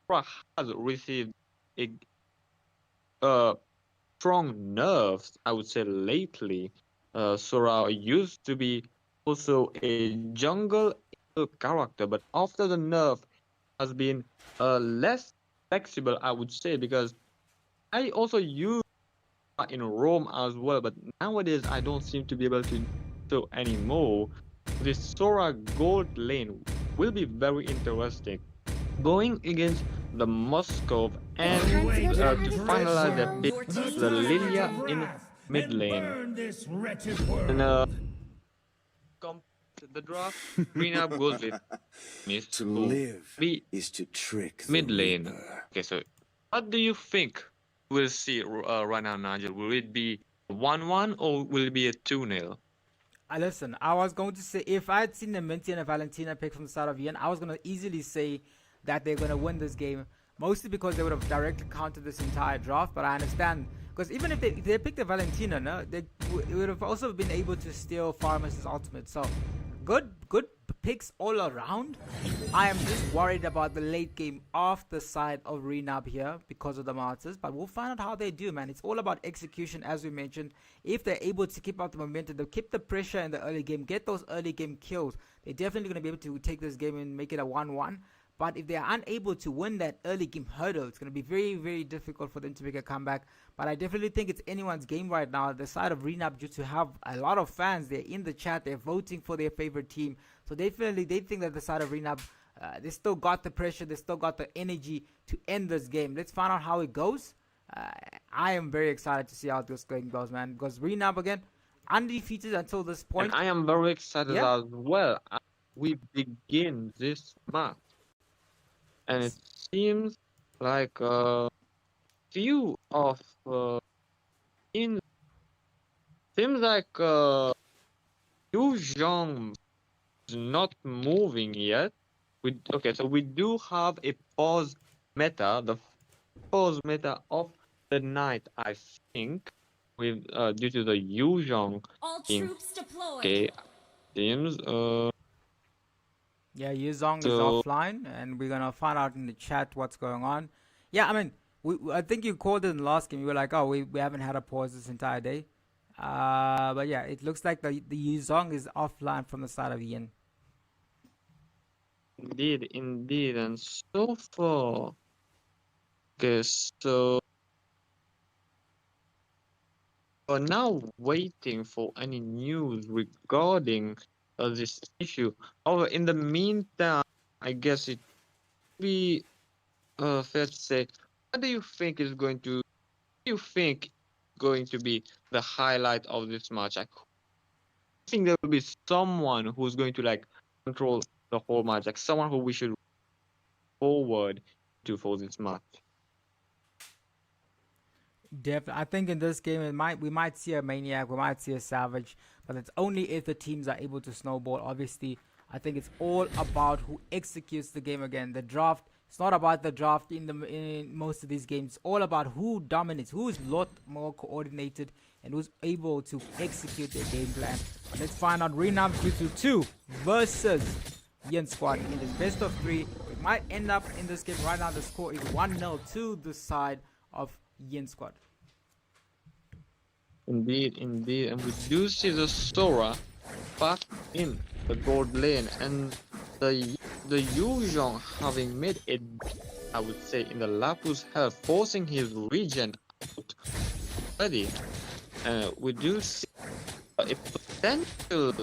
Sora has received a strong nerfs, I would say, lately. Sora used to be also a jungle character, but after the nerf has been less flexible, I would say, because I also use in Rome as well, but nowadays I don't seem to be able to do so anymore. This Sora gold lane will be very interesting. Going against the Moscow and to finalize their pick, the Lilia in mid lane. And the draft, Greenup goes with Miss To who live be is to trick the mid lane. reaper. Okay, so what do you think we'll see right now, Nigel? Will it be 1-1 or will it be a 2-0? Listen, I was going to say, if I had seen the Minty and the Valentina pick from the start of Yen, I was going to easily say that they're going to win this game. Mostly because they would have directly countered this entire draft, but I understand. Because even if they picked the Valentina, no, they would have also been able to steal Farmer's ultimate. So, good picks all around. I am just worried about the late game off the side of Renab here because of the Martyrs, but we'll find out how they do, man. It's all about execution, as we mentioned. If they're able to keep up the momentum, they'll keep the pressure in the early game, get those early game kills, they're definitely going to be able to take this game and make it a 1-1. But if they are unable to win that early game hurdle, it's going to be very, very difficult for them to make a comeback. But I definitely think it's anyone's game right now. The side of NABJUTSU have a lot of fans. They're in the chat. They're voting for their favorite team. So definitely they think that the side of Renab, they still got the pressure. They still got the energy to end this game. Let's find out how it goes. I am very excited to see how this game goes, man. Because Renab, again, undefeated until this point. And I am very excited as well. We begin this match. And it seems like few of seems like Yu Zhong is not moving yet. So we do have a pause meta, the pause meta of the night, I think, with due to the Yu Zhong team. Okay, seems yeah, Yuzong is offline, and we're gonna find out in the chat what's going on. Yeah, I mean, I think you called it in the last game. You were like, oh, we haven't had a pause this entire day. But yeah, it looks like the Yuzong is offline from the side of Yin. Indeed, and so far, okay, so we're now waiting for any news regarding this issue. However, in the meantime, I guess it would be fair to say, what do you think is going to be the highlight of this match? I think there will be someone who's going to like control the whole match, like someone who we should forward to for this match. Definitely, I think in this game we might see a Maniac, we might see a Savage, but it's only if the teams are able to snowball. Obviously, I think it's all about who executes the game. Again, the draft. It's not about the draft in most of these games. It's all about who dominates, who is a lot more coordinated, and who's able to execute their game plan. Let's find out NABJUTSU 2 versus Yin Squad in this best of 3. It might end up in this game right now. The score is 1-0 to the side of Yin Squad. Indeed, and we do see the Sora back in the gold lane, and the Yu Zhong having made it, I would say, in the Lapus Hell, forcing his regen out already. We do see a potential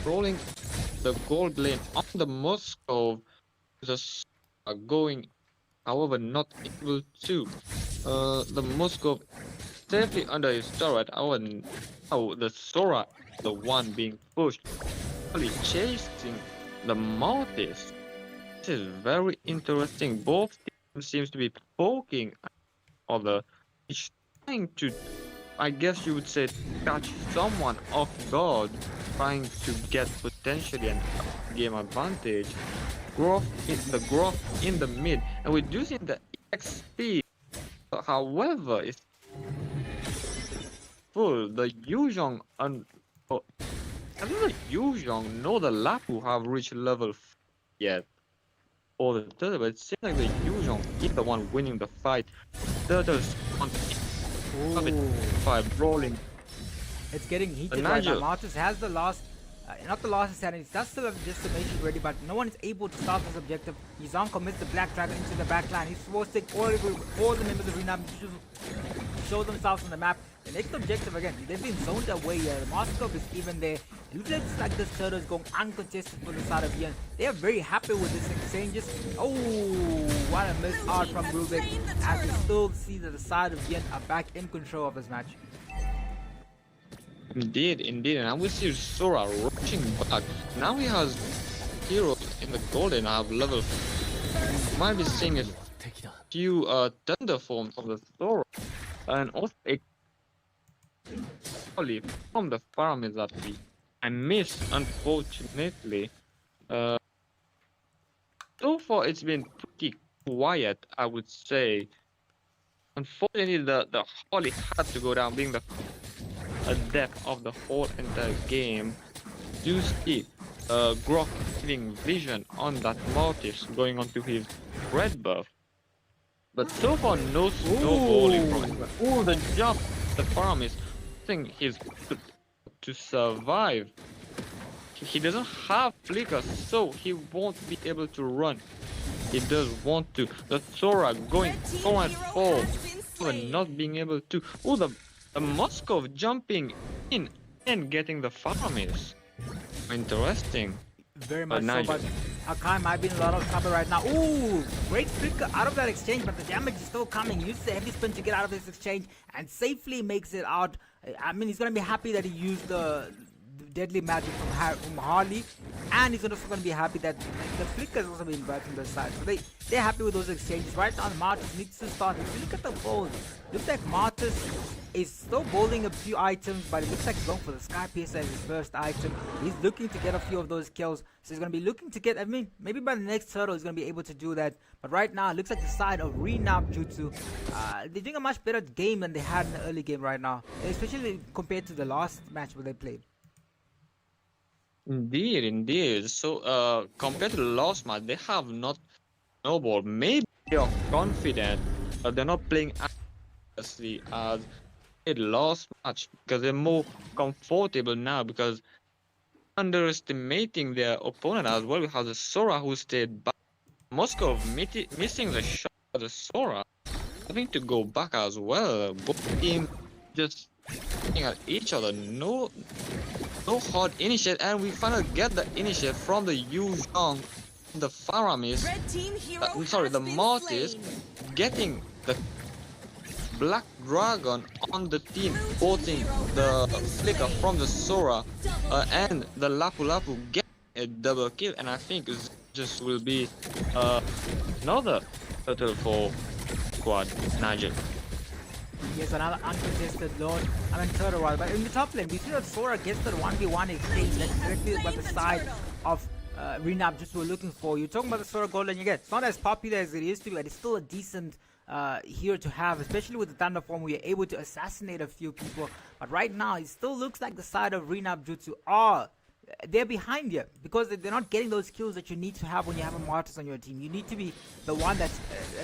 rolling the gold lane on the Moscow, the going, however, not able to. The Moscow safely under his turret. Now the Sora, the one being pushed, only chasing the Mortis. This is very interesting. Both teams seems to be poking at the each trying to, I guess you would say, catch someone off guard, trying to get potentially an game advantage. The growth in the mid, and we do see the XP. However, it's full. The Yu Zhong I don't know Yu Zhong nor the Lapu have reached level yet. Or the turtle, but it seems like the Yu Zhong is the one winning the fight. Turtles on fight rolling. It's getting heated right now. Martus has the last, not the last insanity. That's still have decimation ready, but no one is able to stop this objective. Yuzong commits the Black Dragon into the back line. He's forcing all the members of NABJUTSU show themselves on the map. The next objective again, they've been zoned away here. Moscow is even there. It looks like this turtle is going uncontested for the side of Ian. They are very happy with this exchanges. Oh, what a miss out from Rubik. As we still see that the side of Ian are back in control of this match. Indeed, indeed. And we see Sora rushing back. Now he has heroes in the golden have level. Might be seeing a few thunder forms from the Sora. And also a from the farm is up. I missed, unfortunately. So far it's been pretty quiet, I would say. Unfortunately, the Holly had to go down, being the depth of the whole entire game. You see Grok giving vision on that Mortis going on to his red buff. But so far no snowballing from him. Oh, the jump! The farm is think he's to survive. He doesn't have flicker, so he won't be able to run. He does want to. The Sora going so much forward, but not being able to. Oh, the Moscow jumping in and getting the farm is interesting. Very much so, but Akai might be in a lot of trouble right now. Ooh, great flicker out of that exchange, but the damage is still coming. Uses the heavy spin to get out of this exchange and safely makes it out. I mean, he's going to be happy that he used the deadly magic from Harley, and he's also going to be happy that the flicker is also being back from the side. So they're happy with those exchanges. Right now, Martis needs to start. If you look at the bold, looks like Martis is still bowling a few items, but it looks like he's going for the Sky Piercer as his first item. He's looking to get a few of those kills, so he's going to be looking to get, I mean, maybe by the next turtle he's going to be able to do that. But right now, it looks like the side of NABJUTSU, they're doing a much better game than they had in the early game right now, especially compared to the last match where they played. Indeed, indeed. So, compared to the last match, they have not snowballed. Maybe they are confident, but they're not playing as the last match because they're more comfortable now because underestimating their opponent as well. We have the Sora who stayed back. Moscow missing the shot of the Sora, having to go back as well. Both teams just looking at each other. No hard initiate, and we finally get the initiate from the Yu Zhang, the Faramis. The Mortis getting the Black Dragon on the team, voting the flicker from the Sora, and the Lapu Lapu get a double kill, and I think just will be another turtle for squad Nigel. Yes, another uncontested Lord. I mean, turtle rather. But in the top lane, we see that Sora gets the 1v1 exchange. That's exactly what the side of NABJUTSU were looking for. You're talking about the Sora gold lane, you get. It's not as popular as it used to be, but it's still a decent hero to have, especially with the Thunder form. We are able to assassinate a few people. But right now, it still looks like the side of NABJUTSU are. They're behind you because they're not getting those kills that you need to have when you have a Martis on your team. You need to be the one that's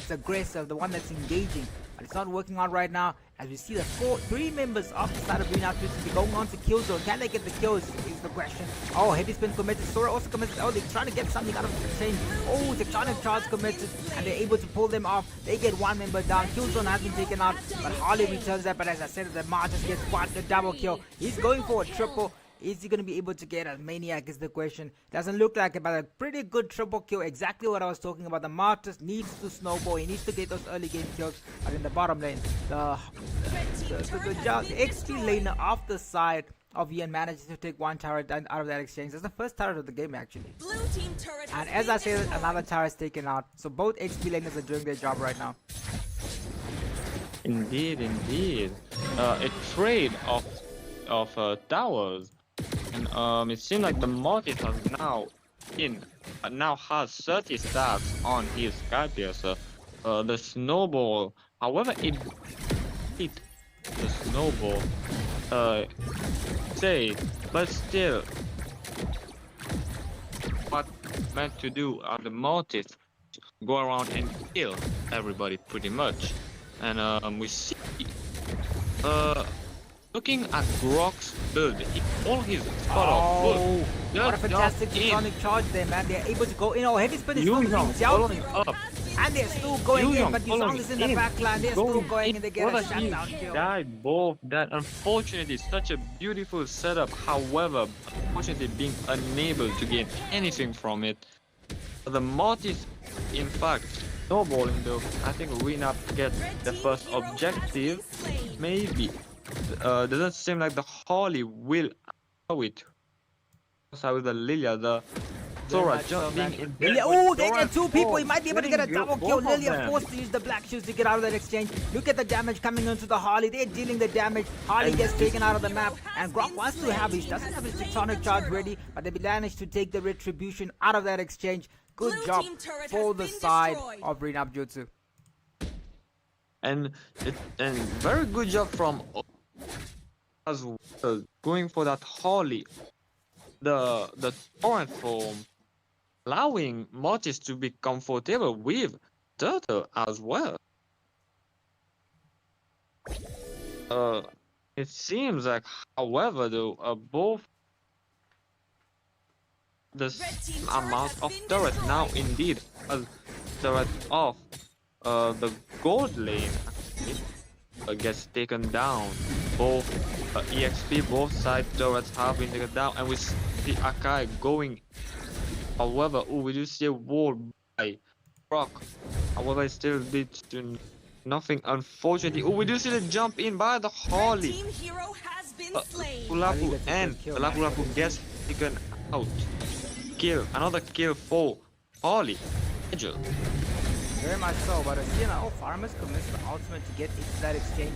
aggressive, the one that's engaging. But it's not working out right now. As we see the three members of the side of NABJUTSU going on to kill zone. Can they get the kills is the question. Oh, heavy spin committed. Sora also committed. Oh, they're trying to get something out of the exchange. Oh, Tectonic charge committed, and they're able to pull them off. They get one member down. Killzone has been taken out, but Harley returns that. But as I said, the Martis gets the double kill. He's going for a triple. Is he going to be able to get a Maniac is the question. Doesn't look like it, but a pretty good triple kill. Exactly what I was talking about. The Martis needs to snowball. He needs to get those early game kills. But in the bottom lane, the XP laner off the side of Ian manages to take one turret out of that exchange. That's the first turret of the game actually. Blue team turret and as I said, another turret is taken out. So both XP laners are doing their job right now. Indeed, indeed. A trade of towers. And it seems like the Mortis has now has 30 stacks on his Sky Piercer. The snowball, however, it hit the snowball. But still, what meant to do are the Mortis go around and kill everybody pretty much. And we see looking at Grok's build, all his spot of foot. What a fantastic Tectonic charge there, man. They're able to go in. Oh, heavy spin is following up. And they're still going in, Young but Yuzong is in the in, back line. They're still going and they get a brother, he shutdown kill. died both. That unfortunately such a beautiful setup. However, unfortunately being unable to gain anything from it. The Mortis, in fact, snowballing though. I think Rena gets the first objective. Maybe. Doesn't seem like the Holly will allow it. So with the Lilia, the Sora jumping in. Lilia, oh, they get two people. He might be able to get a double kill. Lilia forced to use the black shoes to get out of that exchange. Look at the damage coming into the Harley. They're dealing the damage. Harley gets taken out of the map. And Grok wants to have his, doesn't have his tectonic charge ready, but they managed to take the retribution out of that exchange. Good job for the side of NABJUTSU. And very good job from as well, going for that Holly, the torrent form, allowing Mortis to be comfortable with Turtle as well. It seems like, however, though, both the same amount of turrets now indeed as turret of the gold lane gets taken down. Both EXP, both side turrets have been taken down, and we see Akai going. However, we do see a wall by Rock. However, it still leads to nothing, unfortunately. We do see the jump in by the Holly. Kulapu, and the Lapu gets taken out. Kill, another kill for Holly. Angel. Very much so, but Farmers commits the ultimate to get into that exchange.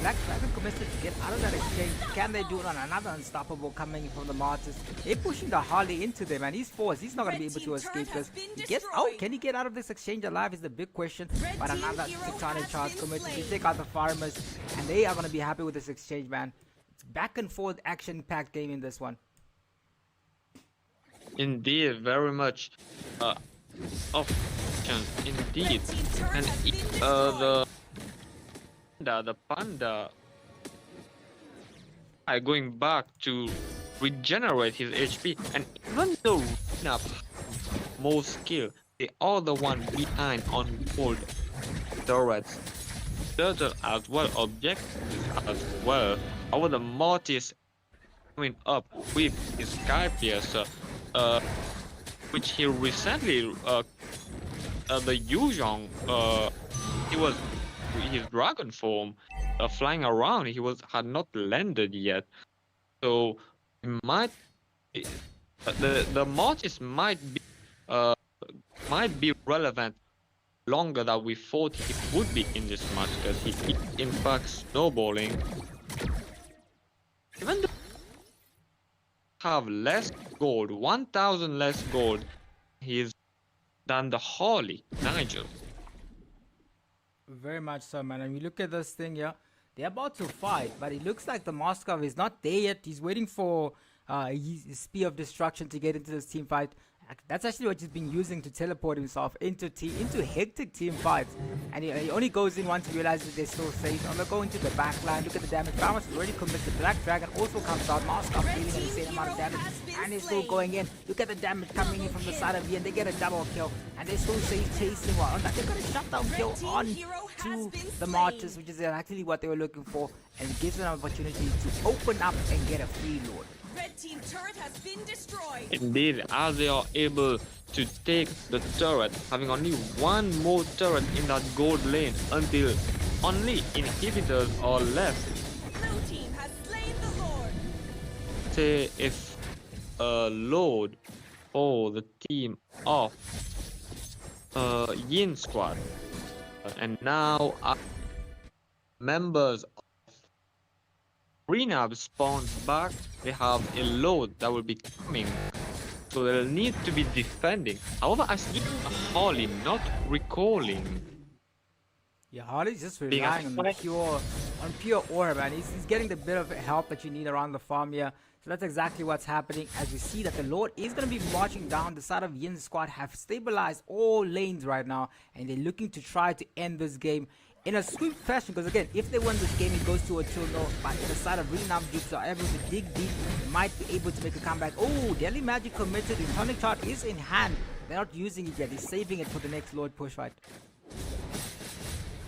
Black Dragon commits to get out of that exchange. Can they do it on another unstoppable coming from the Martyrs? They're pushing the Harley into them, and he's forced. He's not going to be able to escape this. Can he get out of this exchange alive is the big question. But another tectonic charge committed to take out the Farmers, and they are going to be happy with this exchange, man. It's back and forth action-packed game in this one. Indeed, very much indeed. And the panda are going back to regenerate his HP, and even though Rina more skill, they are the one behind on gold turrets. Turtle as well, objectives as well. However, the Mortis coming up with his Sky Piercer, which he recently the Yuzong, he was his dragon form flying around. He had not landed yet, so it might the Mortis might be relevant longer than we thought he would be in this match, because he is in fact snowballing. Even though have less gold, 1,000 less gold, he's than the Holly, Nigel. Very much so, man. And we look at this thing here. They're about to fight, but it looks like the Moskov is not there yet. He's waiting for his Spear of Destruction to get into this team fight. That's actually what he's been using to teleport himself into hectic team fights. And he only goes in once he realizes they're still safe. I'm gonna go into the back line. Look at the damage. Farmers already committed. Black Dragon also comes out. Moskov dealing the same amount of damage, and they're still going in. Look at the damage coming in from the side of V, and they get a double kill. And they're still chasing one. They got a shutdown kill on to the Martyrs, which is actually what they were looking for, and gives them an opportunity to open up and get a free Lord. Red team turret has been destroyed. Indeed, as they are able to take the turret, having only one more turret in that gold lane until only inhibitors are left. Blue team has slain the Lord. Say if a Lord for the team of Yin Squad, and now members Renab spawns back, they have a load that will be coming, so they'll need to be defending. However, I see Holly not recalling. Yeah, Harley's just relying on pure aura, man. He's getting the bit of help that you need around the farm here. So that's exactly what's happening, as we see that the Lord is going to be marching down. The side of Yin's squad have stabilized all lanes right now, and they're looking to try to end this game in a swift fashion, because again, if they win this game, it goes to a 2-0. But the side of NABJUTSU are able to dig deep, might be able to make a comeback. Oh, Daily Magic committed. The tonic chart is in hand They're not using it yet. They're saving it for the next Lord push fight.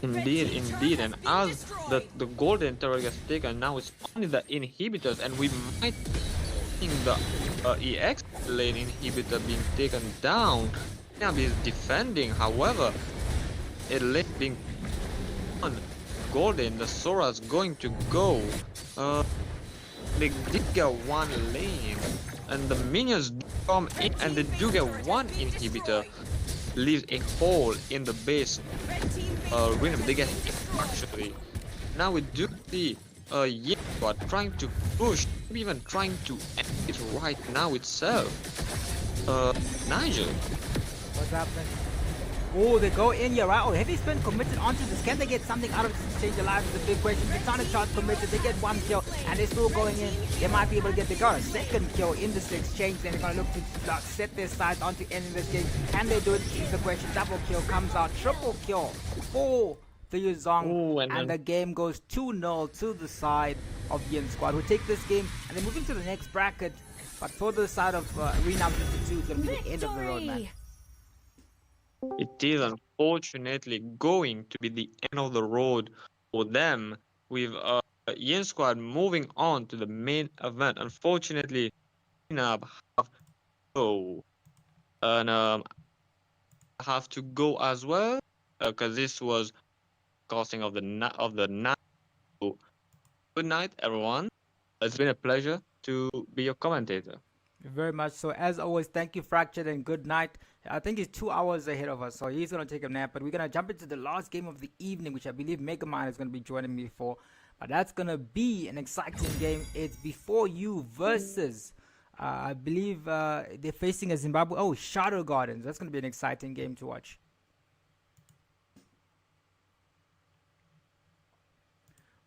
Indeed. And as the golden turret gets taken, now it's only the inhibitors, and we might think the EX lane inhibitor being taken down. Now he's defending, however, a lane being on golden. The Sora's going to go. They did get one lane, and the minions do come in, and they do get one inhibitor. Leaves a hole in the base arena. They get hit actually. Now we do see Yinquad trying to push, maybe even trying to end it right now itself. Nigel. What's happening? Oh, they go in here, right? Oh, Heavy Spin committed onto this. Can they get something out of this exchange alive is the big question. Katana Charge committed, they get one kill, and they're still going in. They might be able to get a second kill in this exchange. Then they're going to look to set their sights onto ending this game. Can they do it? Is the question. Double kill comes out. Triple kill for the Yuzong. And the game goes 2-0 to the side of Yin Squad, who take this game, and they're moving to the next bracket. But for the side of NABJUTSU, it's going to be the end of the road, man. It is unfortunately going to be the end of the road for them, with Yin Squad moving on to the main event. Unfortunately, Zainab have to go, and have to go as well, because this was costing of the night. So, good night, everyone. It's been a pleasure to be your commentator. Very much so. As always, thank you, Fractured, and good night. I think he's 2 hours ahead of us, so he's going to take a nap. But we're going to jump into the last game of the evening, which I believe Megamind is going to be joining me for. But that's going to be an exciting game. It's Before You versus, I believe they're facing a Zimbabwe. Oh, Shadow Gardens. That's going to be an exciting game to watch.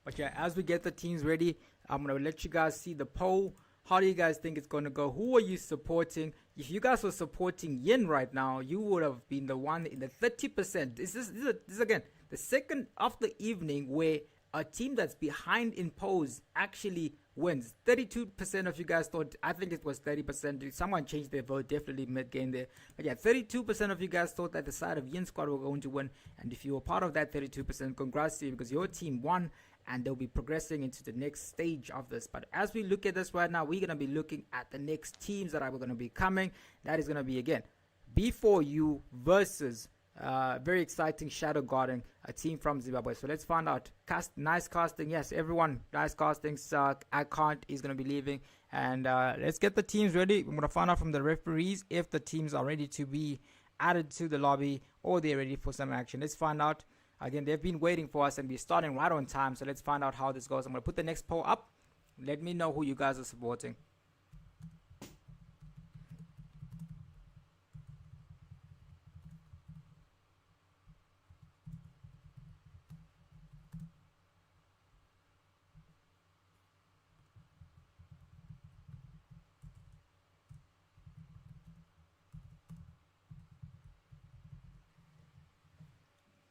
But yeah, as we get the teams ready, I'm going to let you guys see the poll. How do you guys think it's going to go? Who are you supporting? If you guys were supporting Yin right now, you would have been the one in the 30%. This is again the second of the evening where a team that's behind in polls actually wins. 32% of you guys thought, I think it was 30%. Someone changed their vote, definitely mid-game there. But yeah, 32% of you guys thought that the side of Yin Squad were going to win. And if you were part of that 32%, congrats to you, because your team won. And they'll be progressing into the next stage of this. But as we look at this right now, we're going to be looking at the next teams that are going to be coming. That is going to be, again, Before You versus very exciting Shadow Garden, a team from Zimbabwe. So let's find out. Nice casting. Yes, everyone. Nice casting. I can't. He's going to be leaving. And let's get the teams ready. I'm going to find out from the referees if the teams are ready to be added to the lobby or they're ready for some action. Let's find out. Again, they've been waiting for us and we're starting right on time. So let's find out how this goes. I'm going to put the next poll up. Let me know who you guys are supporting.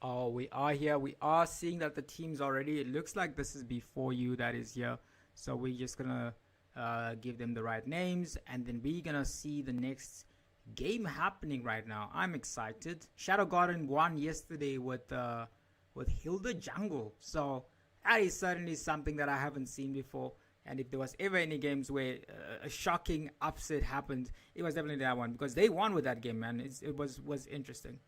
Oh, we are here. We are seeing that the team's already. It looks like this is Before You that is here. So we're just going to give them the right names. And then we're going to see the next game happening right now. I'm excited. Shadow Garden won yesterday with Hilda Jungle. So that is certainly something that I haven't seen before. And if there was ever any games where a shocking upset happened, it was definitely that one. Because they won with that game, man. It was interesting.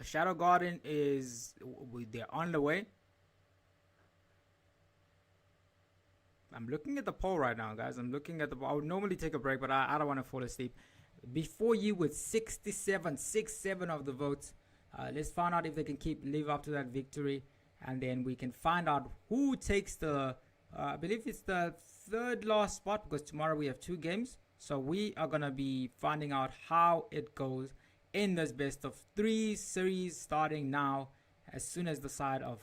Shadow Garden they're on the way. I'm looking at the poll right now, guys. I would normally take a break, but I don't want to fall asleep. Before You with 67 of the votes. Let's find out if they can live up to that victory, and then we can find out who takes the I believe it's the third last spot, because tomorrow we have 2 games. So we are gonna be finding out how it goes in this best of 3 series starting now, as soon as the side of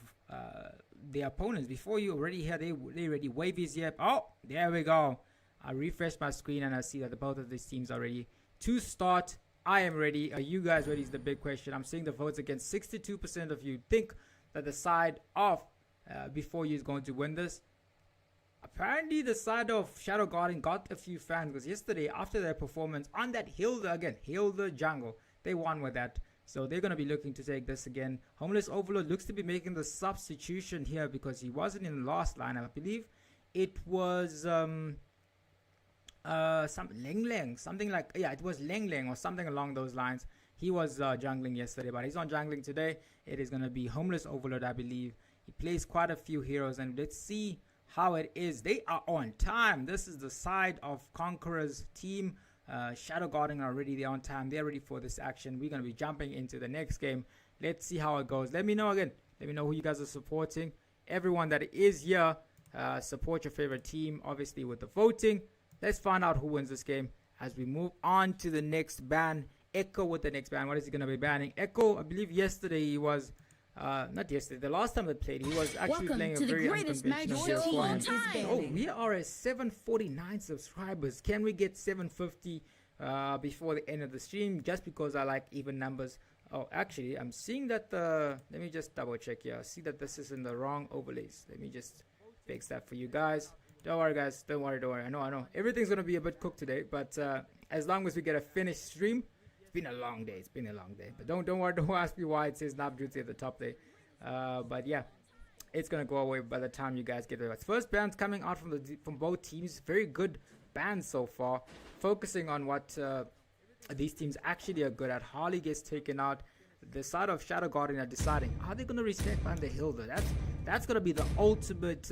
the opponents. Before You already here, they already Wavy's here. Oh, there we go. I refreshed my screen and I see that both of these teams are ready to start. I am ready. Are you guys ready is the big question. I'm seeing the votes again. 62% of you think that the side of before you is going to win this. Apparently, the side of Shadow Garden got a few fans because yesterday, after their performance on that Hilda jungle, they won with that. So they're going to be looking to take this again. Homeless Overlord looks to be making the substitution here because he wasn't in the last lineup. I believe it was some Leng, something like, yeah, it was Leng or something along those lines. He was jungling yesterday, but he's on jungling today. It is going to be Homeless Overlord, I believe. He plays quite a few heroes, and let's see how it is. They are on time. This is the side of Conqueror's team. Shadow Garden are already there on time. They're ready for this action. We're going to be jumping into the next game. Let's see how it goes. Let me know again. Let me know who you guys are supporting. Everyone that is here, support your favorite team, obviously with the voting. Let's find out who wins this game as we move on to the next ban. Echo with the next ban. What is he going to be banning? Echo, I believe yesterday he was, not yesterday, the last time they played, he was actually playing a very unconventional hero for him. Oh, we are at 749 subscribers. Can we get 750 before the end of the stream? Just because I like even numbers. Oh, actually, I'm seeing that let me just double check here. I see that this is in the wrong overlays. Let me just fix that for you guys. Don't worry, guys. Don't worry. I know. Everything's going to be a bit cooked today, but as long as we get a finished stream, it's been a long day. But don't worry. Don't ask me why it says NABJUTSU at the top there. But yeah, it's going to go away by the time you guys get there. First bans coming out from both teams. Very good bans so far. Focusing on what these teams actually are good at. Harley gets taken out. The side of Shadow Guardian are deciding, are they going to respect ban the Hilda? That's going to be the ultimate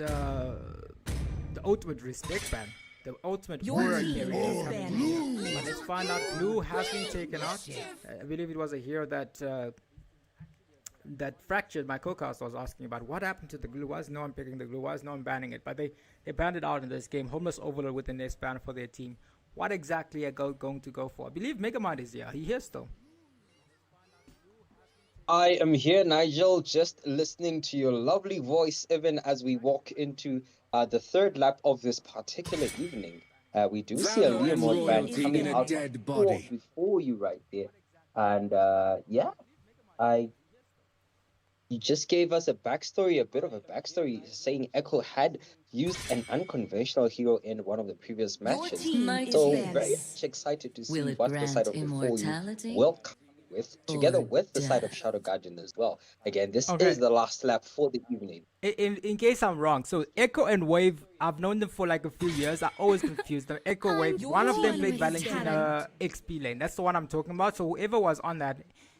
respect ban. The ultimate horror carry. But let's find out. Blue has been taken out. I believe it was a hero that Fractured, my co-cast, was asking about what happened to the glue. Why is no one picking the glue? Why is no one banning it? But they banned it out in this game. Homeless Overlord with the next ban for their team. What exactly are going to go for? I believe Megamind is here. He here still. I am here, Nigel, just listening to your lovely voice even as we walk into the third lap of this particular evening. We do see a Leomord band coming out before you right there. And yeah, you just gave us a bit of a backstory, saying Echo had used an unconventional hero in one of the previous matches. So very much excited to see what the side of Before You will come with, together with the side of Shadow Guardian as well. Again, this is the last lap for the evening. In case I'm wrong, so Echo and Wave, I've known them for like a few years. I always confuse them. Echo, Wave, one of them played Valentina XP lane. That's the one I'm talking about. So whoever was on that,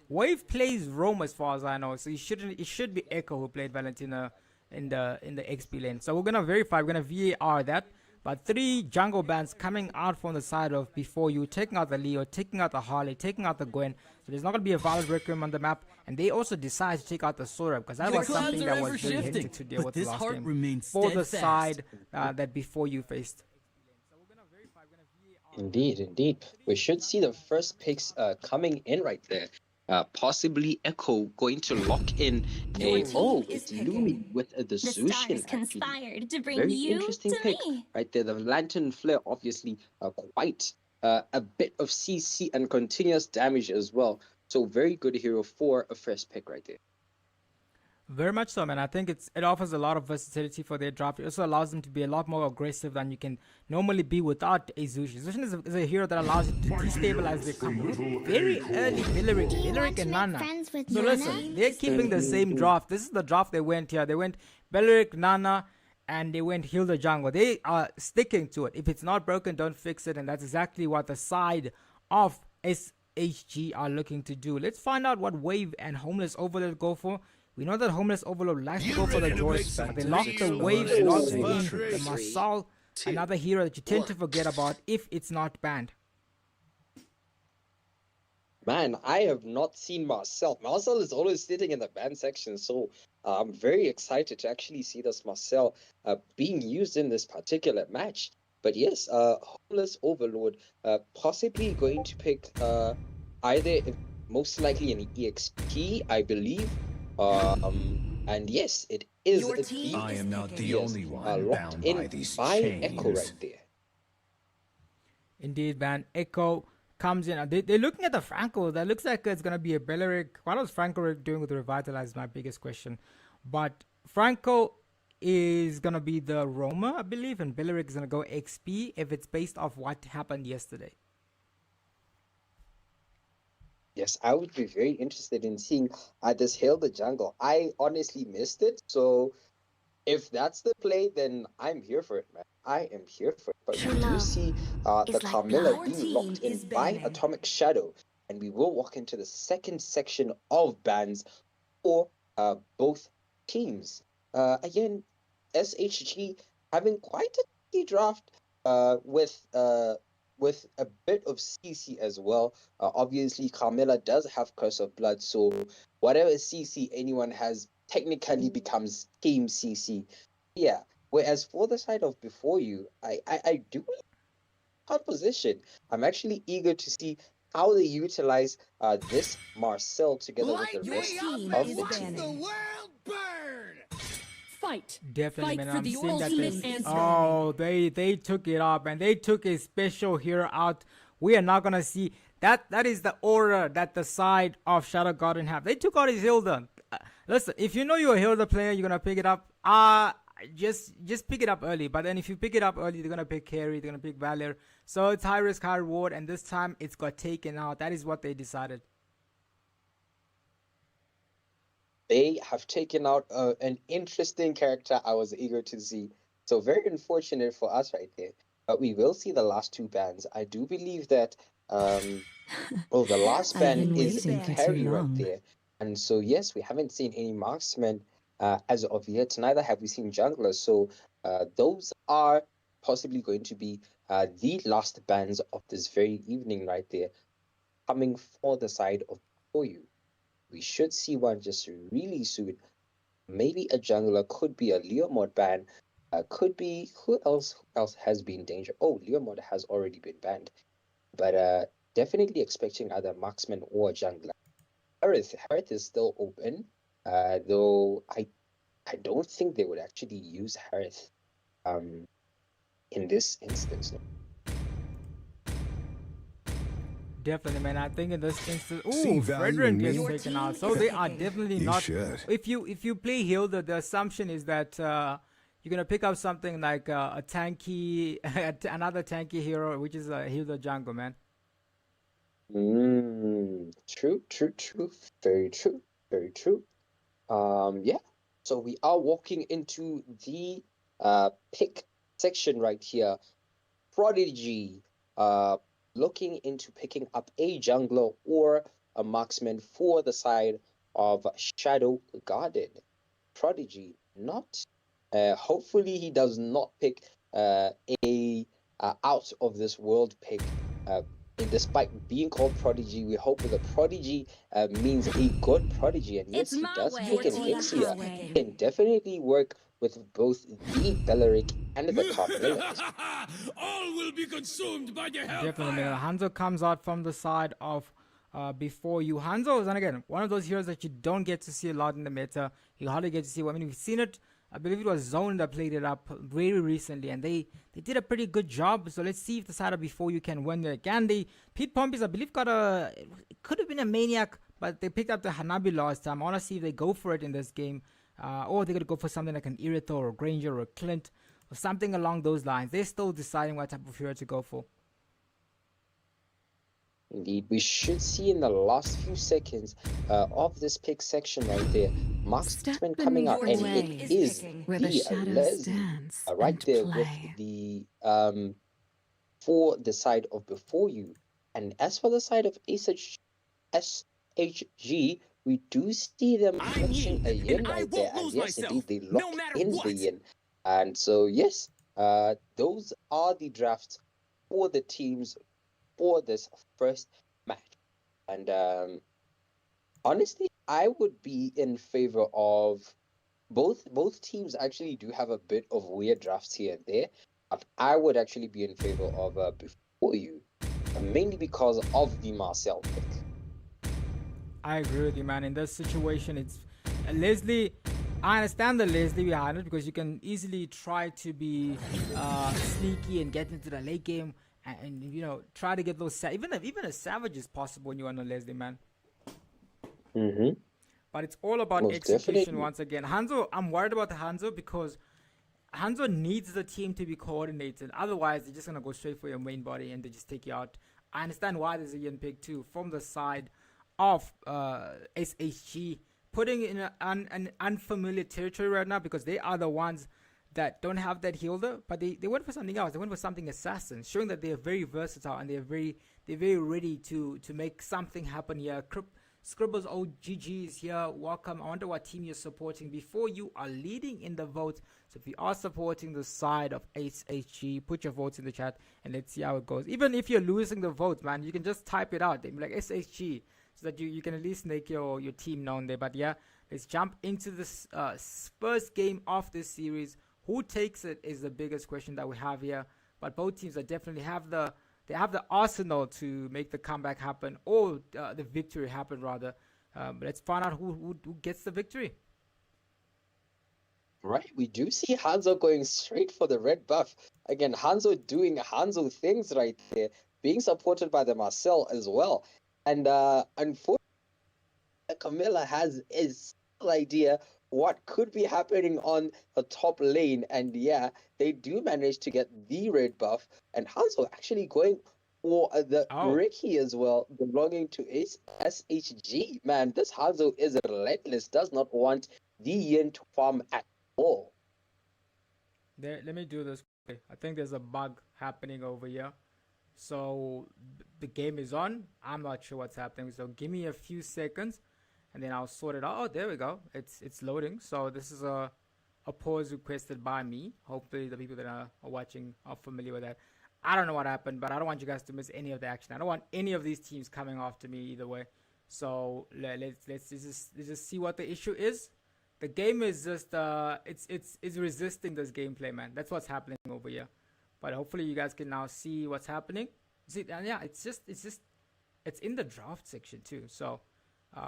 Wave plays Rome as far as I know. So it should be Echo who played Valentina in the XP lane. So we're gonna verify. We're gonna VAR that. But 3 jungle bans coming out from the side of Before You, taking out the Leo, taking out the Harley, taking out the Gwen. So there's not going to be a valid Requiem on the map. And they also decide to take out the Sora, because that was something that was very hectic to deal with the last game for the side that Before You faced. Indeed. We should see the first picks coming in right there. Possibly Echo going to lock in it's Lumi with the Zushin. Conspired to bring Very you interesting to pick me. right there. The Lantern Flare, obviously, quite a bit of CC and continuous damage as well. So very good hero for a first pick right there. Very much so, man. I think it offers a lot of versatility for their draft. It also allows them to be a lot more aggressive than you can normally be without a Zushin. Zushin is a hero that allows you to destabilize their combo. Very early, Belleric and Nana. So listen, they're keeping the same draft. This is the draft they went here. They went Belleric, Nana, and they went Hilda Jungle. They are sticking to it. If it's not broken, don't fix it. And that's exactly what the side of SHG are looking to do. Let's find out what Wave and Homeless Overlord go for. We know that Homeless Overlord likes to go for the Joyce, but they locked the Wave, they locked in the Marcel, another hero that you tend to forget about if it's not banned. Man, I have not seen Marcel. Marcel is always sitting in the ban section, so I'm very excited to actually see this Marcel being used in this particular match. But yes, Homeless Overlord possibly going to pick either, most likely an EXP, I believe. And yes, it is. I am not the only one locked bound in by these by chains. Echo right there. Indeed, man. Echo comes in. They're looking at the Franco. That looks like it's going to be a Belleric. What was Franco doing with the Revitalize is my biggest question. But Franco is gonna be the Roma, I believe, and Belleric is gonna go XP if it's based off what happened yesterday. Yes, I would be very interested in seeing this Hail the Jungle. I honestly missed it, so if that's the play, then I'm here for it, man. I am here for it. But True we do love see is the like Carmilla blood. being Our locked team in is by banning. Atomic Shadow, and we will walk into the second section of bans for both teams. Again, SHG having quite a key draft with a bit of CC as well. Obviously, Carmilla does have Curse of Blood, so whatever CC anyone has technically becomes Team CC. Yeah. Whereas for the side of Before You, I do like composition. I'm actually eager to see how they utilize this Marcel together with the Your rest team of is the team. banning. Fight. Definitely, Fight man. for I'm the seeing that ultimate this. answer. Oh, they took it up, and they took a special hero out. We are not gonna see that. That is the aura that the side of Shadow Garden have. They took out his Hilda. Listen, if you know you're a Hilda player, you're gonna pick it up. Just pick it up early. But then if you pick it up early, they're gonna pick Carry, they're gonna pick Valor. So it's high risk, high reward, and this time it's got taken out. That is what they decided. They have taken out an interesting character I was eager to see. So very unfortunate for us right there. But we will see the last two bans. I do believe that the last I've ban been is waiting for too Carry right long. there. And so yes, we haven't seen any marksmen as of yet. Neither have we seen junglers. So those are possibly going to be the last bans of this very evening right there, coming for the side of For You. We should see one just really soon. Maybe a jungler, could be a Leomord ban, could be who else has been danger. Oh, Leomord has already been banned, but definitely expecting either marksman or jungler. Harith is still open, though I don't think they would actually use Harith in this instance. No. Definitely, man. I think in this instance, See ooh, value Fredrin in gets me? taken out. So they are definitely You not. should. If you play Hilda, the assumption is that you're gonna pick up something like a tanky, another tanky hero, which is a Hilda jungle, man. True. Very true. Very true. Yeah. So we are walking into the pick section right here. Prodigy, looking into picking up a jungler or a marksman for the side of Shadow Garden. Prodigy, not. Hopefully he does not pick a out of this world pick. Despite being called Prodigy, we hope that the Prodigy means a good Prodigy. And yes, It's he my does way pick an or the Ixia. highway. Can definitely work with both the Belleric and the Carmillas. All will be consumed by the Definitely, man. Hanzo comes out from the side of Before You. Hanzo is, and again, one of those heroes that you don't get to see a lot in the meta. You hardly get to see. I mean, we've seen it. I believe it was Zone that played it up very recently, and they did a pretty good job. So let's see if the side of Before You can win there. Gandhi, Pete Pompey's, I believe, it could have been a Maniac, but they picked up the Hanabi last time. I want to see if they go for it in this game, or they're going to go for something like an Irithel or a Granger or a Clint or something along those lines. They're still deciding what type of hero to go for. Indeed, we should see in the last few seconds of this pick section right there, marksman coming out, and it is where the shadow Les stands right and there with play. the for the side of Before You. And as for the side of SHG, we do see them catching a yin right there, and yes, indeed, they lock in the yin. And so yes, those are the drafts for the teams for this first match. And honestly, I would be in favor of both teams. Actually do have a bit of weird drafts here and there, but I would actually be in favor of Before You, mainly because of the Marcel pick. I agree with you, man. In this situation, it's Leslie. I understand the Leslie behind it because you can easily try to be sneaky and get into the late game and you know try to get those even a savage is possible when you're on a Leslie, man. But it's all about Most execution definitely. once again. Hanzo, I'm worried about Hanzo because Hanzo needs the team to be coordinated. Otherwise, they're just going to go straight for your main body and they just take you out. I understand why there's a yin pick too from the side of SHG, putting in an unfamiliar territory right now because they are the ones that don't have that healer, but they went for something else. They went for something assassin, showing that they're very versatile and they're very ready to make something happen here. Scribbles OGG is here. Welcome. I wonder what team you're supporting before you are leading in the votes. So if you are supporting the side of SHG, put your votes in the chat and let's see how it goes. Even if you're losing the votes, man, you can just type it out. They be like SHG so that you can at least make your team known there. But yeah, let's jump into this first game of this series. Who takes it is the biggest question that we have here. But both teams are definitely have the arsenal to make the comeback happen, or the victory happen rather. But let's find out who gets the victory. Right, we do see Hanzo going straight for the red buff. Again, Hanzo doing Hanzo things right there, being supported by the Marcel as well. And unfortunately, Camilla has a idea what could be happening on the top lane. And yeah, they do manage to get the red buff. And Hanzo actually going for the Ricky as well, belonging to SHG. Man, this Hanzo is relentless, does not want the Yin to farm at all. Let me do this quickly. I think there's a bug happening over here. So the game is on. I'm not sure what's happening. So give me a few seconds and then I'll sort it out. Oh, there we go. It's loading. So this is a pause requested by me. Hopefully the people that are watching are familiar with that. I don't know what happened, but I don't want you guys to miss any of the action. I don't want any of these teams coming after me either way. So let's just see what the issue is. The game is just it's resisting this gameplay, man. That's what's happening over here. But hopefully you guys can now see what's happening. See, and yeah, it's in the draft section too. So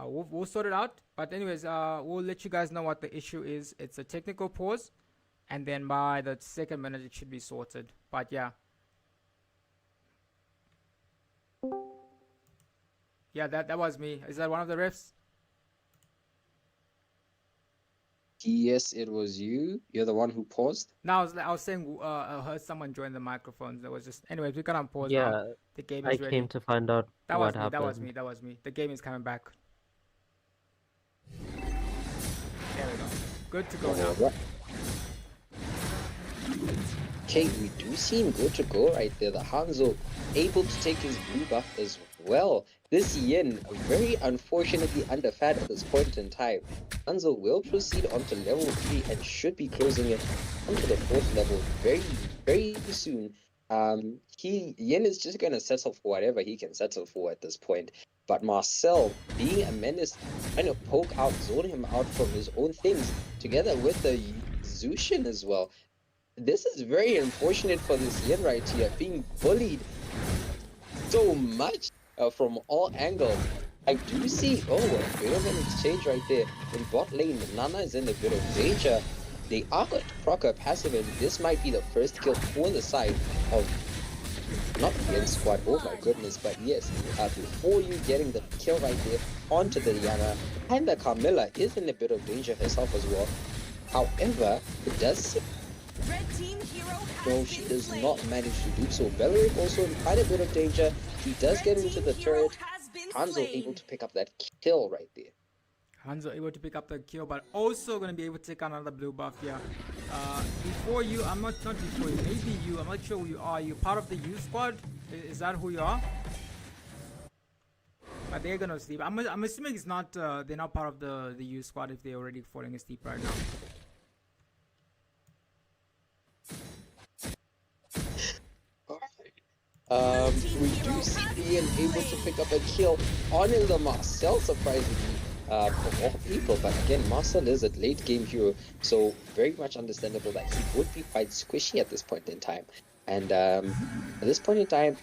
we'll sort it out. But anyways, we'll let you guys know what the issue is. It's a technical pause, and then by the second minute it should be sorted. But yeah. Yeah, that was me. Is that one of the refs? Yes, it was you. You're the one who paused. No, I was saying I heard someone join the microphones. That was just anyways. We got on pause Yeah, now. The game is I ready. came to find out That what was me. happened. That was me. The game is coming back. There we go. Good to go now. Alright. Okay, we do see him good to go right there. The Hanzo able to take his blue buff as well. This Yin very unfortunately underfed at this point in time. Hanzo will proceed onto level 3 and should be closing it onto the 4th level very, very soon. Yin is just gonna settle for whatever he can settle for at this point. But Marcel, being a menace, trying to poke out, zone him out from his own things, together with the Zushin as well. This is very unfortunate for this Yin right here, being bullied so much from all angles. I do see, a bit of an exchange right there. In bot lane, Nana is in a bit of danger. They are going to proc her passive, and this might be the first kill for the side of, not the Yin squad, oh my goodness, but yes, before you getting the kill right there onto the Diana, and the Carmilla is in a bit of danger herself as well. However, it does seem she does not manage to do so. Belleric also in quite a bit of danger. He does get into the turret. Hanzo able to pick up that kill right there. Hanzo able to pick up the kill, but also going to be able to take another blue buff here. Before you, I'm not before you, maybe you, I'm not sure who you are. You part of the U squad? Is that who you are? But they're going to sleep. I'm assuming it's not, they're not part of the U squad if they're already falling asleep right now. We do see Ian able to pick up a kill on the Marcel, surprisingly, for all people. But again, Marcel is a late game hero, so very much understandable that he would be quite squishy at this point in time. And at this point in time,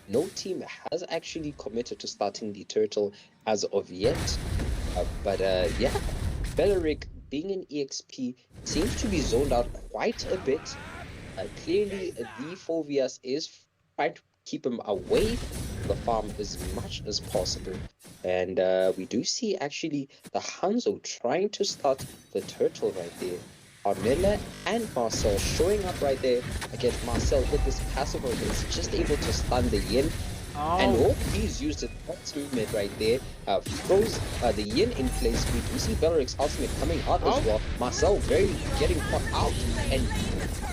no team has actually committed to starting the turtle as of yet. But yeah, Belleric being an EXP seems to be zoned out quite a bit. Clearly, the Phobias is trying to keep him away the farm as much as possible. And we do see actually the Hanzo trying to start the turtle right there. Armilla and Marcel showing up right there. Again, Marcel with this passive is just able to stun the Yin. And Oh, he's used it ultimate right there. Throws the Yin in place. We do see Belaric's ultimate coming out as well. Marcel very getting caught out. And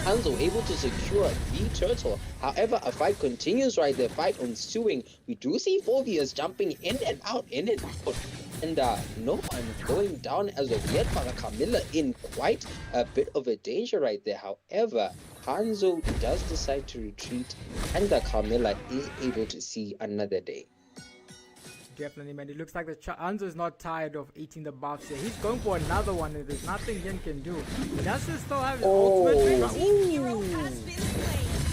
Hanzo able to secure the turtle. However, a fight continues right there. Fight ensuing. We do see Phobias jumping in and out, in and out. And no one going down as of yet, but Camilla in quite a bit of a danger right there. However, Hanzo does decide to retreat, and the Camilla is able to see another day. definitely, man. It looks like the Hanzo is not tired of eating the buffs here. He's going for another one, and there's nothing Yin can do. He does still have his ultimate.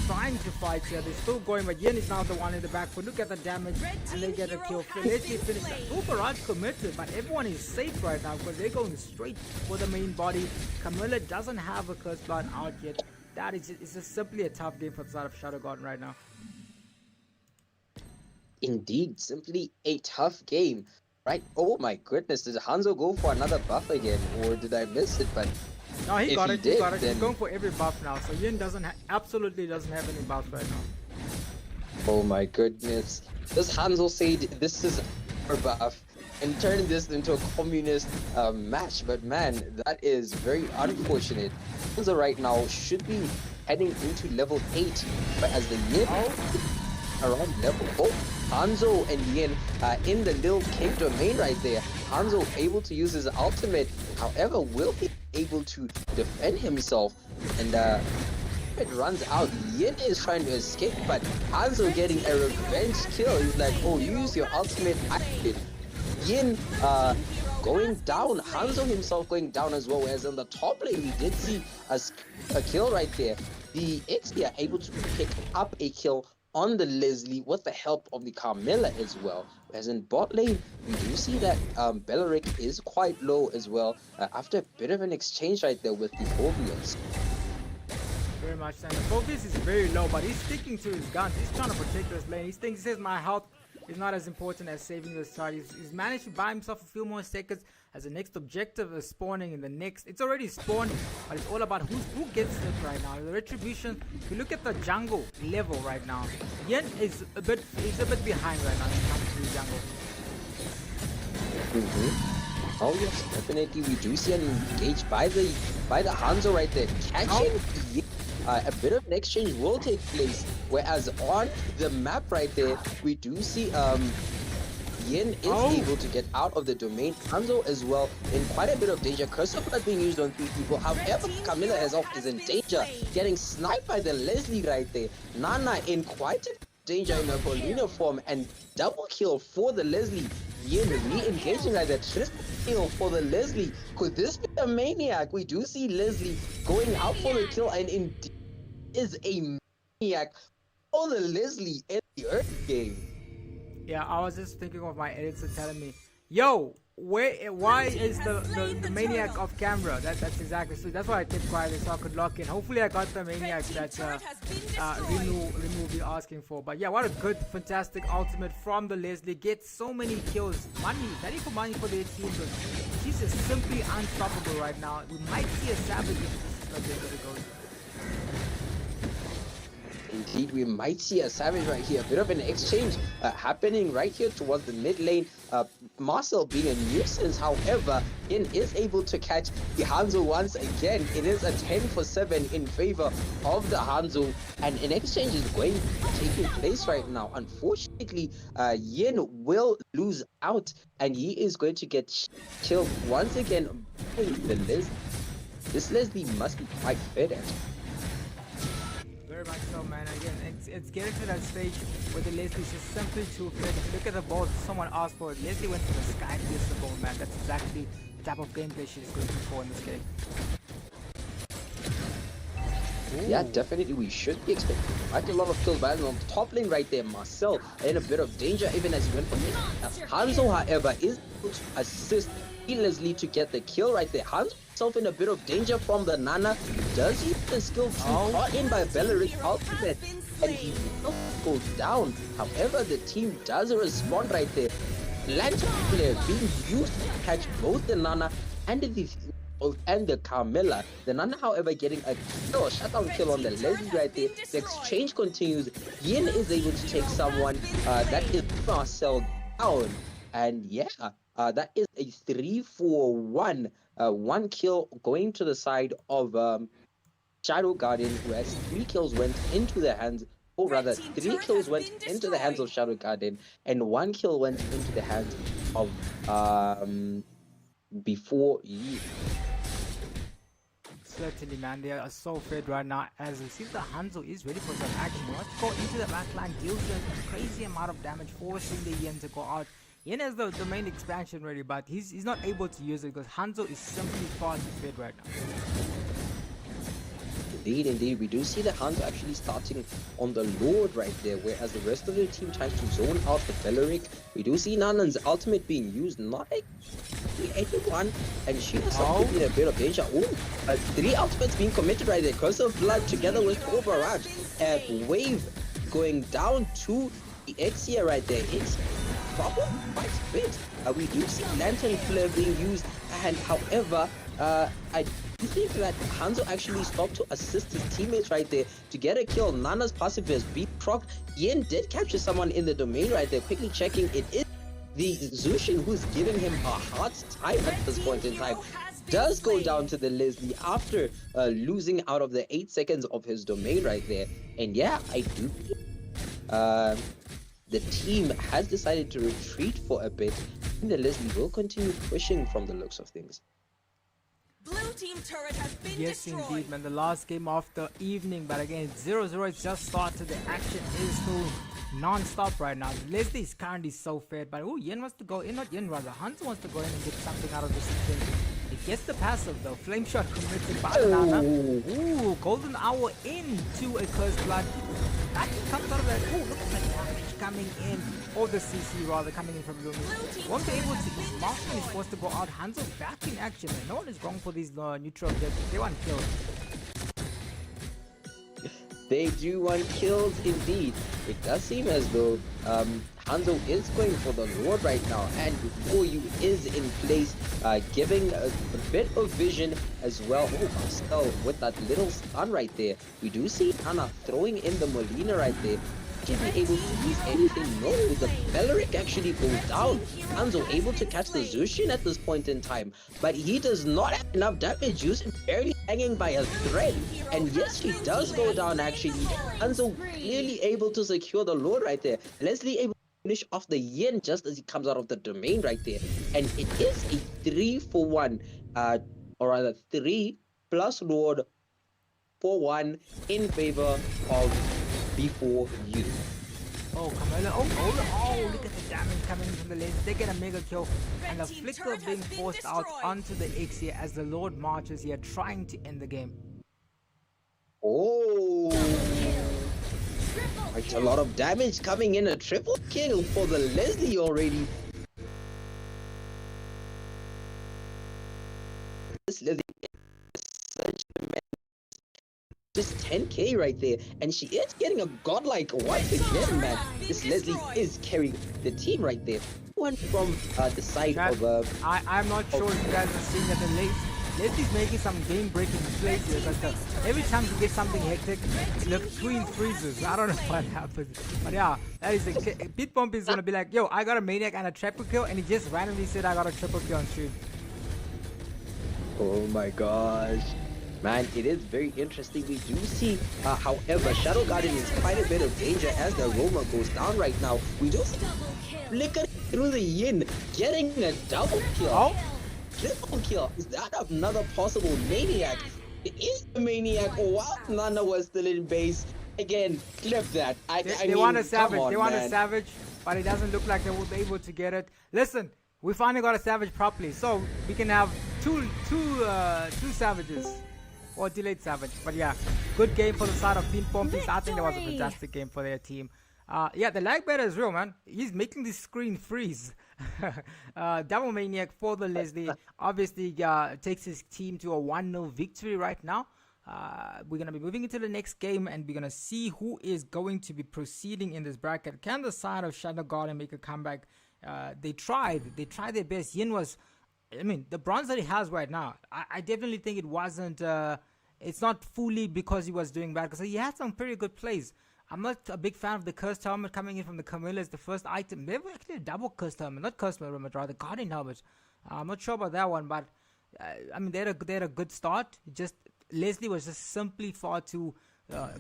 Trying to fight here. They're still going, but Yin is now the one in the back foot. Look at the damage, and they get a kill. Let's see finish that. Full barrage committed, but everyone is safe right now because they're going straight for the main body. Camilla doesn't have a curse blood out yet. That is it's just simply a tough game for the side of Shadow Garden right now. Indeed, simply a tough game, right? Oh my goodness, did Hanzo go for another buff again, or did I miss it? But No, he if got he it. did, He got it. He's then- going for every buff now. So Yin absolutely doesn't have any buffs right now. Oh my goodness. Does Hanzo say this is our buff and turn this into a communist match? But man, that is very unfortunate. Hanzo right now should be heading into level 8, but as the Yin around level 4, Hanzo and Yin in the little cave domain right there. Hanzo able to use his ultimate. However, will he be able to defend himself? And it runs out. Yin is trying to escape, but Hanzo getting a revenge kill. He's like, oh, you use your ultimate. I did. Yin going down. Hanzo himself going down as well. Whereas on the top lane, we did see a kill right there. The XP are able to pick up a kill on the Leslie with the help of the Carmilla as well. Whereas in bot lane, we do see that Bellaric is quite low as well after a bit of an exchange right there with the Phobians. Very much so. Focus is very low, but he's sticking to his guns. He's trying to protect this lane. He says my health is not as important as saving this side. He's managed to buy himself a few more seconds as the next objective is spawning in the next. It's already spawned, but it's all about who gets it right now. The retribution. If you look at the jungle level right now, Yin is a bit behind right now when it comes to the jungle. Oh yes, definitely. We do see an engage by the Hanzo right there, catching Yin. A bit of an exchange will take place, whereas on the map right there, we do see Yin is able to get out of the domain. Hanzo as well in quite a bit of danger. Curse of Blood being used on 3 people. However, Camilla herself is in danger, getting sniped by the Leslie right there. Nana in quite a danger in a Paulina form, and double kill for the Leslie. Yin re-engaging like that. Triple kill for the Leslie. Could this be a maniac? We do see Leslie going out for the kill, and indeed is a maniac for the Leslie in the early game. Yeah, I was just thinking of my editor telling me, yo, why is the maniac off camera? That's exactly so. That's why I kept quiet so I could lock in. Hopefully I got the maniac that Rinu will be asking for. But yeah, what a good, fantastic ultimate from the Leslie. Gets so many kills. Money, value for money for the team. She's just simply unstoppable right now. We might see a savage if this is the goes. Indeed, we might see a savage right here. A bit of an exchange happening right here towards the mid lane. Marcel being a nuisance, however, Yin is able to catch the Hanzo once again. It is a 10-for-7 in favor of the Hanzo, and an exchange is taking place right now. Unfortunately, Yin will lose out, and he is going to get killed once again by the Leslie. This Leslie must be quite fed at. Very much so, man. Again, it's getting to that stage where the Leslie's just simply too fit. If you look at the ball, someone asked for it. Leslie went to the sky to get the ball, man. That's exactly the type of gameplay she's looking for in this game. Yeah, definitely we should be expecting quite a lot of kills. But on the top lane right there, Marcel in a bit of danger even as he went for it. Hanzo, however, is able to assist Leslie to get the kill right there. Hanzo himself in a bit of danger from the Nana. Does use the skill 2 caught in by Beleric ultimate, and he will go down. However, the team does respond right there. Lantern player being used to catch both the Nana and the Carmilla. The Nana, however, getting a kill, shutdown kill on the Leslie right there. The exchange continues. Yin is able to take someone that is Marcel down. And yeah, that is a 3-4-1. One kill going to the side of Shadow Guardian, who has 3 kills went into the hands, or rather 3 kills went into the hands of Shadow Guardian, and 1 kill went into the hands of before you. Certainly, man, they are so fed right now. As we see, the Hanzo is ready for some action. Let's go into the backline, deals a crazy amount of damage, forcing the Yin to go out. Yin has the main expansion ready, but he's not able to use it because Hanzo is simply far too fed right now. Indeed, we do see the Hanzo actually starting on the Lord right there, whereas the rest of the team tries to zone out the Beleric. We do see Nanan's ultimate being used, not like 81, and she herself could be in a bit of danger. Oh, 3 ultimates being committed right there. Curse of Blood together with Core Barrage. Wave going down to the X here right there. It's probably quite a bit. We do see Lantern Flare being used, and however, I do think that Hanzo actually stopped to assist his teammates right there to get a kill. Nana's passive is beat proc. Yin did capture someone in the domain right there. Quickly checking, it is the Zushin who's giving him a hard time at this point in time. Does go down to the Leslie after losing out of the 8 seconds of his domain right there. And yeah, I do the team has decided to retreat for a bit, and the Leslie will continue pushing from the looks of things. Blue team turret has been Yes, destroyed. indeed, man. The last game of the evening, but again, 0-0. It's just started. The action is still non-stop right now. Leslie is currently so fed, but Yin wants to go in, not Yin rather. Hunter wants to go in and get something out of this thing. He gets the passive though. Flame shot committed by Nana. Ooh, golden hour into a cursed blood. That comes out of that. Ooh, look at the damage coming in. Or the CC rather coming in from Lumi. Won't be able to. Martin is forced to go out. Hanzo back in action. And no one is wrong for these neutral objectives. They want kills. They do want kills indeed. It does seem as though Hanzo is going for the Lord right now, and before you is in place, giving a bit of vision as well. Oh, Marcel with that little stun right there. We do see Hana throwing in the Molina right there. Can be able to use anything. No, the Beleric actually goes down. Hanzo able to catch the Zushin at this point in time, but he does not have enough damage. Jushin barely hanging by a thread, and yes, he does go down actually. Hanzo clearly able to secure the Lord right there. Leslie able to finish off the Yin just as he comes out of the domain right there, and it is a 3-for-1, or rather 3 plus Lord for 1 in favor of before you. Oh, Camilla. Oh, look at the damage coming from the lens. They get a mega kill. And the flicker being forced out onto the X here as the Lord marches here, trying to end the game. Oh, quite a lot of damage coming in. A triple kill for the Leslie already. This Leslie is such a man. Just 10k right there, and she is getting a godlike once again, man. This Leslie is carrying the team right there. One from the side of I'm not sure if you guys are seeing that the Leslie's making some game-breaking plays here, because every time she gets something hectic, the screen freezes. I don't know what happens, but yeah, that is a Pit Bump is gonna be like, yo, I got a maniac and a triple kill, and he just randomly said I got a triple kill on stream. Oh my gosh. Man, it is very interesting. We do see, however, Shadow Guardian is quite a bit of danger as the Roma goes down right now. We do see flicker through the Yin, getting a double kill. Oh? Triple kill. Is that another possible maniac? It is the maniac while Nana was still in base. Again, clip that. They want a savage. They want a savage, but it doesn't look like they will be able to get it. Listen, we finally got a savage properly, so we can have two savages. or delayed savage. But yeah, good game for the side of Pin Pompies. I think that was a Victory! fantastic game for their team. Yeah, the lag better is real, man. He's making the screen freeze. Double Maniac for the Leslie. Obviously, takes his team to a 1-0 victory right now. We're going to be moving into the next game, and we're going to see who is going to be proceeding in this bracket. Can the side of Shadow Garden make a comeback? They tried their best. Yin was, I mean, the bronze that he has right now, I definitely think it wasn't, it's not fully because he was doing bad, because he had some pretty good plays. I'm not a big fan of the cursed helmet coming in from the Camilla as the first item. They were actually a double cursed helmet, not cursed helmet, rather guardian helmet. I'm not sure about that one, but I mean, they had a good start. Just Leslie was just simply far too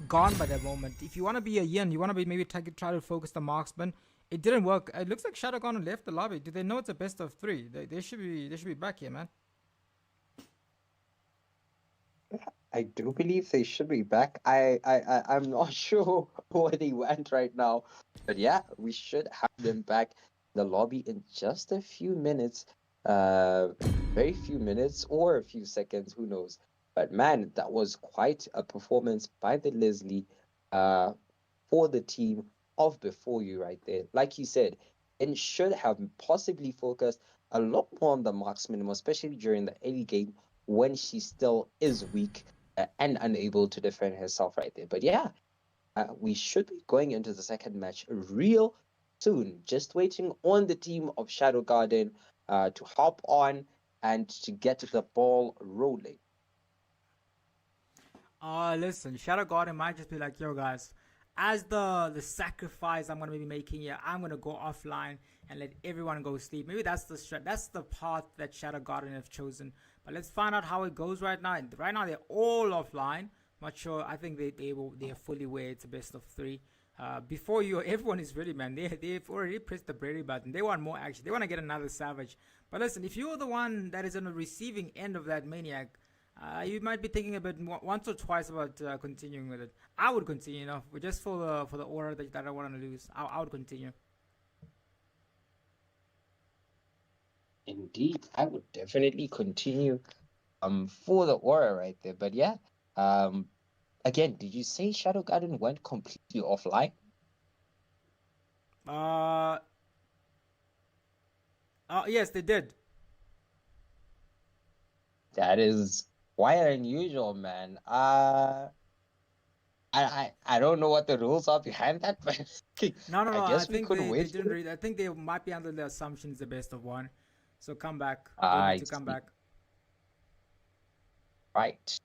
gone by that moment. If you want to be a Yin, you want to be maybe try to focus the marksman. It didn't work. It looks like Shadow Garden left the lobby. Do they know it's a best of 3? They should be back here, man. I do believe they should be back. I'm not sure where they went right now, but yeah, we should have them back in the lobby in just a few minutes. Very few minutes or a few seconds, who knows? But man, that was quite a performance by the Leslie, for the team of before you right there. Like you said, it should have possibly focused a lot more on the marksman, especially during the early game when she still is weak and unable to defend herself right there. But yeah, we should be going into the second match real soon. Just waiting on the team of Shadow Garden to hop on and to get the ball rolling. Listen, Shadow Garden might just be like, yo guys, as the sacrifice I'm gonna be making here, I'm gonna go offline and let everyone go sleep. Maybe that's the path that Shadow Garden have chosen. But let's find out how it goes right now. Right now they're all offline. Not sure. I think they're fully aware it's a best of 3. Before you, everyone is ready, man. They've already pressed the Brady button. They want more action. They want to get another Savage. But listen, if you're the one that is on the receiving end of that Maniac, you might be thinking a bit once or twice about continuing with it. I would continue, you know, just for the aura that I don't want to lose. I would continue. Indeed, I would definitely continue for the aura right there. But yeah, again, did you say Shadow Garden went completely offline? Yes, they did. That is quite unusual, man. I don't know what the rules are behind that, but No. I I guess we think could they wait. didn't read. I think they might be under the assumption it's the best of 1. So come back. They I need to come see. back. Right.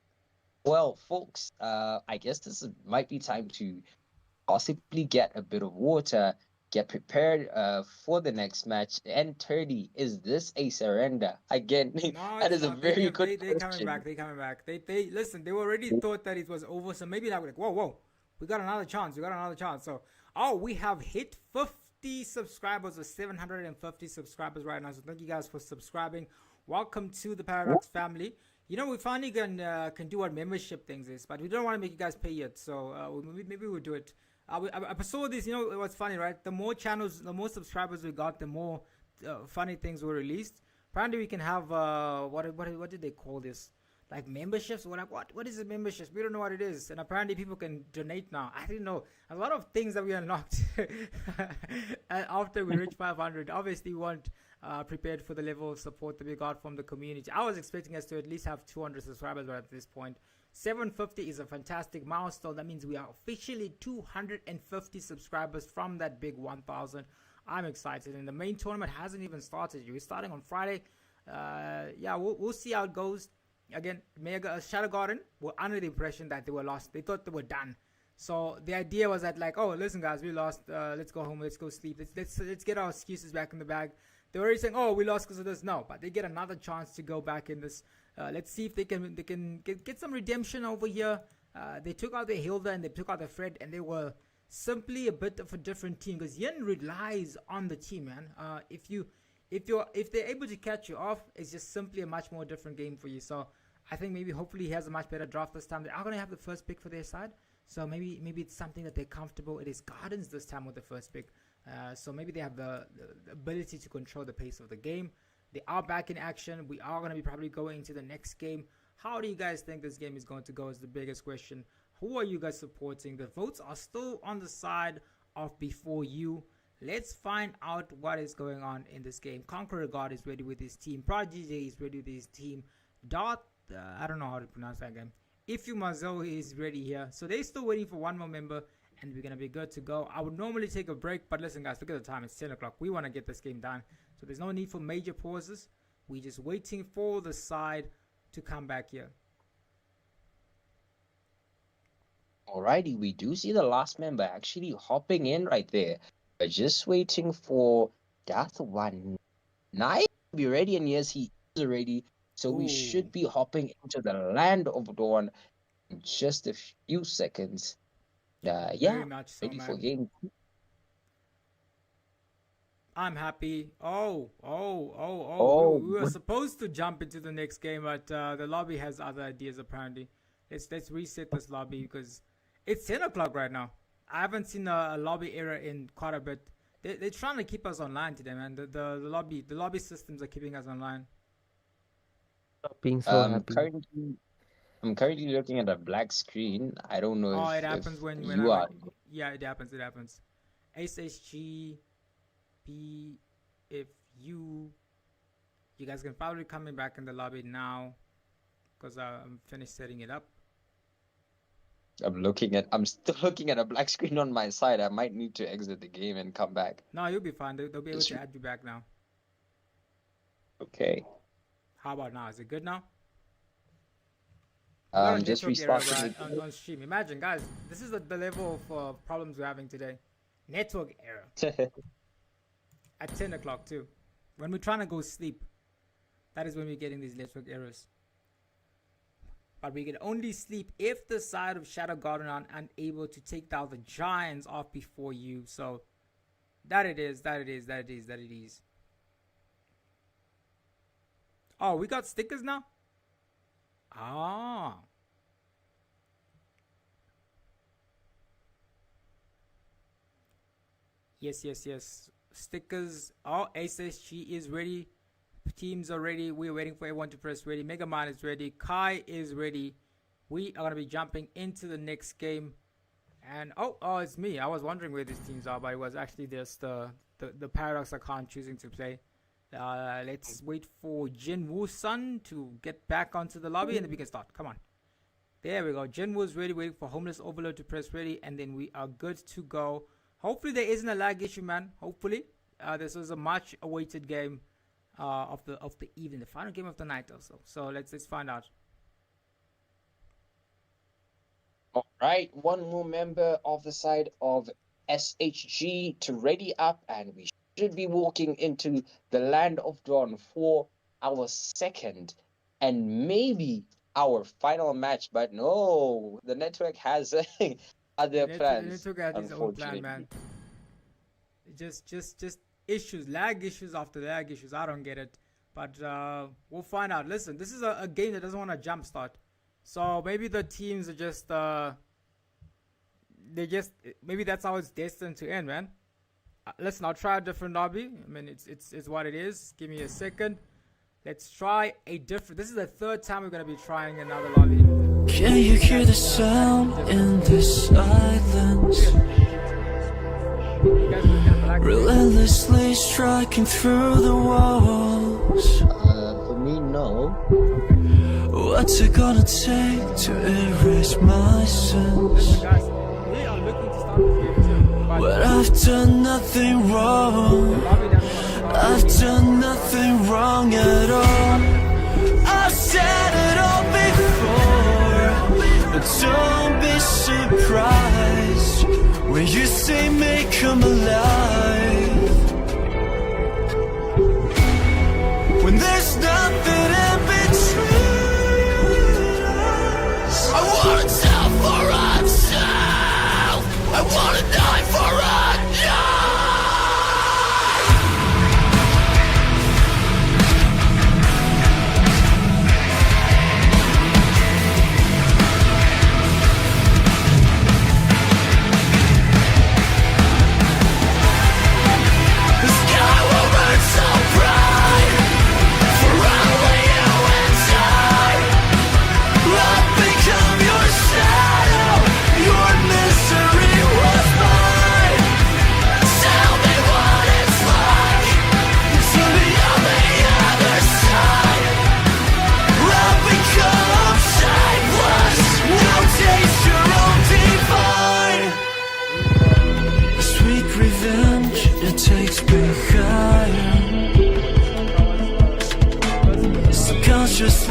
Well, folks, I guess this might be time to possibly get a bit of water, get prepared for the next match. N30, is this a surrender? Again, No, that it's is a not. very good They coming question. back. They coming back. They listen. They already thought that it was over. So maybe like whoa, we got another chance. So we have hit 50 subscribers or 750 subscribers right now. So thank you guys for subscribing. Welcome to the Paradox family. You know, we finally can do what membership things is, but we don't want to make you guys pay yet. So maybe we'll do it. I saw this. You know, it was funny, right? The more channels, the more subscribers we got, the more funny things were released. Apparently, we can have what did they call this? Like memberships? We're like, what is a membership? We don't know what it is. And apparently, people can donate now. I didn't know. A lot of things that we unlocked after we reached 500. Obviously, we weren't prepared for the level of support that we got from the community. I was expecting us to at least have 200 subscribers right at this point. 750 is a fantastic milestone. That means we are officially 250 subscribers from that big 1,000. I'm excited, and the main tournament hasn't even started. We're starting on Friday. Yeah, we'll see how it goes. Again, Shadow Garden were under the impression that they were lost. They thought they were done. So the idea was that, like, oh, listen, guys, we lost. Let's go home. Let's go sleep. Let's get our excuses back in the bag. They were already saying, oh, we lost because of this. No, but they get another chance to go back in this. Let's see if they can get some redemption over here. They took out their Hilda and they took out their Fred, and they were simply a bit of a different team, because Yin relies on the team, man. If they're able to catch you off, it's just simply a much more different game for you. So I think maybe hopefully he has a much better draft this time. They are going to have the first pick for their side, so maybe it's something that they're comfortable. It is Gardens this time with the first pick, so maybe they have the ability to control the pace of the game. They are back in action. We are going to be probably going into the next game. How do you guys think this game is going to go is the biggest question. Who are you guys supporting? The votes are still on the side of before you. Let's find out what is going on in this game. Conqueror God is ready with his team. Prodigy is ready with his team. Dot, I don't know how to pronounce that game. Ifumazo is ready here. So they're still waiting for one more member, and we're going to be good to go. I would normally take a break, but listen guys, look at the time. It's 10 o'clock. We want to get this game done. So there's no need for major pauses. We're just waiting for the side to come back here. Alrighty, we do see the last member actually hopping in right there. We're just waiting for that one. Nice to be ready, and yes, he is ready. So we should be hopping into the land of dawn in just a few seconds. Yeah, Very much so, ready for man. game. I'm happy. Oh, we were what- supposed to jump into the next game, but the lobby has other ideas apparently. Let's reset this lobby because it's 10 o'clock right now. I haven't seen a lobby error in quite a bit. They're trying to keep us online today, man. The lobby systems are keeping us online. Stop being so happy. I'm currently looking at a black screen. I don't know Oh, if it happens when you are. Yeah, it happens. It happens. SHG, P, if you guys can probably come back in the lobby now because I'm finished setting it up. I'm still looking at a black screen on my side. I might need to exit the game and come back. No, you'll be fine. They'll be able to add you back now. Okay. How about now? Is it good now? We got a Just network error restarting. on stream. Imagine, guys, this is the level of problems we're having today. Network error at 10 o'clock too. When we're trying to go sleep, that is when we're getting these network errors. But we can only sleep if the side of Shadow Garden are unable to take down the giants off before you. So that it is. Oh, we got stickers now? Ah. Yes. Stickers. Oh, SSG is ready. Teams are ready. We're waiting for everyone to press ready. Mega Man is ready. Kai is ready. We are going to be jumping into the next game. And oh, it's me. I was wondering where these teams are, but it was actually just the Paradox account choosing to play. Let's wait for Jin Woo-sun to get back onto the lobby and then we can start. Come on. There we go. Jin Woo's ready, waiting for Homeless Overload to press ready, and then we are good to go. Hopefully there isn't a lag issue, man. Hopefully. This was a much awaited game of the evening, the final game of the night also. So let's find out. All right, one more member of the side of SHG to ready up, and we should be walking into the land of dawn for our second and maybe our final match. But no, the network has other plans. The network has its own plan, man. Just issues, lag issues after lag issues. I don't get it, but we'll find out. Listen, this is a game that doesn't want to jumpstart, so maybe the teams are just maybe that's how it's destined to end, man. Listen, I'll try a different lobby. I mean, it's what it is. Give me a second. Let's try a different. This is the third time we're gonna be trying another lobby. Can you hear the sound in the silence? Relentlessly striking through the walls. For me, no. What's it gonna take to erase my sins? Guys, we are looking to start the game too. But I've done nothing wrong. I've done nothing wrong at all. I've said it all before, but don't be surprised when you say may come alive. When there's nothing in between us. I wanna tell for myself. I wanna die for a the sky will burn so bright for our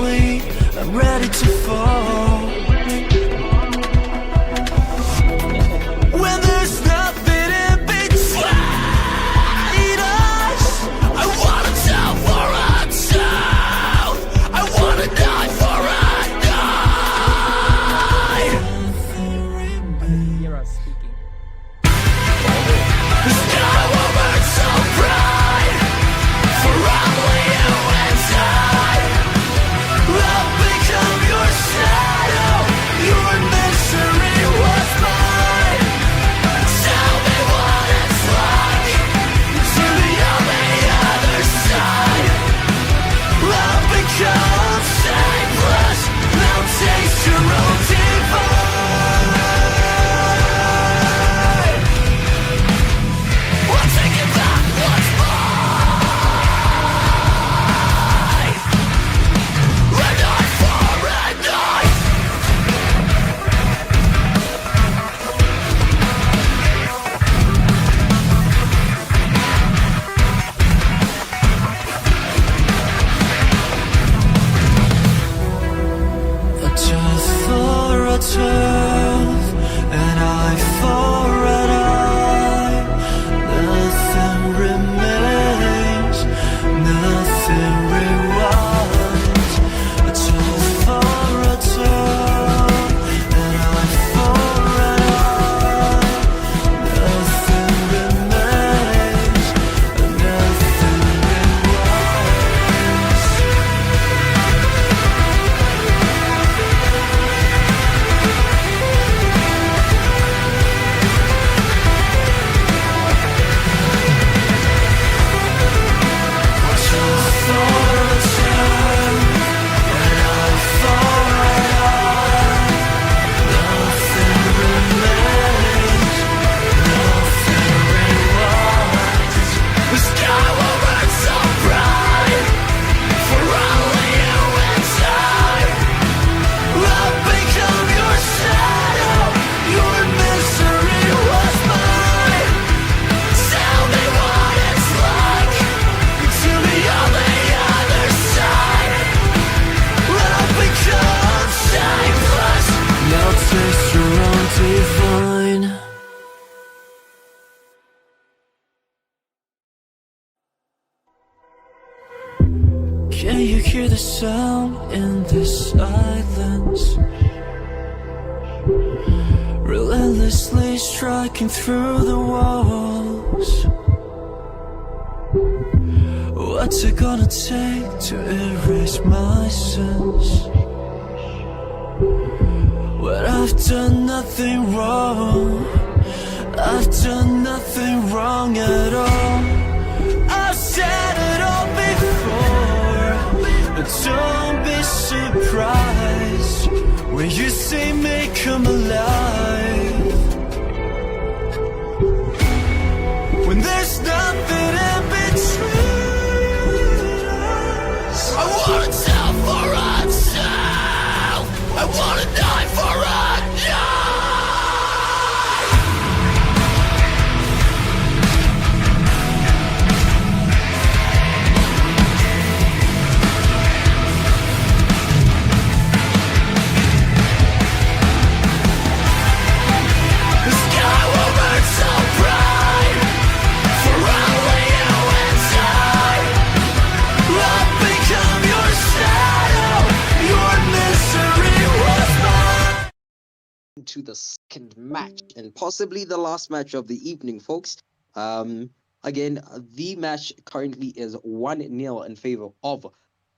asleep, I'm ready to fall. When there's nothing in between us, I wanna tell for a child, I wanna die for a die. Hear us speaking. The sky will burn so bright for only you and I. I'll become your shadow, your misery was mine. Tell me what it's like to be on the other side. I'll become shapeless, now taste your own divine. We'll take it back once mine. Red eye for red eye. A tooth for a tooth, an eye for an eye. Nothing remains, nothing rewinds. A tooth for a tooth, an eye for an eye. Nothing remains, nothing rewinds. Taste your own divine. Can you hear the sound in the silence? Relentlessly striking through the walls. What's it gonna take to erase my sins? But I've done nothing wrong, I've done nothing wrong at all. I've said it all before, but don't be surprised when you see me come alive. When there's nothing in between us, I wanna tell for a child, I wanna die for a die. The sky will burn so bright for only you and I. I'll become your shadow, your misery was mine. To the second match and possibly the last match of the evening, folks. Again, the match currently is 1-0 in favor of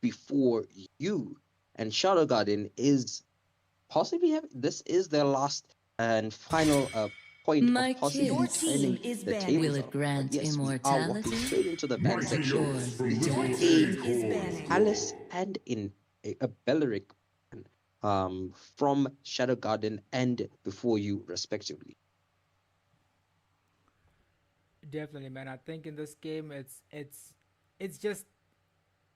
Before You, and Shadow Garden is possibly this is their last and final point My of possibly Your turning team is the banned. tables. Will it grant But yes, we are walking immortality? straight into the ban section Your with team is a banning. Alice and in a Belleric from Shadow Garden and Before You, respectively. Definitely, man. I think in this game, it's just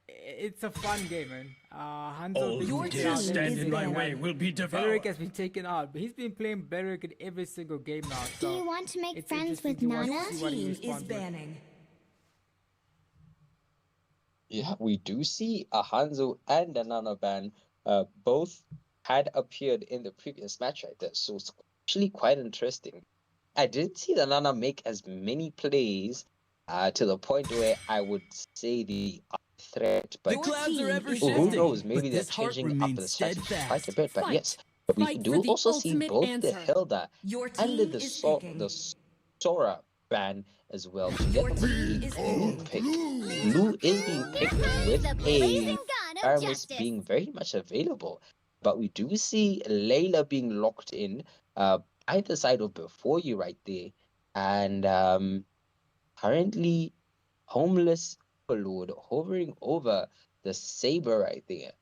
it's a fun game, man. Hansel been Your taken out team every is single banned. game. will be Belleric has been taken out, but he's been playing Belleric in every single game now. Do So you want to make it's friends interesting with to watch, Nana? see what he Team is responds with. banning. Yeah, we do see a Hanzo and a Nanaban both had appeared in the previous match right there. So it's actually quite interesting. I didn't see the Nana make as many plays to the point where I would say the threat, but clouds are ever who shifting, knows? Maybe but they're this heart changing up remains the strategy quite a steadfast. bit. But yes, we do also see both the Hilda and the Sora ban as well, together with a blue pick. Blue is being picked with a Aramis being very much available. But we do see Layla being locked in by the side of before you right there. And currently homeless overlord hovering over the saber right there.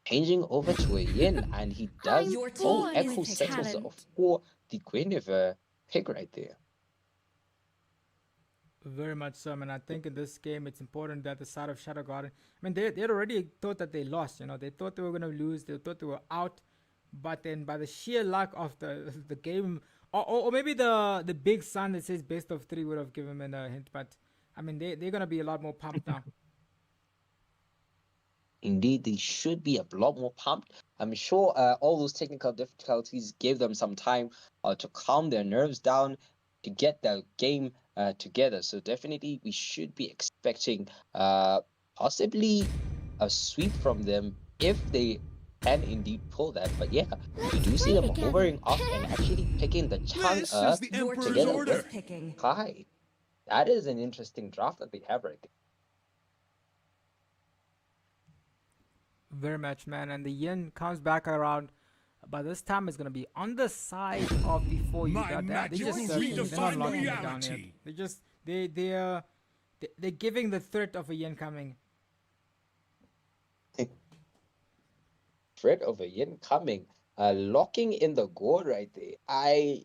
Changing over to a yin, and he does echo settles for the Guinevere pick right there. Very much so, and I think in this game it's important that the side of Shadow Garden. I mean, they already thought that they lost. You know, they thought they were gonna lose. They thought they were out, but then by the sheer luck of the game, or maybe the big sun that says best of three would have given them a hint. But I mean, they're gonna be a lot more pumped now. Indeed, they should be a lot more pumped. I'm sure all those technical difficulties gave them some time to calm their nerves down, to get the game together. So definitely, we should be expecting possibly a sweep from them if they can indeed pull that. But yeah, we do see them hovering off and actually picking the Chang'e the Emperor's together order. with Kai. That is an interesting draft that they have right there. Very much, man. And the yin comes back around, but this time it's gonna be on the side of before you My got that. They magic just will they're not redefine locking it down yet. reality. They just they're giving the threat of a yin coming. Threat of a yin coming, locking in the gourd right there. I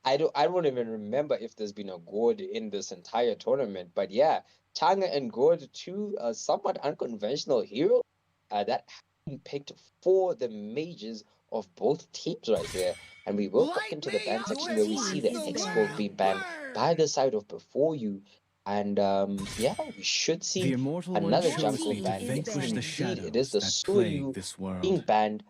don't even remember if there's been a gourd in this entire tournament, but yeah, Chang'e and gourd, two somewhat unconventional heroes that have been picked for the mages of both teams right there. And we will look into the ban section where we see the Expo being banned by the side of before you. And yeah, we should The see immortal one another chose Junko me to ban. Yes, vanquish the indeed, it is shadows the that plague Soyu this being world. banned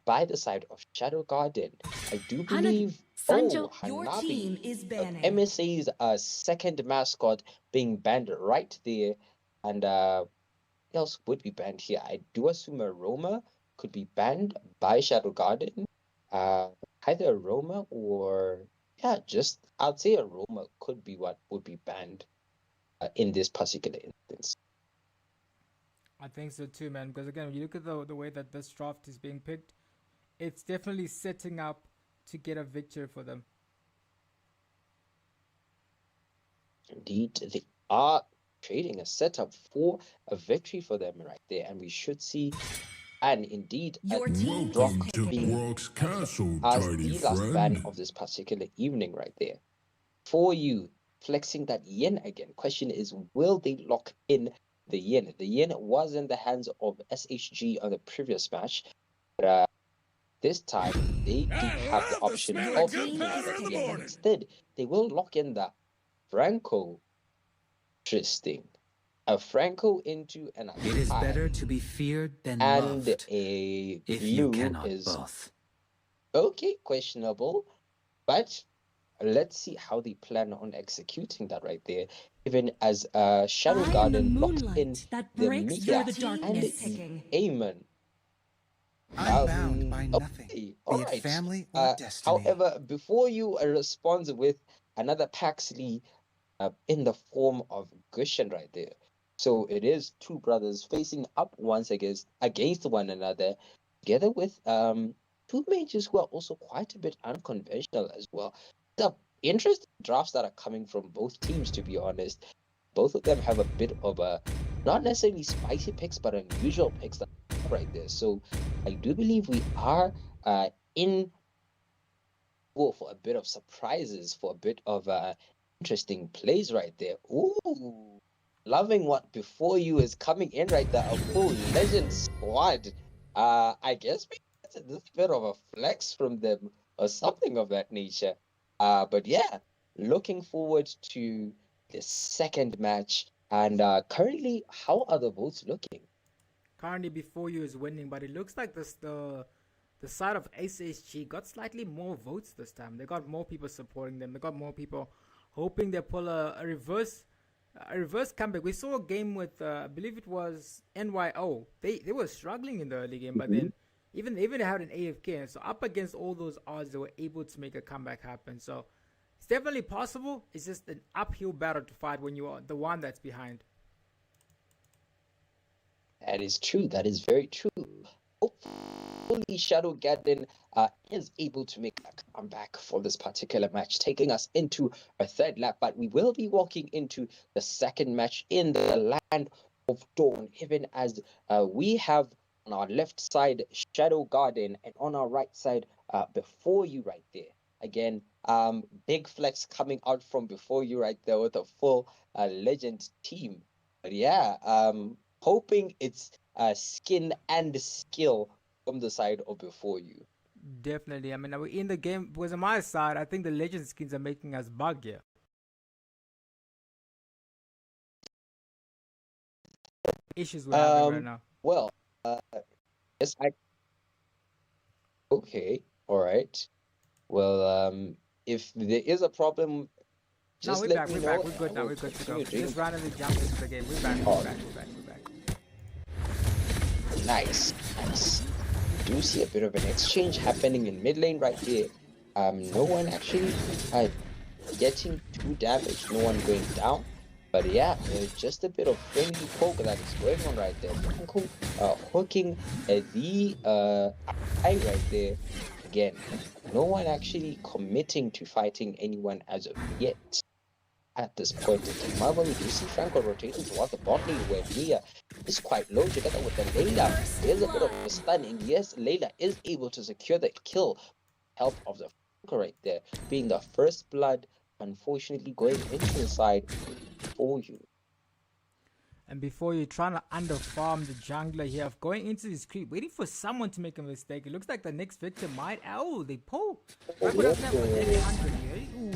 by the side of Shadow Garden. I do believe, Hanabi, MSA's second mascot, being banned right there. And what else would be banned here? I do assume Aroma could be banned by Shadow Garden. Either Aroma or, yeah, just I'd say Aroma could be what would be banned in this particular instance. I think so too, man. Because again, when you look at the way that this draft is being picked, it's definitely setting up to get a victory for them. Indeed, they are creating a setup for a victory for them right there, and we should see, and indeed, a drop Welcome to being Brock's Castle, as tiny the last ban friend. of this particular evening right there. For you, flexing that yen again. Question is, will they lock in the yen? The yen was in the hands of SHG on the previous match, but this time they do have the option of picking the yen. Instead, they will lock in the Franco. Interesting. A Franco into an It is Akai, better to be feared than and loved. a If you blue cannot is both. okay, questionable, but let's see how they plan on executing that right there. Even as Shadow Garden locks in the Mia and the Aemon. I'm bound by nothing, Okay, be all it right. family or destiny. However, before you respond with another Paxley in the form of Gushen right there. So it is two brothers facing up once against one another, together with two mages who are also quite a bit unconventional as well. The interesting drafts that are coming from both teams, to be honest. Both of them have a bit of a not necessarily spicy picks, but unusual picks that are right there. So I do believe we are in for a bit of surprises, for a bit of interesting plays right there. Ooh, loving what before you is coming in right there. A full legend squad. I guess maybe that's a little bit of a flex from them or something of that nature. But yeah, looking forward to the second match And currently, how are the votes looking? Currently, before you is winning, but it looks like the side of SSG got slightly more votes this time. They got more people supporting them. They got more people hoping they pull a reverse comeback. We saw a game with I believe it was NYO. They were struggling in the early game, but then even they had an AFK, and so up against all those odds, they were able to make a comeback happen. So it's definitely possible. It's just an uphill battle to fight when you are the one that's behind. That is true. That is very true. Hopefully, Shadow Garden is able to make a comeback for this particular match, taking us into a third lap. But we will be walking into the second match in the Land of Dawn, even as we have on our left side Shadow Garden, and on our right side Before You right there. Again, big flex coming out from Before You right there with a full legend team. But yeah, hoping it's skin and skill from the side of Before You. Definitely. I mean, we're in the game because on my side, I think the legend skins are making us bug here. Issues we're having right now. Well, yes, okay, all right. Well, if there is a problem, No, just we're let back. me We're know. back. We're good and now. we'll We're good to go. continue doing Just randomly jump into the game. We're back. We're back. We're back. We're back. Nice, nice. Do see a bit of an exchange happening in mid lane right here. No one actually getting too damaged. No one going down. But yeah, just a bit of friendly poke that is going on right there. Franco hooking the eye right there. Again, no one actually committing to fighting anyone as of yet. At this point in time, however, we do see Franco rotating towards the bot lane where Mia is quite low together with the Layla. There's a bit of a stun, and yes, Layla is able to secure the kill. Help of the Franco right there, being the first blood, unfortunately going into the side for you. And Before You, trying to underfarm the jungler here, of going into this creep, waiting for someone to make a mistake. It looks like the next victim might. Oh, they pull. Franco doesn't have a 100 here. Ooh.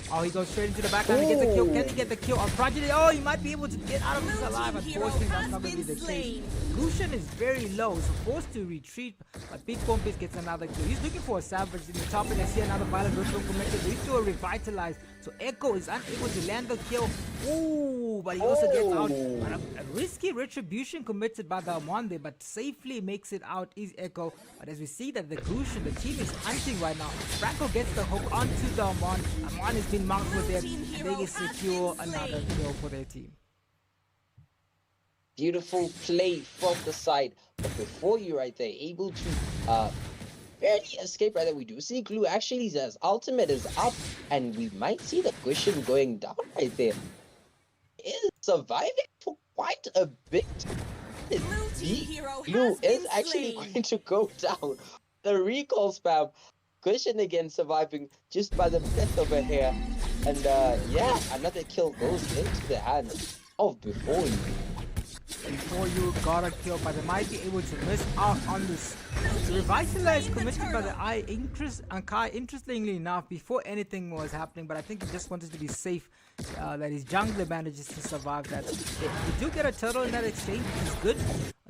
Oh, he goes straight into the backline and gets the kill. Can he get the kill on Prodigy? Oh, he might be able to get out of this alive. Unfortunately, that's not going to be the case. Lucian is very low, so forced to retreat. But Big Bombis gets another kill. He's looking for a salvage in the top, and I see another violent ritual committed. We do a revitalize. So Echo is unable to land the kill. Ooh, but he also gets out. But a risky retribution committed by the Amon, but safely makes it out is Echo. But as we see that the Lucian, the team is hunting right now. Franco gets the hook onto the Amon. Amon has been marked with it, and they can secure another kill for their team. Beautiful play from the side, but Before You right there, able to barely escape right there. We do see Glue actually says ultimate is up, and we might see the cushion going down right there. Is surviving for quite a bit. Glue is actually going to go down. The recall spam, cushion again surviving just by the breath of a hair, and yeah, another kill goes into the hands of Before You. Before You got a kill, but they might be able to miss out on this. The revitalize committed by the Eye interestingly enough, before anything was happening, but I think he just wanted to be safe, that his jungler manages to survive that. They do get a turtle in that exchange, which is good.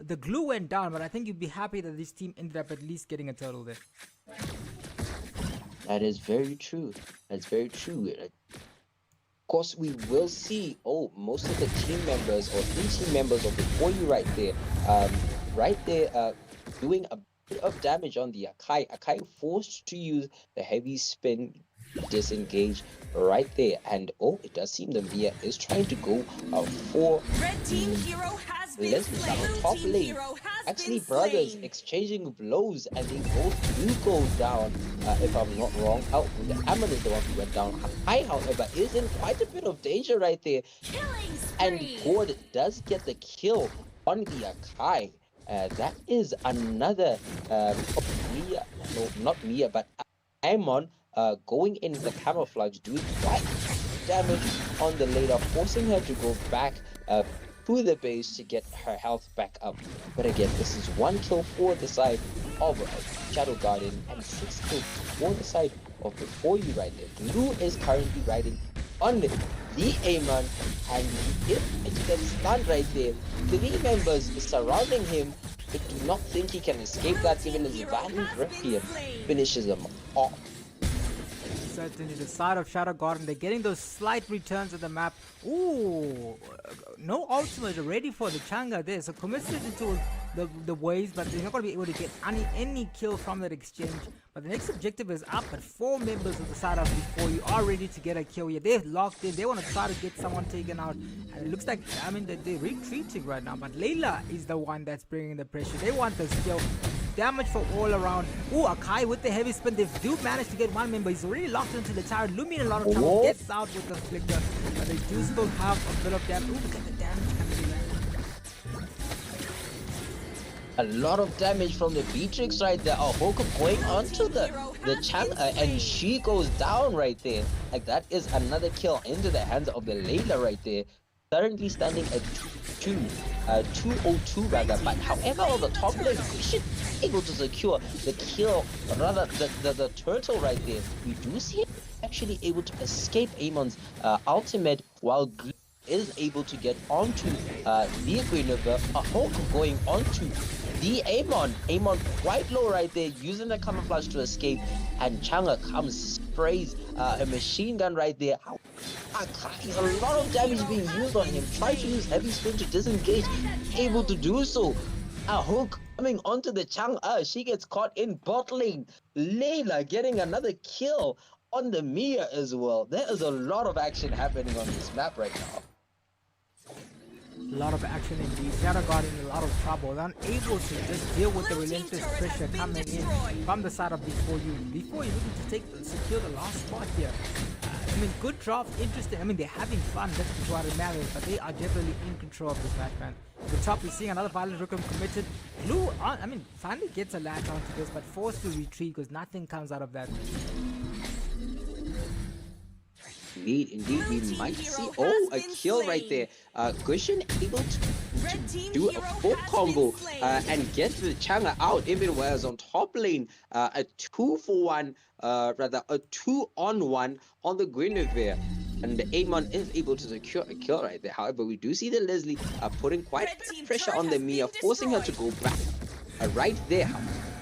The glue went down, but I think you'd be happy that this team ended up at least getting a turtle there. That is very true. That's very true. Of course, we will see, most of the team members, or 3 team members of Before You right there, doing a bit of damage on the Akai. Akai forced to use the heavy spin, disengage right there, and it does seem the Mia is trying to go for Red team hero has been Leslie slain. on top Blue team lane. hero has Actually, been brothers slain. exchanging blows, and they both do go down, if I'm not wrong. The Ammon is the one who went down. I, however, is in quite a bit of danger right there. Killing And spree. Gord does get the kill on the Akai. That is another Mia, no, not Mia, but Ammon going in the camouflage, doing quite damage on the Leda, forcing her to go back to the base to get her health back up. But again, this is 1 kill for the side of Shadow Garden and 6 kills for the side of Before You right there. Blue is currently riding on the Amon, and he is going to get stunned right there. 3 members surrounding him, but do not think he can escape that, even as Valiant Rippian finishes him off. Certainly the side of Shadow Garden, they're getting those slight returns of the map. Ooh, no ultimate ready for the Changa there, so committed into the waves, but they're not going to be able to get any kill from that exchange. But the next objective is up, but 4 members of the side of before you are ready to get a kill here. They're locked in, they want to try to get someone taken out, and it looks like, I mean, they're retreating right now, but Layla is the one that's bringing the pressure. They want this kill. Damage for all around. Ooh, Akai with the heavy spin. They do manage to get 1 member. He's already locked into the tower. Lumi in a lot of trouble. Gets out with the flicker. But they do still have a bit of damage. Ooh, look at the damage coming in. A lot of damage from the Beatrix right there. Oh, Hoka going onto the Chang, and she goes down right there. Like, that is another kill into the hands of the Layla right there. Currently standing at 202 rather, but however on the top lane, Christian able to secure the kill, rather the turtle right there. We do see him actually able to escape Amon's ultimate, while Green is able to get onto the Guinevere. A Hulk going onto the Amon. Amon quite low right there, using the camouflage to escape, and Changa comes, sprays a machine gun right there. A lot of damage being used on him. Try to use heavy spin to disengage, able to do so. A hook coming onto the Chang. She gets caught in bot lane. Layla getting another kill on the Mia as well. There is a lot of action happening on this map right now. A lot of action indeed. Shadow Guard in a lot of trouble. Unable to just deal with the relentless pressure coming in from the side of before you. Before you looking to secure the last spot here. I mean, good draft, interesting. I mean, they're having fun. That's what it matters. But they are definitely in control of this match, man. At the top, we're seeing another Violent Rookum committed. Blue, I mean, finally gets a latch onto this, but forced to retreat because nothing comes out of that. Indeed, we might see, a kill right there. Gushin able to do a full combo and get the Changa out, even whereas on top lane, a 2-for-1, rather a 2-on-1 on the Guinevere. And the Amon is able to secure a kill right there. However, we do see the Leslie putting quite a bit of pressure on the Mia, forcing her to go back. Right there,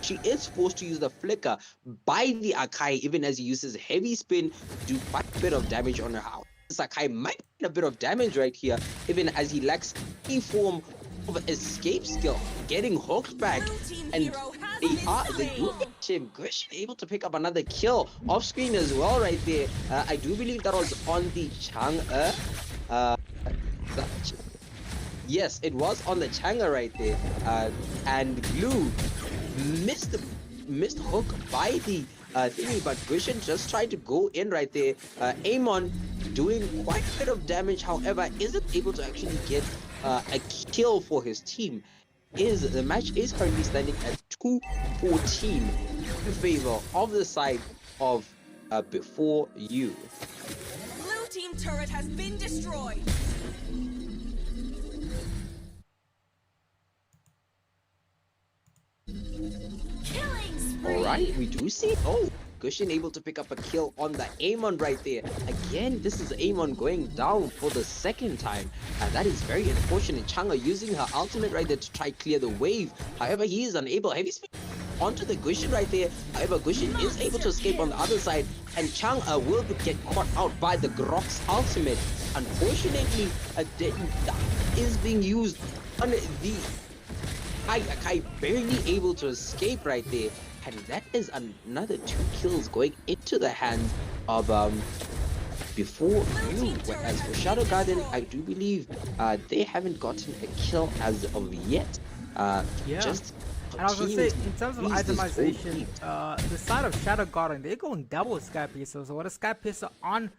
she is forced to use the flicker by the Akai, even as he uses heavy spin to do quite a bit of damage on her. This Akai might get a bit of damage right here, even as he lacks any form of escape skill, getting hooked back, and they do catch him. Gush able to pick up another kill off screen as well right there. I do believe that was on the Chang'e. Yes, it was on the Chang'e right there, and Blue missed hook by the thingy, but Gushin just tried to go in right there. Amon doing quite a bit of damage, however, isn't able to actually get a kill for his team. The match is currently standing at 2-14 in favor of the side of Before You. Blue team turret has been destroyed. Alright, we do see, Gushin able to pick up a kill on the Amon right there. Again, this is Amon going down for the second time, and that is very unfortunate. Chang'e using her ultimate right there to try clear the wave. However, he is unable. Heavy spin onto the Gushin right there. However, Gushin is able to escape on the other side, and Chang'e will get caught out by the Grok's ultimate. Unfortunately, a dead is being used on the Akai, barely able to escape right there. And that is another 2 kills going into the hands of Before You. Whereas for Shadow Garden, I do believe they haven't gotten a kill as of yet. Just and I was gonna say, in terms of itemization, the side of Shadow Garden, they're going double Sky Piercer. So what a Sky Piercer on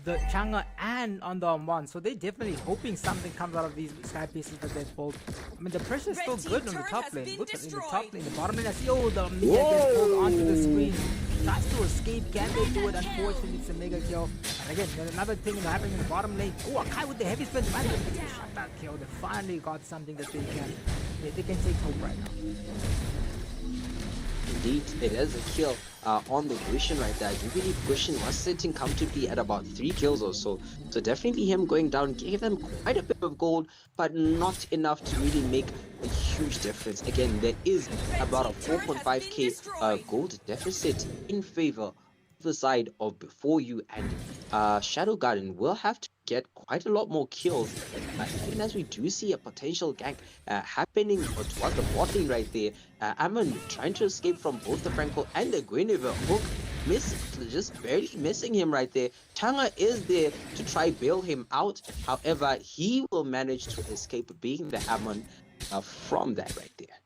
the Chang'e and on the one, so they're definitely hoping something comes out of these Sky Pieces that they've pulled. I mean, the pressure is still good on the top lane. Look at in the top lane, the bottom lane. I see, the Mia gets pulled onto the screen. Tries to escape. Can they do it? Unfortunately, it's a mega kill. And again, there's another thing happening in the bottom lane. Akai with the heavy spin. Man, they shot that kill. They finally got something that they can take hope right now. indeed, it is a kill on the Gusion right there. I do believe Gusion was sitting comfortably at about 3 kills or so. So definitely him going down gave them quite a bit of gold, but not enough to really make a huge difference. Again, there is about a 4.5k gold deficit in favor of the side of Before You, and Shadow Garden will have to get quite a lot more kills, even as we do see a potential gank happening towards the bot lane right there. Amon trying to escape from both the Franco and the Guinevere. Hook just barely missing him right there. Changa is there to try bail him out. However, he will manage to escape being the Amon from that right there.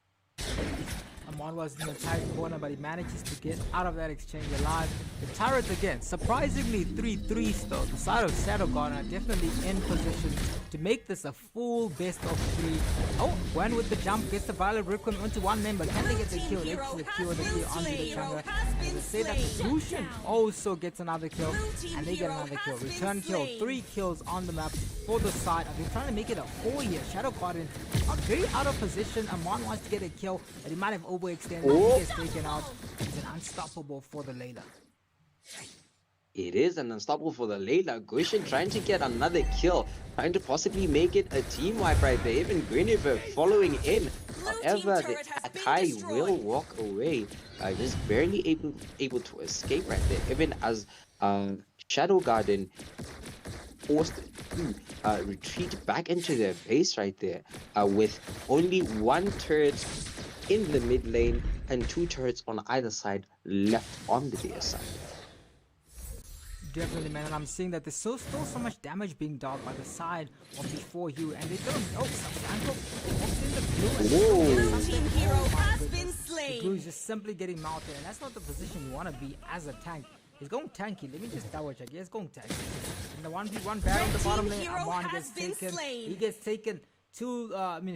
Amon was in the tight corner, but he manages to get out of that exchange alive. The turret again, surprisingly 3-3 still. The side of Shadow Garden are definitely in position to make this a full best of 3. Oh, Gwen with the jump gets the Violet Requiem onto one member. Can they get the kill? They secure the kill onto the Changa. As I say that Lucian also gets another kill, and they get another kill. Return kill, 3 kills on the map for the side. They're trying to make it a 4 here. Shadow Garden are very out of position. Amon wants to get a kill, but he might have overextended. He gets taken out. It's an unstoppable for the Layla. It is an unstoppable for the Layla. Gusion trying to get another kill, trying to possibly make it a team wipe right there. Even Guinevere following in. However, the Akai will walk away, just barely able to escape right there. Even as Shadow Garden forced to retreat back into their base right there, with only 1 turret in the mid lane and 2 turrets on either side left on the side. Definitely, man, and I'm seeing that there's still so much damage being dealt by the side of Before You, and they don't know. Franco walks in the blue, and Team hero has been the blue is slain. just simply getting mounted, and that's not the position you want to be as a tank. He's going tanky. Let me just double check. He's going tanky. And the 1v1 barrel on the bottom lane, Amon gets taken. He gets taken to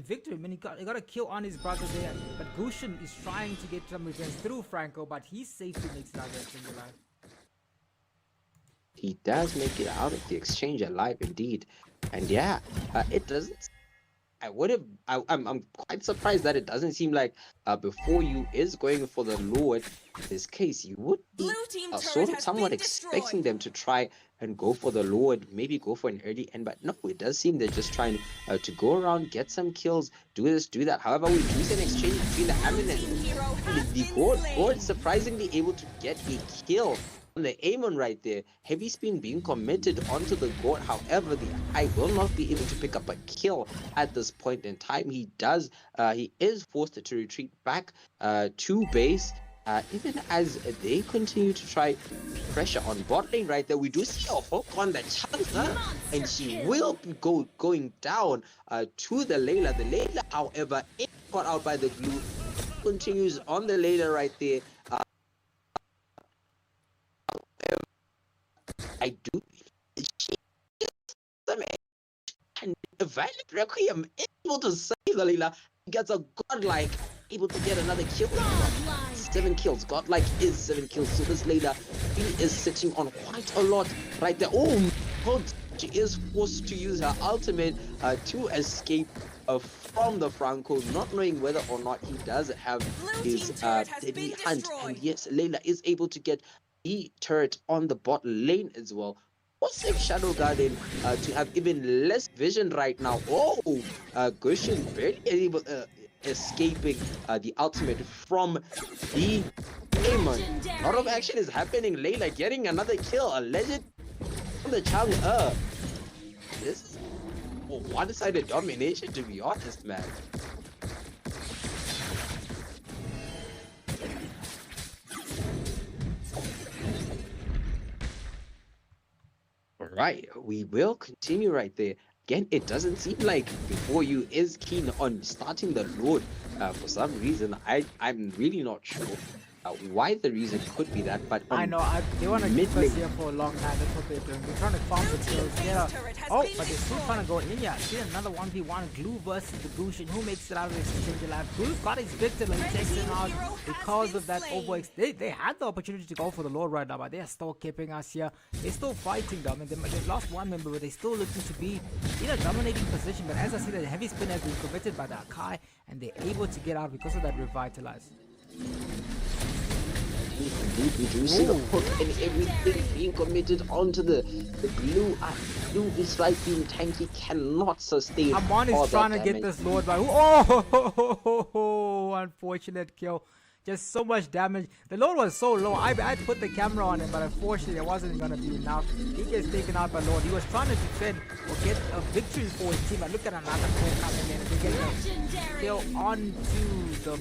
victory. I mean, he got a kill on his brother there, but Gusion is trying to get some revenge through Franco, but he safely makes it out of that thing alive. He does make it out of the exchange alive indeed. And yeah, it doesn't. I'm quite surprised that it doesn't seem like Before You is going for the Lord. In this case, you would be sort of somewhat expecting them to try and go for the Lord, maybe go for an early end, but no, it does seem they're just trying to go around, get some kills, do this, do that. However, we do see an exchange between the Amon and the God surprisingly able to get a kill on the Amon right there. Heavy spin being committed onto the God. However, the Eye will not be able to pick up a kill at this point in time. He is forced to retreat back to base. Even as they continue to try pressure on bot lane right there, we do see a hook on the Changa, and she will be going down to the Layla. The Layla, however, is caught out by the blue. Continues on the Layla right there. I do she and the Violet Requiem is able to save the Layla. He gets a godlike, able to get another kill. 7 kills. Godlike is 7 kills. So this Layla, he is sitting on quite a lot right there. Oh God, she is forced to use her ultimate to escape from the Franco, not knowing whether or not he does have his deadly hunt. And yes, Layla is able to get the turret on the bot lane as well, forcing Shadow Garden to have even less vision right now. Oh, Gusion barely able escaping the ultimate from the Amon. A lot of action is happening. Layla getting another kill. A legend on the Chang. This is one-sided domination, to be honest, man. Right, we will continue right there. Again, it doesn't seem like Before You is keen on starting the Lord. For some reason, I'm really not sure why the reason could be that, but I know, they want to keep us here for a long time. That's what they're doing. They're trying to farm the kills. Oh, but they're still trying to go in here. See another 1v1. Glue versus the Gusion. Who makes it out of this exchange alive? Glue's got his victim and he takes him out because of that overex. They had the opportunity to go for the Lord right now, but they're still keeping us here. They're still fighting them, and they've lost one member, but they're still looking to be in a dominating position. But as I said, the heavy spin has been committed by the Akai, and they're able to get out because of that revitalize. We do see the hook and everything being committed onto the blue. Blue is like being tanky, cannot sustain. Amon all is that trying to get damage. this Lord by oh, unfortunate kill. Just so much damage. The Lord was so low. I put the camera on him, but unfortunately it wasn't gonna be enough. He gets taken out by Lord. He was trying to defend or get a victory for his team. But look at another kill coming in. They get the kill onto the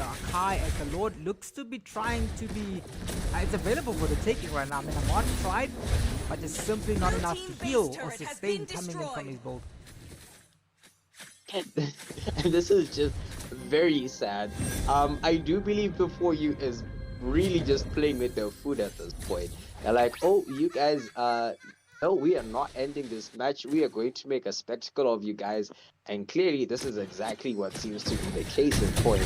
Akai as the Lord looks to be trying to be. It's available for the taking right now. I mean, Amon tried, but just simply not enough to heal or sustain coming in from his bolt. And this is just very sad. I do believe before you is really just playing with their food at this point. They're like, oh, you guys, no, we are not ending this match. We are going to make a spectacle of you guys. And clearly, this is exactly what seems to be the case in point.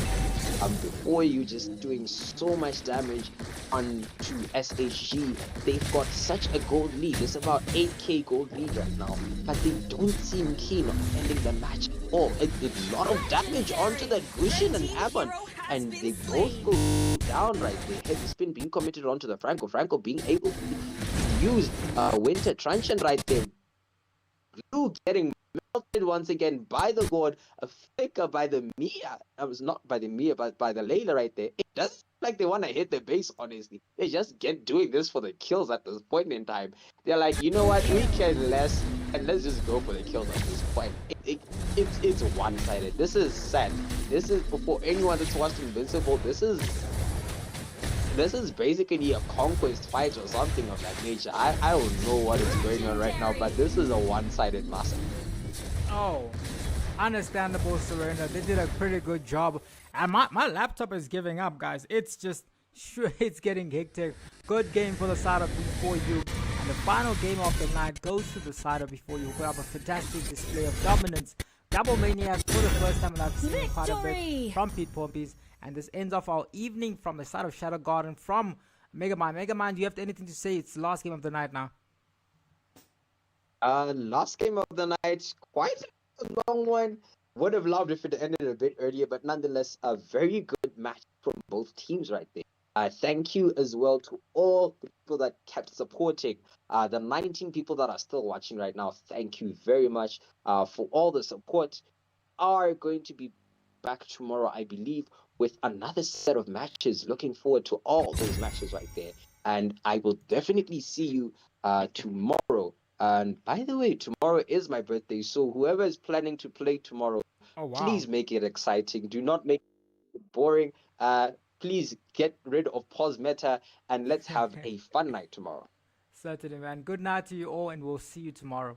Before you just doing so much damage onto SHG, they've got such a gold lead. It's about 8k gold lead right now, but they don't seem keen on ending the match at all. A lot of damage onto that Gushin and Amon, and they both go down right there. Heavy spin being committed onto the Franco being able to use Winter Truncheon right there. Blue getting melted once again by the God, a flicker by the Mia. I was not by the Mia, but by the Layla right there. It does seem like they want to hit the base, honestly. They just get doing this for the kills at this point in time. They're like, you know what, we can less, and let's just go for the kills at this point. It's one-sided. This is sad. This is, for anyone that's watched Invincible, this is basically a conquest fight or something of that nature. I don't know what is going on right now, but this is a one-sided massacre. Oh, understandable surrender. They did a pretty good job. And my laptop is giving up, guys. It's just, it's getting hectic. Good game for the side of B4U. And the final game of the night goes to the side of B4U. We have a fantastic display of dominance. Double Maniacs for the first time, and I've seen quite a bit from Pete Pompies. And this ends off our evening from the side of Shadow Garden from Megamind. Megamind, do you have anything to say? It's the last game of the night now. Last game of the night, quite a long one. Would have loved if it ended a bit earlier, but nonetheless, a very good match from both teams right there. Thank you as well to all the people that kept supporting. The 19 people that are still watching right now, thank you very much for all the support. Are going to be back tomorrow, I believe, with another set of matches. Looking forward to all those matches right there. And I will definitely see you tomorrow. And by the way, tomorrow is my birthday, so whoever is planning to play tomorrow, Oh, wow. please make it exciting. Do not make it boring. Please get rid of pause meta and let's have a fun night tomorrow. Certainly, man. Good night to you all, and we'll see you tomorrow.